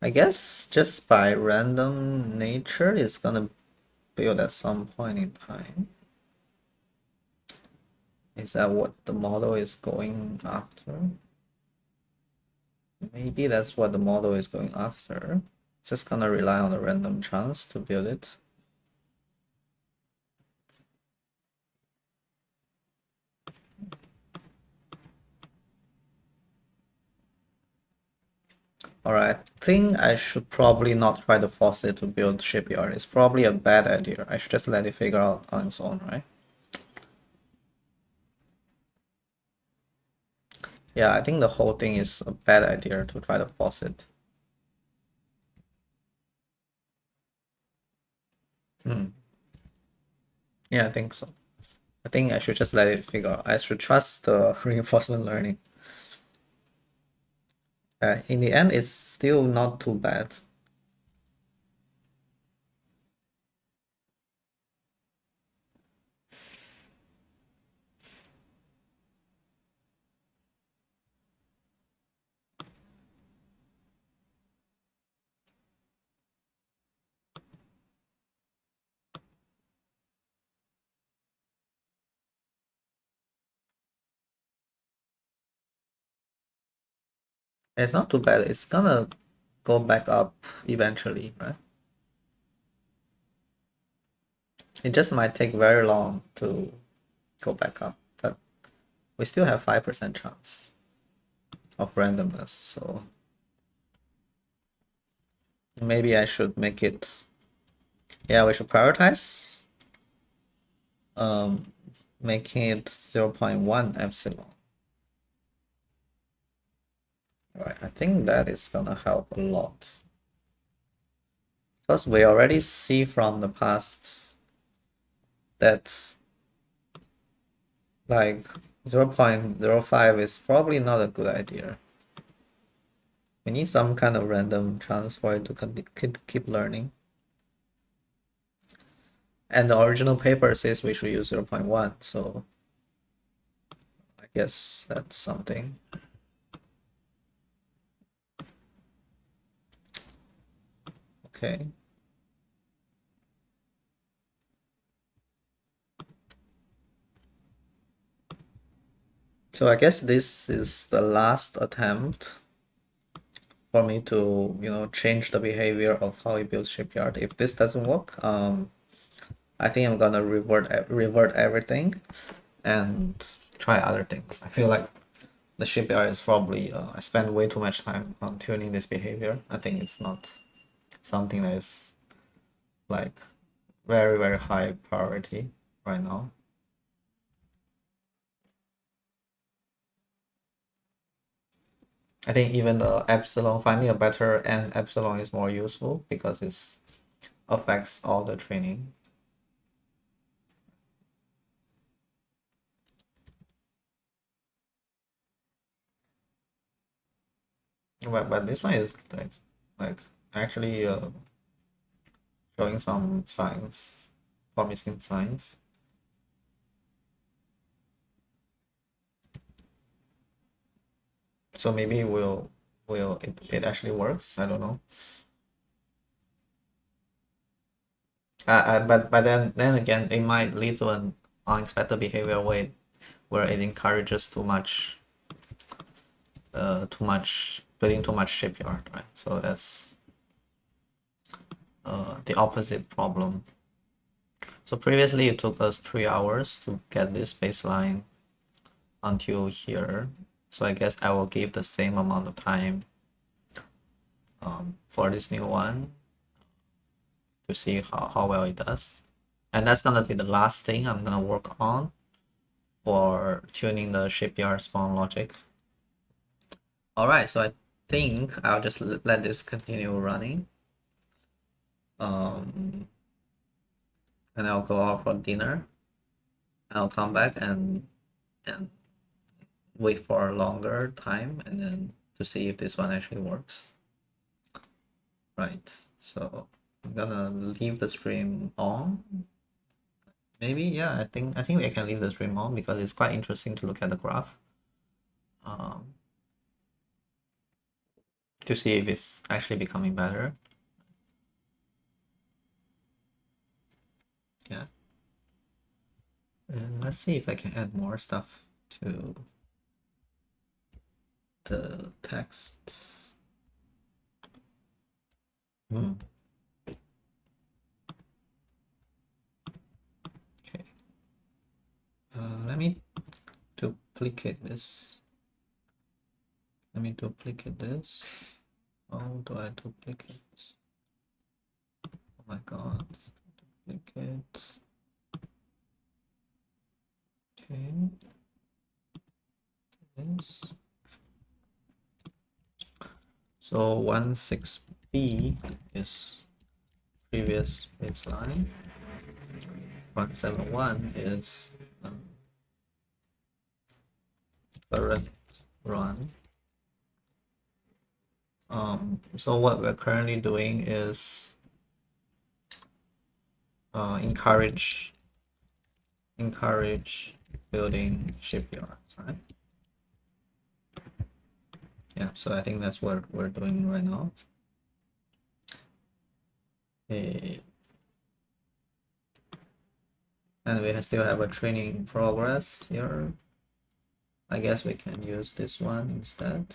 I guess just by random nature, it's gonna build at some point in time. Is that what the model is going after? Maybe that's what the model is going after. It's just gonna rely on a random chance to build it. Alright, I think I should probably not try to force it to build shipyard. It's probably a bad idea. I should just let it figure out on its own, right? Yeah, I think the whole thing is a bad idea to try to force it. Yeah, I think so. I think I should just let it figure out. I should trust the reinforcement learning. In the end, it's still not too bad. It's not too bad. It's gonna go back up eventually, right? It just might take very long to go back up, but we still have 5% chance of randomness, so maybe I should make it. Yeah, we should prioritize making it 0.1 epsilon. Alright, I think that is gonna help a lot. Because we already see from the past that like 0.05 is probably not a good idea. We need some kind of random chance for it to keep learning. And the original paper says we should use 0.1, so I guess that's something. Okay. So I guess this is the last attempt for me to, change the behavior of how we build shipyard. If this doesn't work, I think I'm gonna revert everything and try other things. I feel like the shipyard is probably I spend way too much time on tuning this behavior. I think it's not something that is like very, very high priority right now. I think even the epsilon, finding a better n epsilon is more useful because it affects all the training. But this one is like actually showing some signs, promising signs. So maybe will it actually works? I don't know. But then again, it might lead to an unexpected behavior where it encourages too much building too much shipyard, right? So that's the opposite problem. So previously it took us 3 hours to get this baseline until here. So I guess I will give the same amount of time for this new one to see how well it does. And that's gonna be the last thing I'm gonna work on for tuning the shipyard spawn logic. Alright, so I think I'll just let this continue running. And I'll go out for dinner. I'll come back and wait for a longer time and then to see if this one actually works. Right, so I'm gonna leave the stream on. Maybe, yeah, I think we can leave the stream on because it's quite interesting to look at the graph. To see if it's actually becoming better. Yeah. And let's see if I can add more stuff to the text. Okay. Let me duplicate this. Let me duplicate this. How do I duplicate this? Oh my god. Duplicate. Okay. This. So 16B is previous baseline. 171 is current run. So what we're currently doing is encourage building shipyards, right? Yeah, so I think that's what we're doing right now. And we still have a training progress here. I guess we can use this one instead.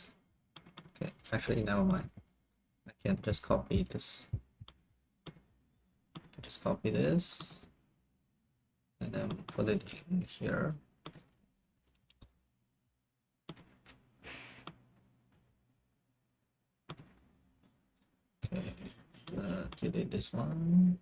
Okay, actually, never mind. I can just copy this. Just copy this and then put it in here. Okay, delete this one.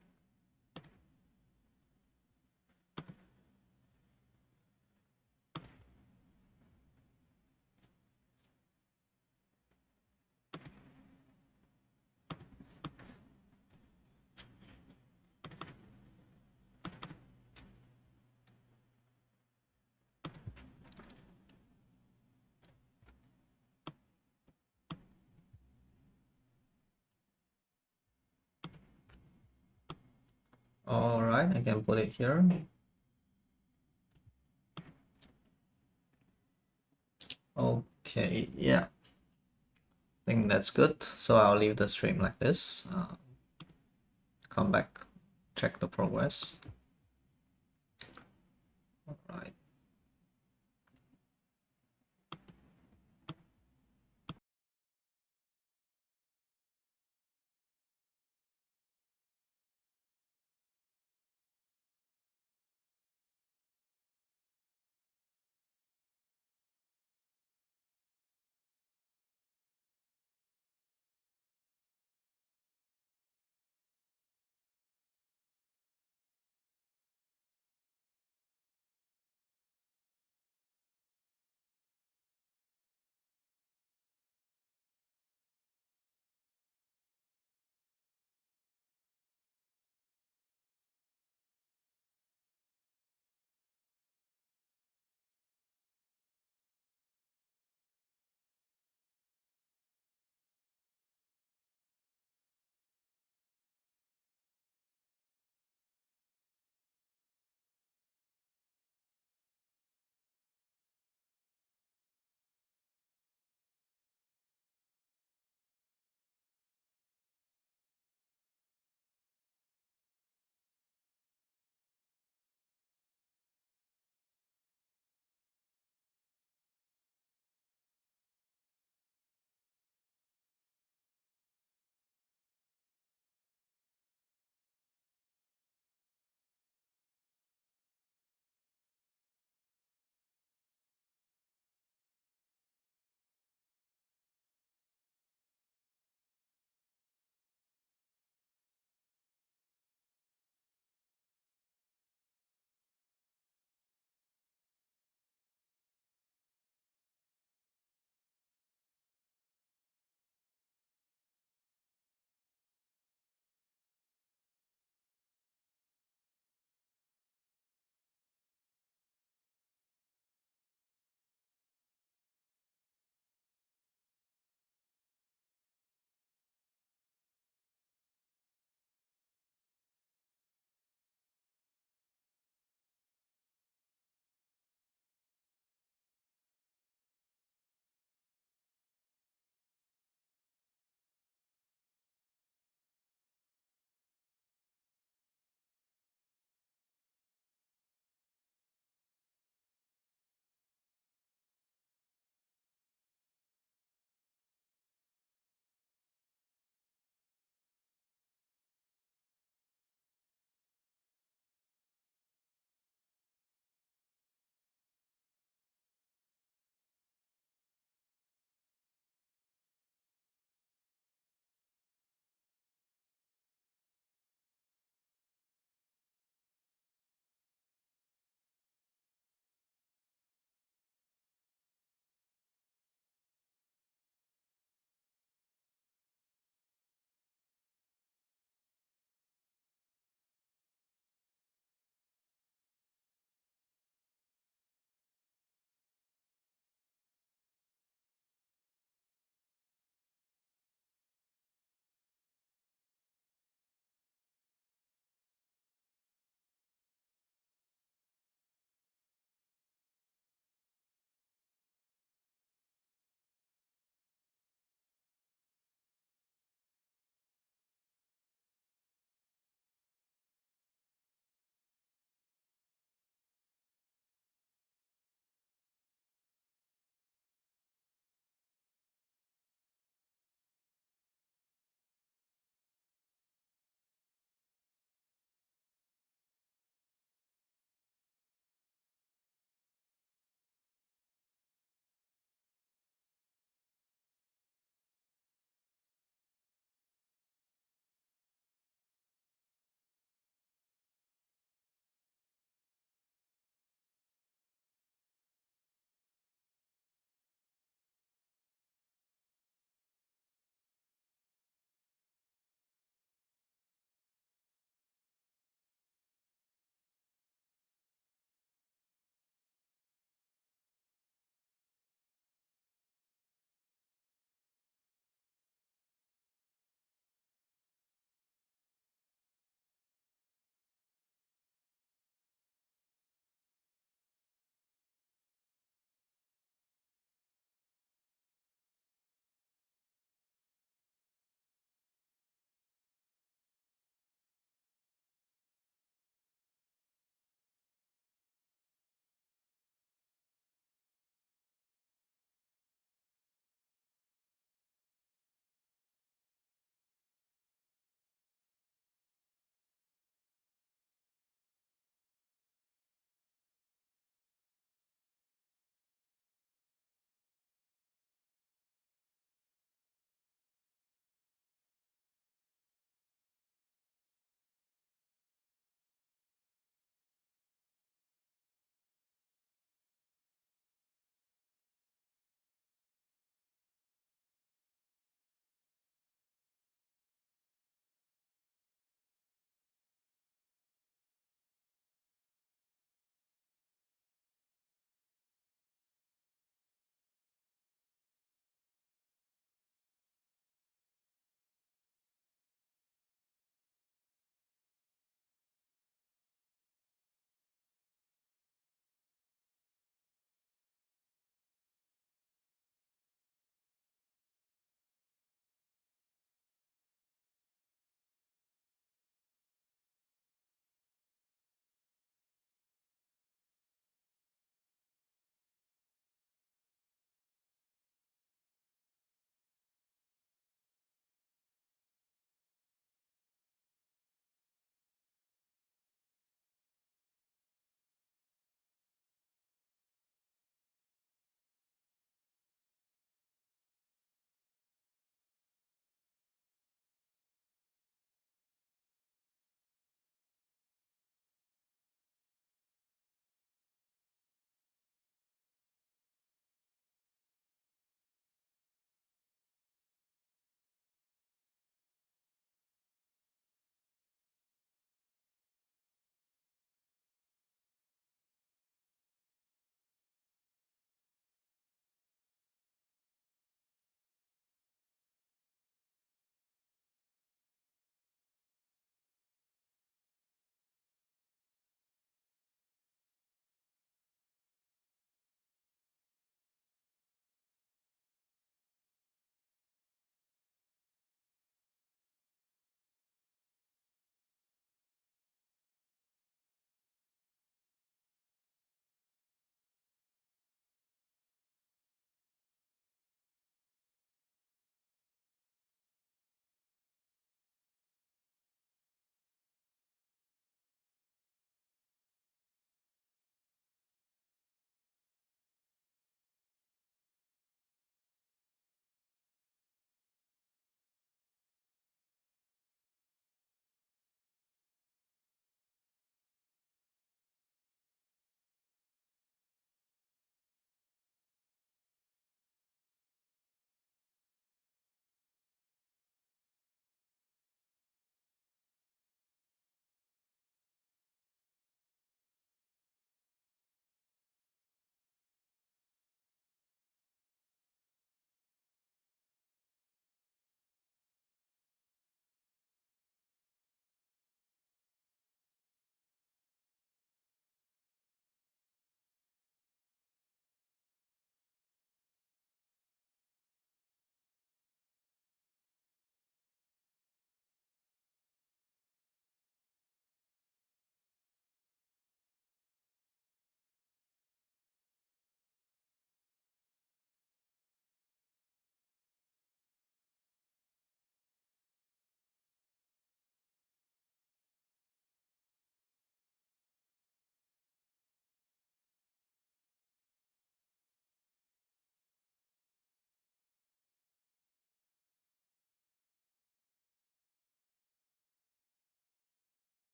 All right, I can put it here. Okay, yeah, I think that's good. So I'll leave the stream like this. Come back, check the progress. All right.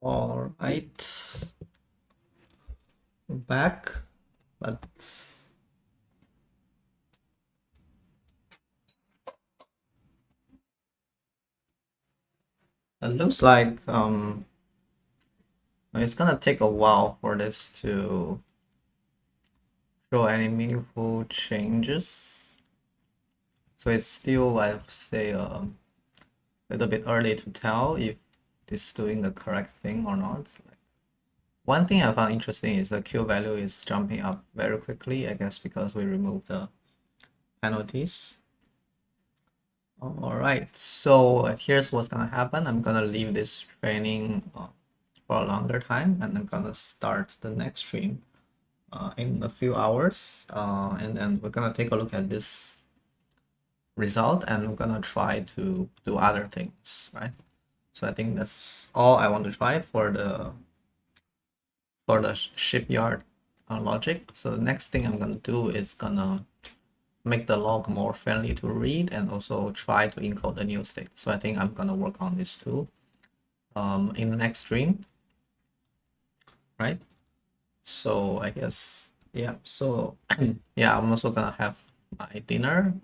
All right, back, but it looks like it's gonna take a while for this to show any meaningful changes. So it's still, I would say, a little bit early to tell if this is doing the correct thing or not. Like, one thing I found interesting is the Q value is jumping up very quickly, I guess because we removed the penalties. All right, so here's what's gonna happen. I'm gonna leave this training for a longer time, and I'm gonna start the next stream in a few hours, and then we're gonna take a look at this result, and we're gonna try to do other things, right? So I think that's all I want to try for the shipyard logic. So the next thing I'm gonna do is gonna make the log more friendly to read and also try to encode the new state. So I think I'm gonna work on this too in the next stream, right? So I guess, yeah, so yeah, I'm also gonna have my dinner,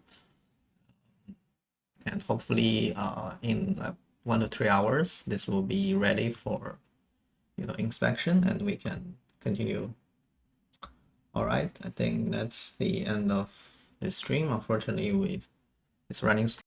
and hopefully in 1 to 3 hours this will be ready for inspection and we can continue. All right, I think that's the end of this stream. Unfortunately, it's running